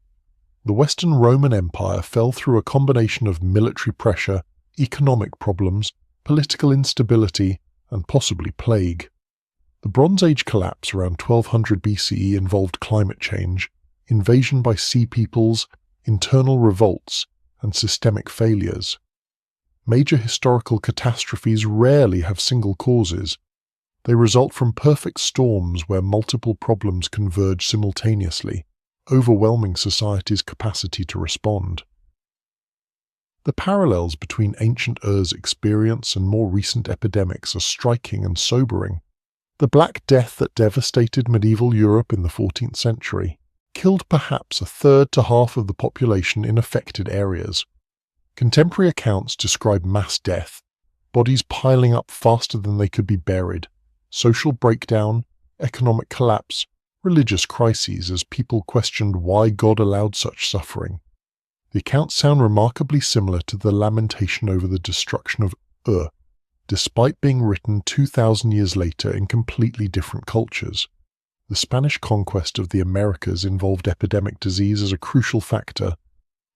[SPEAKER 1] The Western Roman Empire fell through a combination of military pressure, economic problems, political instability, and possibly plague. The Bronze Age collapse around 1200 BCE involved climate change, invasion by sea peoples, internal revolts, and systemic failures. Major historical catastrophes rarely have single causes. They result from perfect storms where multiple problems converge simultaneously, overwhelming society's capacity to respond. The parallels between ancient Ur's experience and more recent epidemics are striking and sobering. The Black Death that devastated medieval Europe in the 14th century killed perhaps a third to half of the population in affected areas. Contemporary accounts describe mass death, bodies piling up faster than they could be buried, social breakdown, economic collapse, religious crises as people questioned why God allowed such suffering. The accounts sound remarkably similar to the lamentation over the destruction of Ur, despite being written 2,000 years later in completely different cultures. The Spanish conquest of the Americas involved epidemic disease as a crucial factor.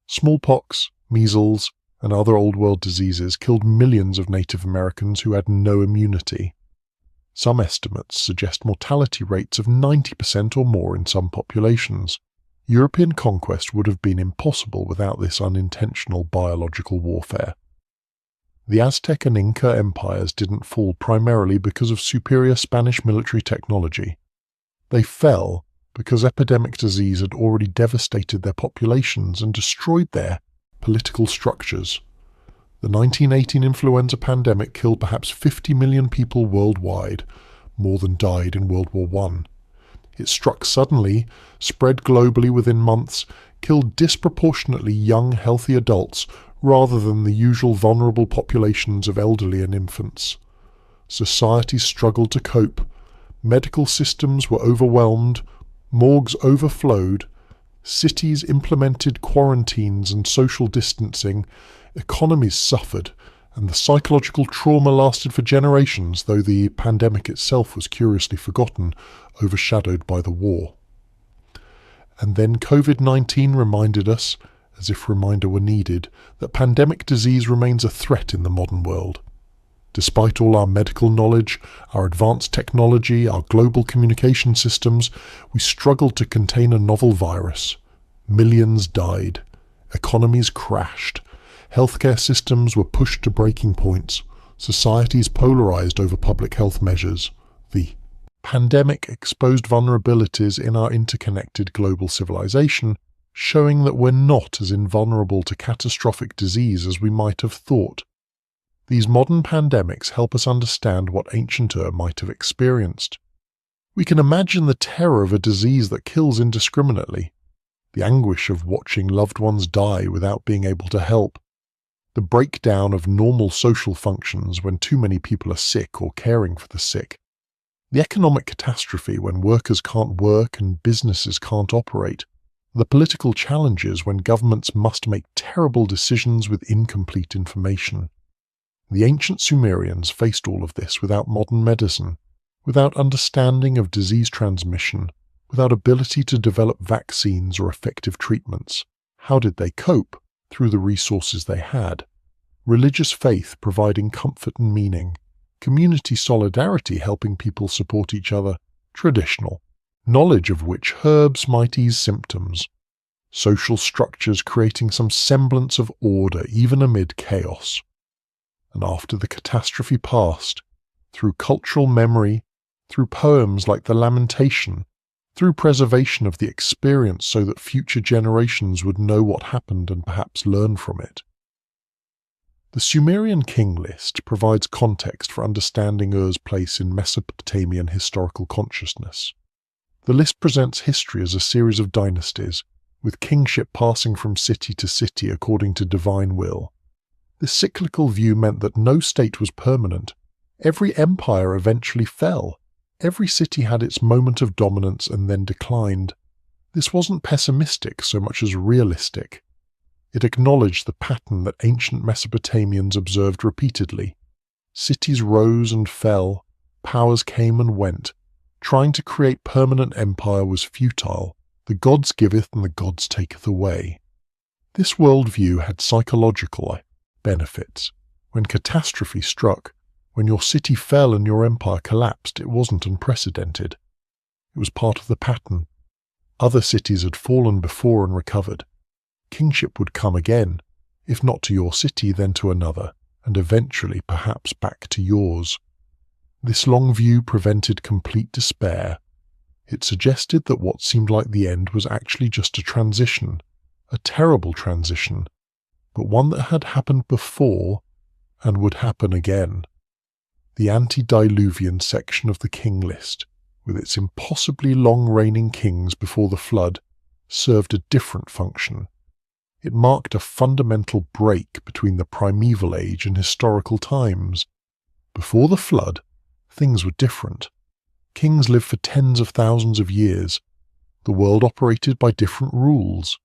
[SPEAKER 1] Smallpox, measles, and other Old World diseases killed millions of Native Americans who had no immunity. Some estimates suggest mortality rates of 90% or more in some populations. European conquest would have been impossible without this unintentional biological warfare. The Aztec and Inca empires didn't fall primarily because of superior Spanish military technology. They fell because epidemic disease had already devastated their populations and destroyed their political structures. The 1918 influenza pandemic killed perhaps 50 million people worldwide, more than died in World War I. It struck suddenly, spread globally within months, killed disproportionately young, healthy adults rather than the usual vulnerable populations of elderly and infants. Societies struggled to cope. Medical systems were overwhelmed, morgues overflowed, cities implemented quarantines and social distancing, economies suffered, and the psychological trauma lasted for generations, though the pandemic itself was curiously forgotten, overshadowed by the war. And then COVID-19 reminded us, as if reminder were needed, that pandemic disease remains a threat in the modern world. Despite all our medical knowledge, our advanced technology, our global communication systems, we struggled to contain a novel virus. Millions died. Economies crashed. Healthcare systems were pushed to breaking points. Societies polarized over public health measures. The pandemic exposed vulnerabilities in our interconnected global civilization, showing that we're not as invulnerable to catastrophic disease as we might have thought. These modern pandemics help us understand what ancient Ur might have experienced. We can imagine the terror of a disease that kills indiscriminately, the anguish of watching loved ones die without being able to help, the breakdown of normal social functions when too many people are sick or caring for the sick, the economic catastrophe when workers can't work and businesses can't operate, the political challenges when governments must make terrible decisions with incomplete information. The ancient Sumerians faced all of this without modern medicine, without understanding of disease transmission, without ability to develop vaccines or effective treatments. How did they cope? Through the resources they had. Religious faith providing comfort and meaning, community solidarity helping people support each other, traditional, knowledge of which herbs might ease symptoms, social structures creating some semblance of order even amid chaos. And after the catastrophe passed, through cultural memory, through poems like the Lamentation, through preservation of the experience so that future generations would know what happened and perhaps learn from it. The Sumerian king list provides context for understanding Ur's place in Mesopotamian historical consciousness. The list presents history as a series of dynasties, with kingship passing from city to city according to divine will. This cyclical view meant that no state was permanent. Every empire eventually fell. Every city had its moment of dominance and then declined. This wasn't pessimistic so much as realistic. It acknowledged the pattern that ancient Mesopotamians observed repeatedly. Cities rose and fell, powers came and went. Trying to create permanent empire was futile. The gods giveth and the gods taketh away. This worldview had psychological benefits. When catastrophe struck, when your city fell and your empire collapsed, it wasn't unprecedented. It was part of the pattern. Other cities had fallen before and recovered. Kingship would come again, if not to your city, then to another, and eventually perhaps back to yours. This long view prevented complete despair. It suggested that what seemed like the end was actually just a transition, a terrible transition, but one that had happened before and would happen again. The antediluvian section of the king list, with its impossibly long reigning kings before the flood, served a different function. It marked a fundamental break between the primeval age and historical times. Before the flood, things were different. Kings lived for tens of thousands of years. The world operated by different rules.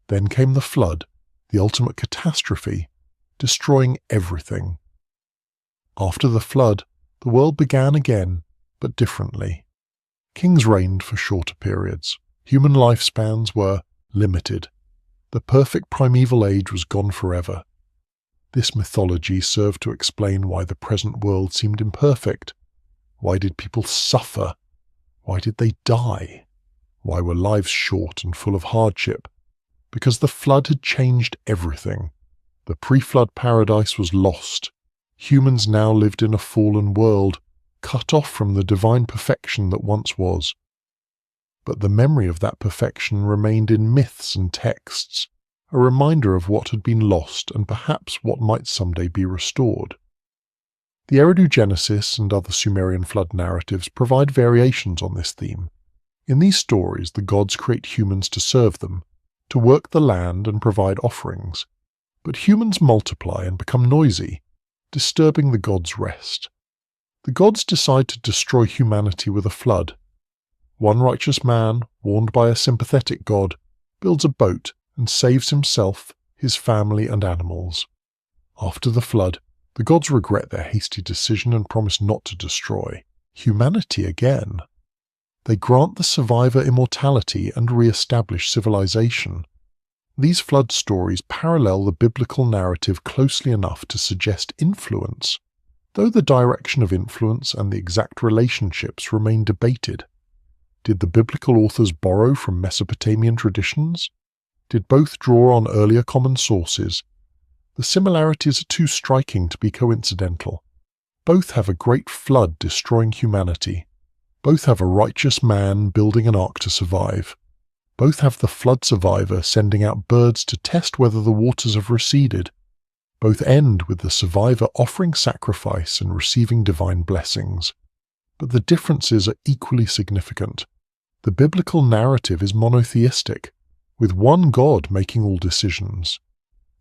[SPEAKER 1] Then came the flood, the ultimate catastrophe, destroying everything. After the flood, the world began again, but differently. Kings reigned for shorter periods. Human lifespans were limited. The perfect primeval age was gone forever. This mythology served to explain why the present world seemed imperfect. Why did people suffer? Why did they die? Why were lives short and full of hardship? Because the flood had changed everything. The pre-flood paradise was lost. Humans now lived in a fallen world, cut off from the divine perfection that once was. But the memory of that perfection remained in myths and texts, a reminder of what had been lost and perhaps what might someday be restored. The Eridu-Genesis and other Sumerian flood narratives provide variations on this theme. In these stories, the gods create humans to serve them, to work the land and provide offerings. But humans multiply and become noisy, disturbing the gods' rest. The gods decide to destroy humanity with a flood. One righteous man, warned by a sympathetic god, builds a boat and saves himself, his family and animals. After the flood, the gods regret their hasty decision and promise not to destroy humanity again. They grant the survivor immortality and re-establish civilization. These flood stories parallel the biblical narrative closely enough to suggest influence, though the direction of influence and the exact relationships remain debated. Did the biblical authors borrow from Mesopotamian traditions? Did both draw on earlier common sources? The similarities are too striking to be coincidental. Both have a great flood destroying humanity. Both have a righteous man building an ark to survive. Both have the flood survivor sending out birds to test whether the waters have receded. Both end with the survivor offering sacrifice and receiving divine blessings. But the differences are equally significant. The biblical narrative is monotheistic, with one God making all decisions.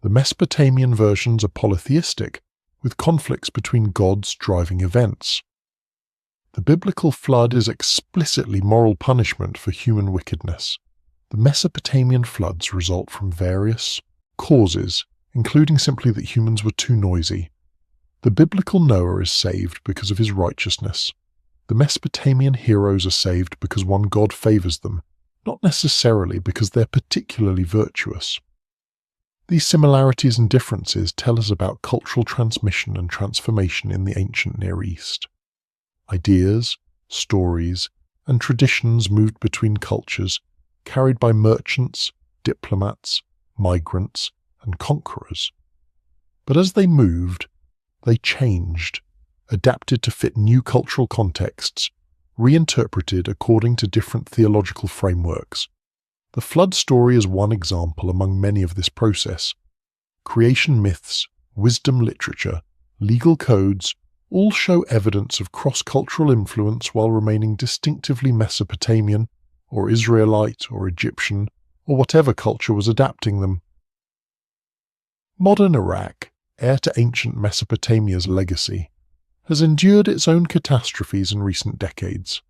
[SPEAKER 1] The Mesopotamian versions are polytheistic, with conflicts between gods driving events. The biblical flood is explicitly moral punishment for human wickedness. The Mesopotamian floods result from various causes, including simply that humans were too noisy. The biblical Noah is saved because of his righteousness. The Mesopotamian heroes are saved because one god favors them, not necessarily because they're particularly virtuous. These similarities and differences tell us about cultural transmission and transformation in the ancient Near East. Ideas, stories, and traditions moved between cultures, carried by merchants, diplomats, migrants, and conquerors. But as they moved, they changed, adapted to fit new cultural contexts, reinterpreted according to different theological frameworks. The flood story is one example among many of this process. Creation myths, wisdom literature, legal codes all show evidence of cross-cultural influence while remaining distinctively Mesopotamian, or Israelite, or Egyptian, or whatever culture was adapting them. Modern Iraq, heir to ancient Mesopotamia's legacy, has endured its own catastrophes in recent decades.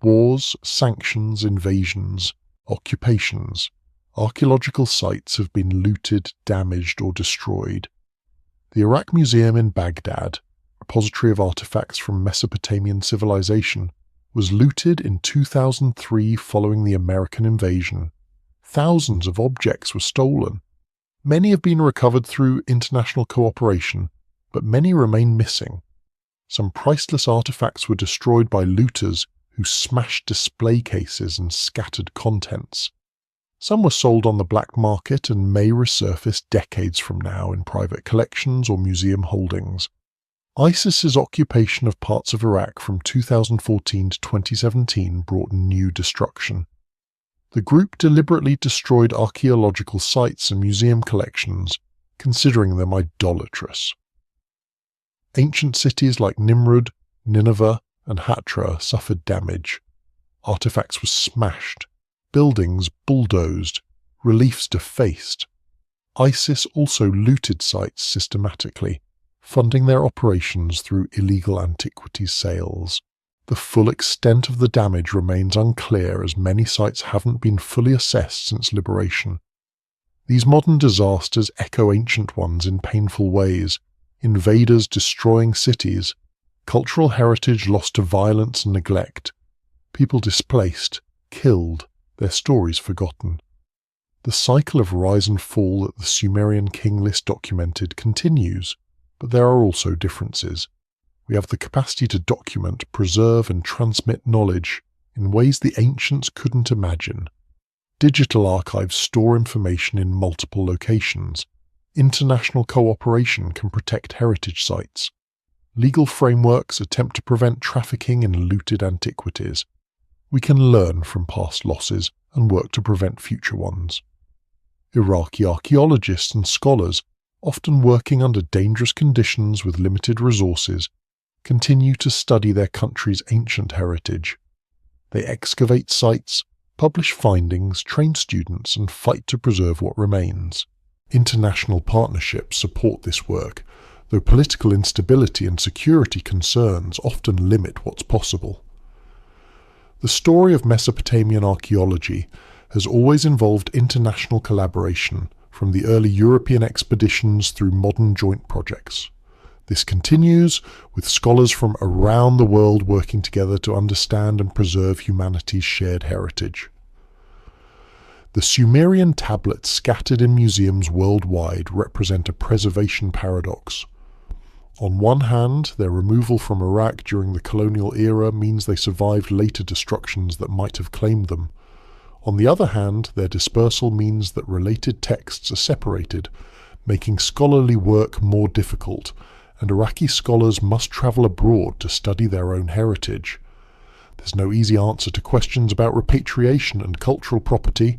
[SPEAKER 1] Wars, sanctions, invasions, occupations, archaeological sites have been looted, damaged, or destroyed. The Iraq Museum in Baghdad, repository of artifacts from Mesopotamian civilization, was looted in 2003 following the American invasion. Thousands of objects were stolen. Many have been recovered through international cooperation, but many remain missing. Some priceless artifacts were destroyed by looters who smashed display cases and scattered contents. Some were sold on the black market and may resurface decades from now in private collections or museum holdings. ISIS's occupation of parts of Iraq from 2014 to 2017 brought new destruction. The group deliberately destroyed archaeological sites and museum collections, considering them idolatrous. Ancient cities like Nimrud, Nineveh, and Hatra suffered damage. Artifacts were smashed, buildings bulldozed, reliefs defaced. ISIS also looted sites systematically, funding their operations through illegal antiquities sales. The full extent of the damage remains unclear as many sites haven't been fully assessed since liberation. These modern disasters echo ancient ones in painful ways: invaders destroying cities, cultural heritage lost to violence and neglect, people displaced, killed, their stories forgotten. The cycle of rise and fall that the Sumerian king list documented continues, but there are also differences. We have the capacity to document, preserve, and transmit knowledge in ways the ancients couldn't imagine. Digital archives store information in multiple locations. International cooperation can protect heritage sites. Legal frameworks attempt to prevent trafficking in looted antiquities. We can learn from past losses and work to prevent future ones. Iraqi archaeologists and scholars, often working under dangerous conditions with limited resources, continue to study their country's ancient heritage. They excavate sites, publish findings, train students, and fight to preserve what remains. International partnerships support this work, though political instability and security concerns often limit what's possible. The story of Mesopotamian archaeology has always involved international collaboration, from the early European expeditions through modern joint projects. This continues, with scholars from around the world working together to understand and preserve humanity's shared heritage. The Sumerian tablets scattered in museums worldwide represent a preservation paradox. On one hand, their removal from Iraq during the colonial era means they survived later destructions that might have claimed them. On the other hand, their dispersal means that related texts are separated, making scholarly work more difficult, and Iraqi scholars must travel abroad to study their own heritage. There's no easy answer to questions about repatriation and cultural property.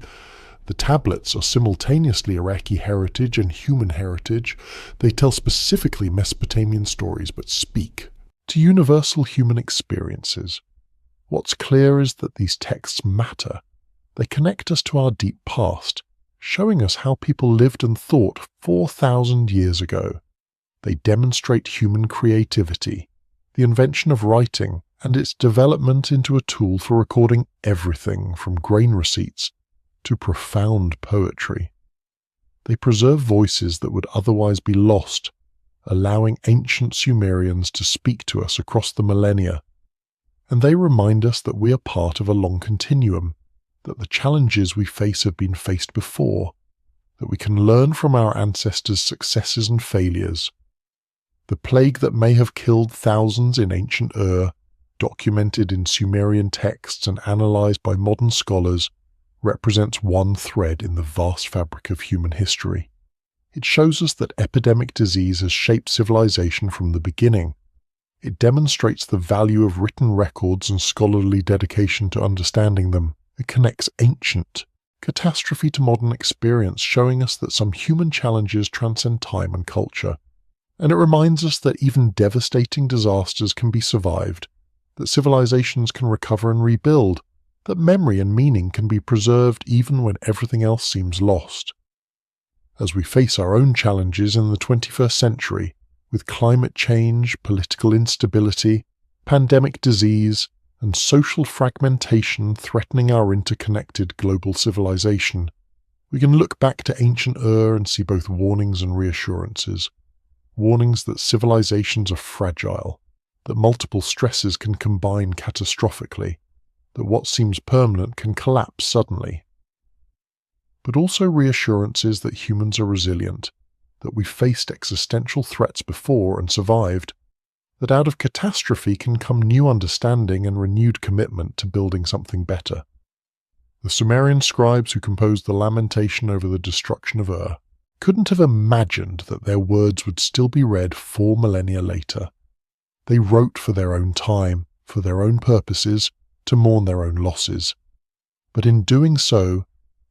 [SPEAKER 1] The tablets are simultaneously Iraqi heritage and human heritage. They tell specifically Mesopotamian stories, but speak to universal human experiences. What's clear is that these texts matter. They connect us to our deep past, showing us how people lived and thought 4,000 years ago. They demonstrate human creativity, the invention of writing, and its development into a tool for recording everything from grain receipts to profound poetry. They preserve voices that would otherwise be lost, allowing ancient Sumerians to speak to us across the millennia. And they remind us that we are part of a long continuum, that the challenges we face have been faced before, that we can learn from our ancestors' successes and failures. The plague that may have killed thousands in ancient Ur, documented in Sumerian texts and analyzed by modern scholars, represents one thread in the vast fabric of human history. It shows us that epidemic disease has shaped civilization from the beginning, It demonstrates the value of written records and scholarly dedication to understanding them. It connects ancient catastrophe to modern experience, showing us that some human challenges transcend time and culture. And it reminds us that even devastating disasters can be survived, that civilizations can recover and rebuild, that memory and meaning can be preserved even when everything else seems lost. As we face our own challenges in the 21st century, with climate change, political instability, pandemic disease, and social fragmentation threatening our interconnected global civilization, we can look back to ancient Ur and see both warnings and reassurances. Warnings that civilizations are fragile, that multiple stresses can combine catastrophically, that what seems permanent can collapse suddenly. But also reassurances that humans are resilient, that we've faced existential threats before and survived, that out of catastrophe can come new understanding and renewed commitment to building something better. The Sumerian scribes who composed the lamentation over the destruction of Ur couldn't have imagined that their words would still be read 4 millennia later. They wrote for their own time, for their own purposes, to mourn their own losses. But in doing so,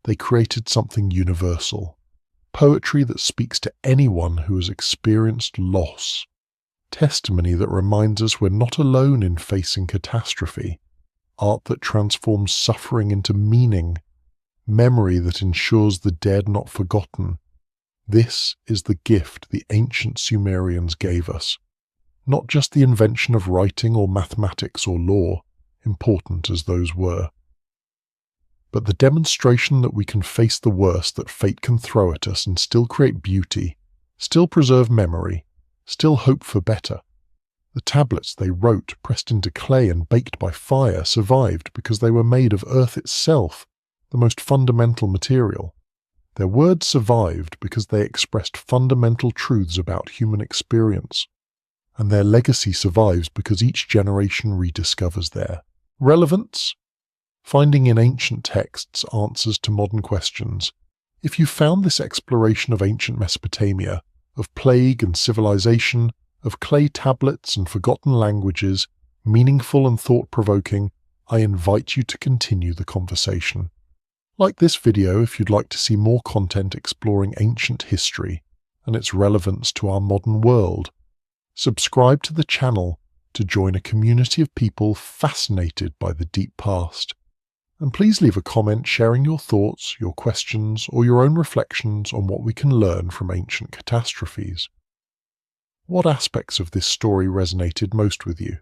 [SPEAKER 1] they created something universal. Poetry that speaks to anyone who has experienced loss. Testimony that reminds us we're not alone in facing catastrophe. Art that transforms suffering into meaning. Memory that ensures the dead not forgotten. This is the gift the ancient Sumerians gave us. Not just the invention of writing or mathematics or law, important as those were, but the demonstration that we can face the worst that fate can throw at us and still create beauty, still preserve memory, still hope for better. The tablets they wrote, pressed into clay and baked by fire, survived because they were made of earth itself, the most fundamental material. Their words survived because they expressed fundamental truths about human experience. And their legacy survives because each generation rediscovers their relevance. Finding in ancient texts answers to modern questions. If you found this exploration of ancient Mesopotamia, of plague and civilization, of clay tablets and forgotten languages, meaningful and thought-provoking, I invite you to continue the conversation. Like this video if you'd like to see more content exploring ancient history and its relevance to our modern world. Subscribe to the channel to join a community of people fascinated by the deep past. And please leave a comment sharing your thoughts, your questions, or your own reflections on what we can learn from ancient catastrophes. What aspects of this story resonated most with you?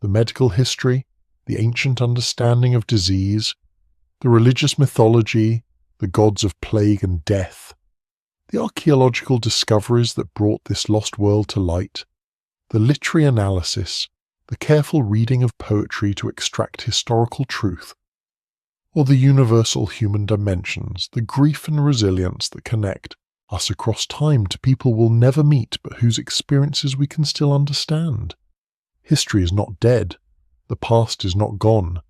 [SPEAKER 1] The medical history, the ancient understanding of disease, the religious mythology, the gods of plague and death, the archaeological discoveries that brought this lost world to light, the literary analysis, the careful reading of poetry to extract historical truth, or the universal human dimensions, the grief and resilience that connect us across time to people we'll never meet but whose experiences we can still understand. History is not dead. The past is not gone.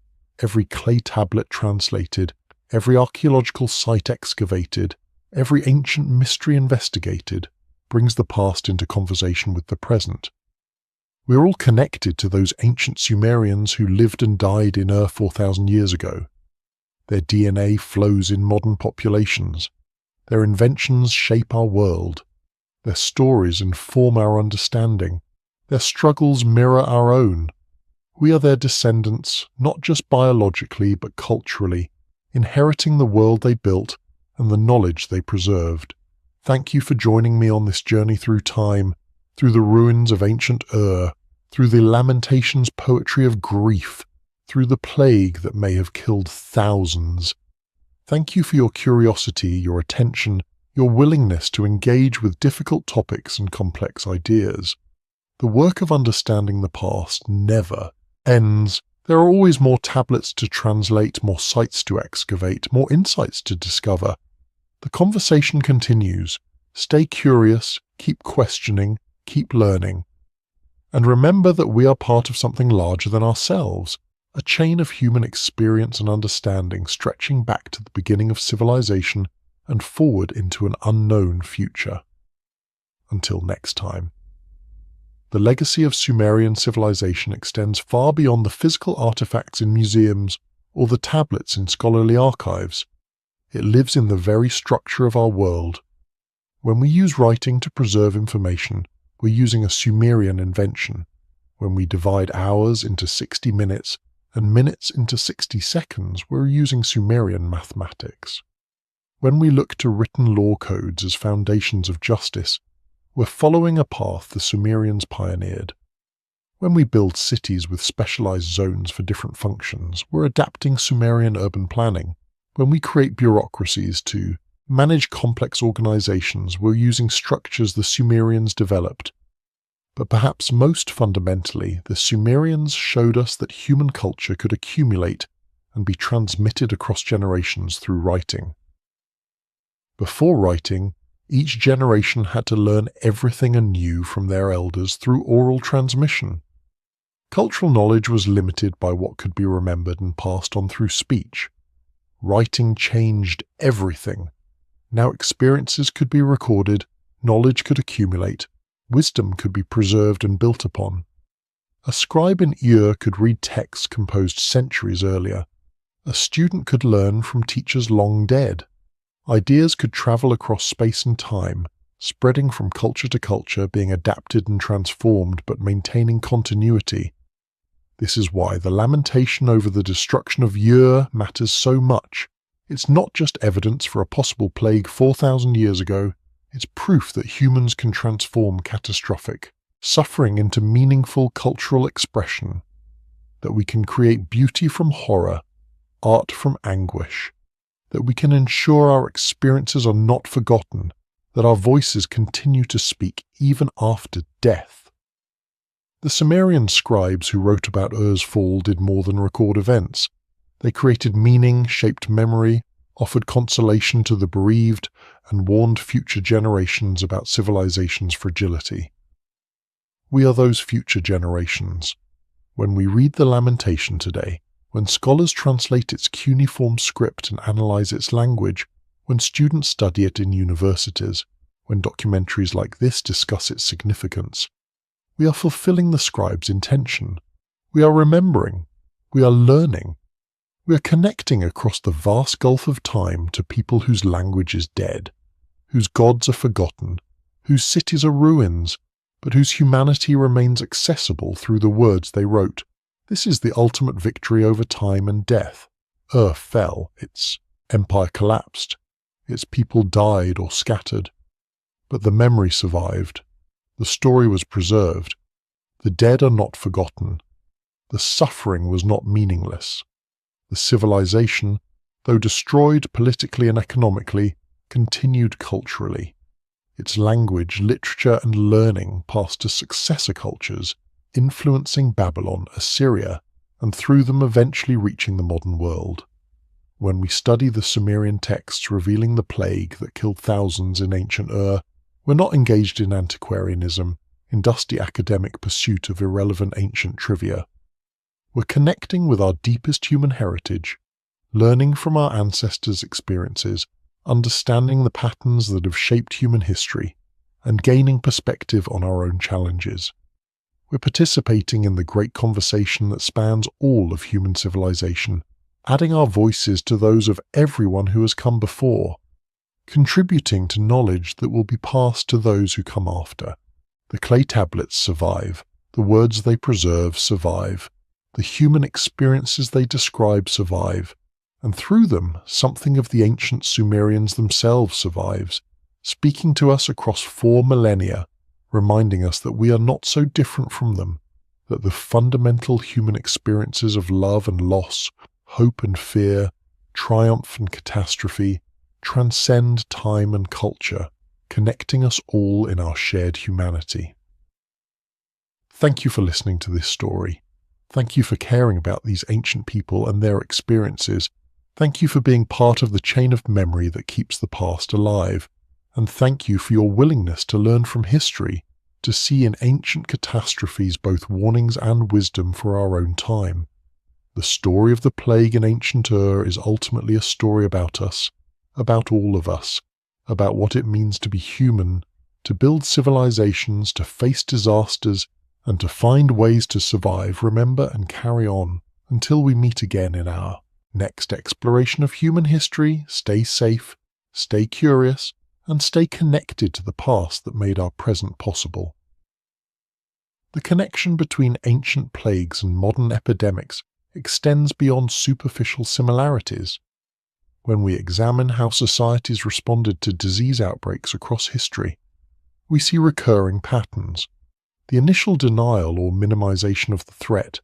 [SPEAKER 1] Every clay tablet translated, every archaeological site excavated, every ancient mystery investigated, brings the past into conversation with the present. We're all connected to those ancient Sumerians who lived and died in Ur 4,000 years ago. Their DNA flows in modern populations. Their inventions shape our world. Their stories inform our understanding. Their struggles mirror our own. We are their descendants, not just biologically but culturally, inheriting the world they built and the knowledge they preserved. Thank you for joining me on this journey through time, through the ruins of ancient Ur, through the lamentations poetry of grief, through the plague that may have killed thousands. Thank you for your curiosity, your attention, your willingness to engage with difficult topics and complex ideas. The work of understanding the past never ends. There are always more tablets to translate, more sites to excavate, more insights to discover. The conversation continues. Stay curious, keep questioning, keep learning. And remember that we are part of something larger than ourselves, a chain of human experience and understanding stretching back to the beginning of civilization and forward into an unknown future. Until next time. The legacy of Sumerian civilization extends far beyond the physical artifacts in museums or the tablets in scholarly archives. It lives in the very structure of our world. When we use writing to preserve information, we're using a Sumerian invention. When we divide hours into 60 minutes and minutes into 60 seconds, we're using Sumerian mathematics. When we look to written law codes as foundations of justice, we're following a path the Sumerians pioneered. When we build cities with specialized zones for different functions, we're adapting Sumerian urban planning. When we create bureaucracies to manage complex organizations, we're using structures the Sumerians developed. But perhaps most fundamentally, the Sumerians showed us that human culture could accumulate and be transmitted across generations through writing. Before writing, each generation had to learn everything anew from their elders through oral transmission. Cultural knowledge was limited by what could be remembered and passed on through speech. Writing changed everything. Now experiences could be recorded, knowledge could accumulate, wisdom could be preserved and built upon. A scribe in Ur could read texts composed centuries earlier. A student could learn from teachers long dead. Ideas could travel across space and time, spreading from culture to culture, being adapted and transformed but maintaining continuity. This is why the lamentation over the destruction of Ur matters so much. It's not just evidence for a possible plague 4,000 years ago, it's proof that humans can transform catastrophic suffering into meaningful cultural expression, that we can create beauty from horror, art from anguish, that we can ensure our experiences are not forgotten, that our voices continue to speak even after death. The Sumerian scribes who wrote about Ur's fall did more than record events. They created meaning, shaped memory, offered consolation to the bereaved, and warned future generations about civilization's fragility. We are those future generations. When we read the lamentation today, when scholars translate its cuneiform script and analyze its language, when students study it in universities, when documentaries like this discuss its significance, we are fulfilling the scribe's intention. We are remembering. We are learning. We are connecting across the vast gulf of time to people whose language is dead, whose gods are forgotten, whose cities are ruins, but whose humanity remains accessible through the words they wrote. This is the ultimate victory over time and death. Ur fell, its empire collapsed, its people died or scattered. But the memory survived. The story was preserved. The dead are not forgotten. The suffering was not meaningless. The civilization, though destroyed politically and economically, continued culturally. Its language, literature, and learning passed to successor cultures, influencing Babylon, Assyria, and through them eventually reaching the modern world. When we study the Sumerian texts revealing the plague that killed thousands in ancient Ur, we're not engaged in antiquarianism, in dusty academic pursuit of irrelevant ancient trivia. We're connecting with our deepest human heritage, learning from our ancestors' experiences, understanding the patterns that have shaped human history, and gaining perspective on our own challenges. We're participating in the great conversation that spans all of human civilization, adding our voices to those of everyone who has come before, contributing to knowledge that will be passed to those who come after. The clay tablets survive, the words they preserve survive, the human experiences they describe survive, and through them something of the ancient Sumerians themselves survives, speaking to us across 4 millennia, reminding us that we are not so different from them, that the fundamental human experiences of love and loss, hope and fear, triumph and catastrophe, transcend time and culture, connecting us all in our shared humanity. Thank you for listening to this story. Thank you for caring about these ancient people and their experiences. Thank you for being part of the chain of memory that keeps the past alive. And thank you for your willingness to learn from history, to see in ancient catastrophes both warnings and wisdom for our own time. The story of the plague in ancient Ur is ultimately a story about us, about all of us, about what it means to be human, to build civilizations, to face disasters, and to find ways to survive, remember, and carry on until we meet again in our next exploration of human history. Stay safe, stay curious, and stay connected to the past that made our present possible. The connection between ancient plagues and modern epidemics extends beyond superficial similarities. When we examine how societies responded to disease outbreaks across history, we see recurring patterns. The initial denial or minimization of the threat,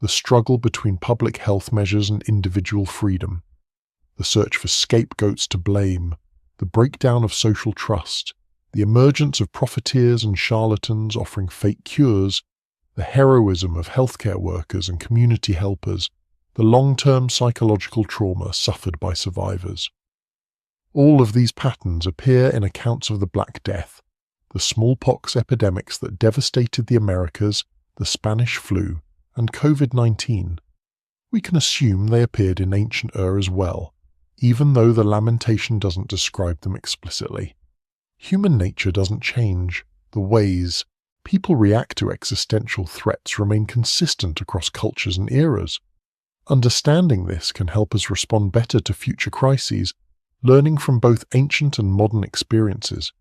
[SPEAKER 1] the struggle between public health measures and individual freedom, the search for scapegoats to blame, the breakdown of social trust, the emergence of profiteers and charlatans offering fake cures, the heroism of healthcare workers and community helpers, the long-term psychological trauma suffered by survivors. All of these patterns appear in accounts of the Black Death, the smallpox epidemics that devastated the Americas, the Spanish flu, and COVID-19. We can assume they appeared in ancient Ur as well, even though the lamentation doesn't describe them explicitly. Human nature doesn't change. The ways people react to existential threats remain consistent across cultures and eras. Understanding this can help us respond better to future crises, learning from both ancient and modern experiences.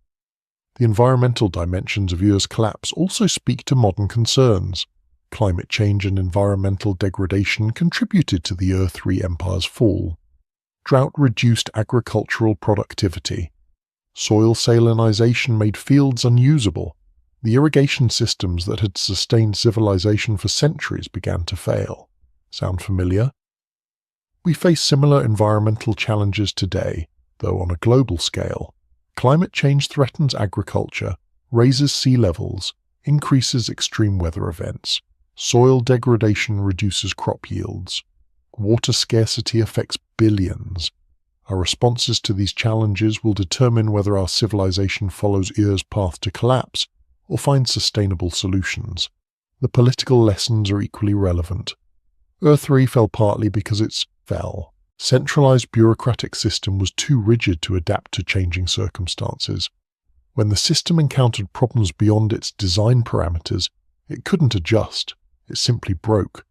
[SPEAKER 1] The environmental dimensions of Ur's collapse also speak to modern concerns. Climate change and environmental degradation contributed to the Ur-3 Empire's fall. Drought reduced agricultural productivity. Soil salinization made fields unusable. The irrigation systems that had sustained civilization for centuries began to fail. Sound familiar? We face similar environmental challenges today, though on a global scale. Climate change threatens agriculture, raises sea levels, increases extreme weather events. Soil degradation reduces crop yields. Water scarcity affects billions. Our responses to these challenges will determine whether our civilization follows Ur's path to collapse or finds sustainable solutions. The political lessons are equally relevant. Ur-3 fell partly because its centralized bureaucratic system was too rigid to adapt to changing circumstances. When the system encountered problems beyond its design parameters, it couldn't adjust. It simply broke.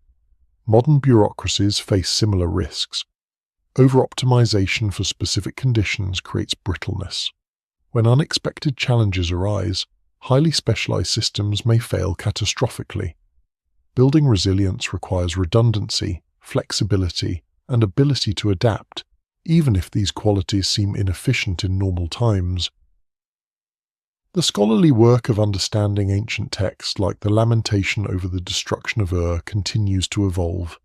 [SPEAKER 1] Modern bureaucracies face similar risks. Over-optimization for specific conditions creates brittleness. When unexpected challenges arise, highly specialized systems may fail catastrophically. Building resilience requires redundancy, flexibility, and ability to adapt, even if these qualities seem inefficient in normal times. The scholarly work of understanding ancient texts like the lamentation over the destruction of Ur continues to evolve.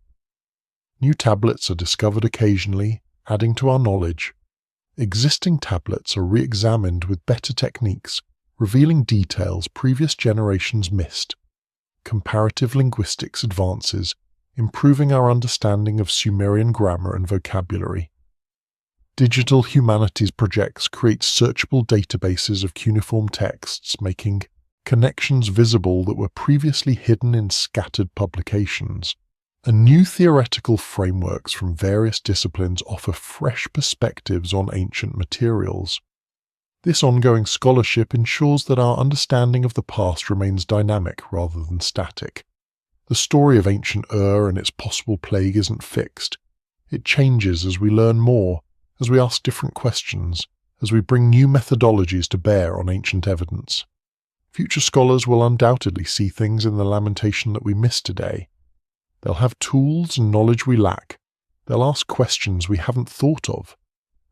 [SPEAKER 1] New tablets are discovered occasionally, adding to our knowledge. Existing tablets are re-examined with better techniques, revealing details previous generations missed. Comparative linguistics advances, improving our understanding of Sumerian grammar and vocabulary. Digital humanities projects create searchable databases of cuneiform texts, making connections visible that were previously hidden in scattered publications. And new theoretical frameworks from various disciplines offer fresh perspectives on ancient materials. This ongoing scholarship ensures that our understanding of the past remains dynamic rather than static. The story of ancient Ur and its possible plague isn't fixed. It changes as we learn more, as we ask different questions, as we bring new methodologies to bear on ancient evidence. Future scholars will undoubtedly see things in the lamentation that we miss today. They'll have tools and knowledge we lack. They'll ask questions we haven't thought of.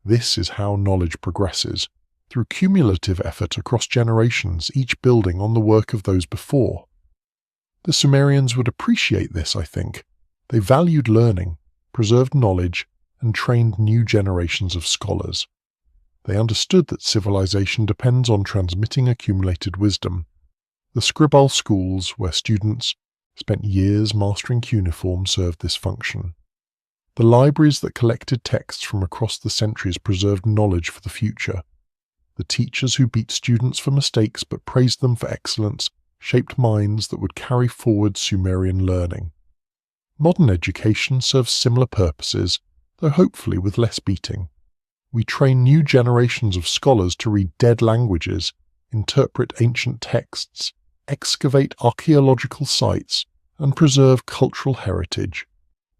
[SPEAKER 1] This is how knowledge progresses, through cumulative effort across generations, each building on the work of those before. The Sumerians would appreciate this, I think. They valued learning, preserved knowledge, and trained new generations of scholars. They understood that civilization depends on transmitting accumulated wisdom. The scribal schools, where students spent years mastering cuneiform, served this function. The libraries that collected texts from across the centuries preserved knowledge for the future. The teachers who beat students for mistakes but praised them for excellence shaped minds that would carry forward Sumerian learning. Modern education serves similar purposes, though hopefully with less beating. We train new generations of scholars to read dead languages, interpret ancient texts, excavate archaeological sites and preserve cultural heritage.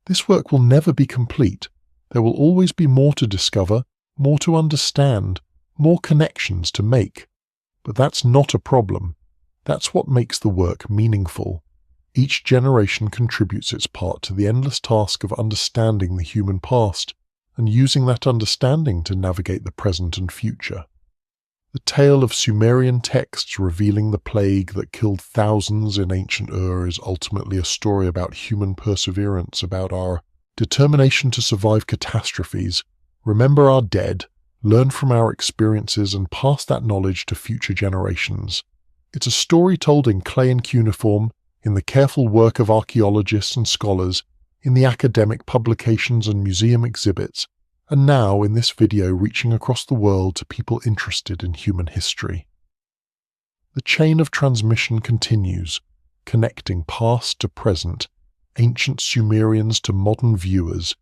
[SPEAKER 1] This work will never be complete. There will always be more to discover, more to understand, more connections to make. But that's not a problem. That's what makes the work meaningful. Each generation contributes its part to the endless task of understanding the human past and using that understanding to navigate the present and future. The tale of Sumerian texts revealing the plague that killed thousands in ancient Ur is ultimately a story about human perseverance, about our determination to survive catastrophes, remember our dead, learn from our experiences and pass that knowledge to future generations. It's a story told in clay and cuneiform, in the careful work of archaeologists and scholars, in the academic publications and museum exhibits, and now in this video reaching across the world to people interested in human history. The chain of transmission continues, connecting past to present, ancient Sumerians to modern viewers,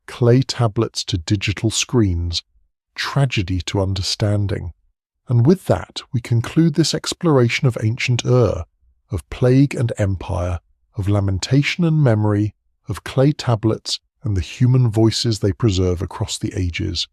[SPEAKER 1] clay tablets to digital screens, tragedy to understanding. And with that, we conclude this exploration of ancient Ur, of plague and empire, of lamentation and memory, of clay tablets and the human voices they preserve across the ages.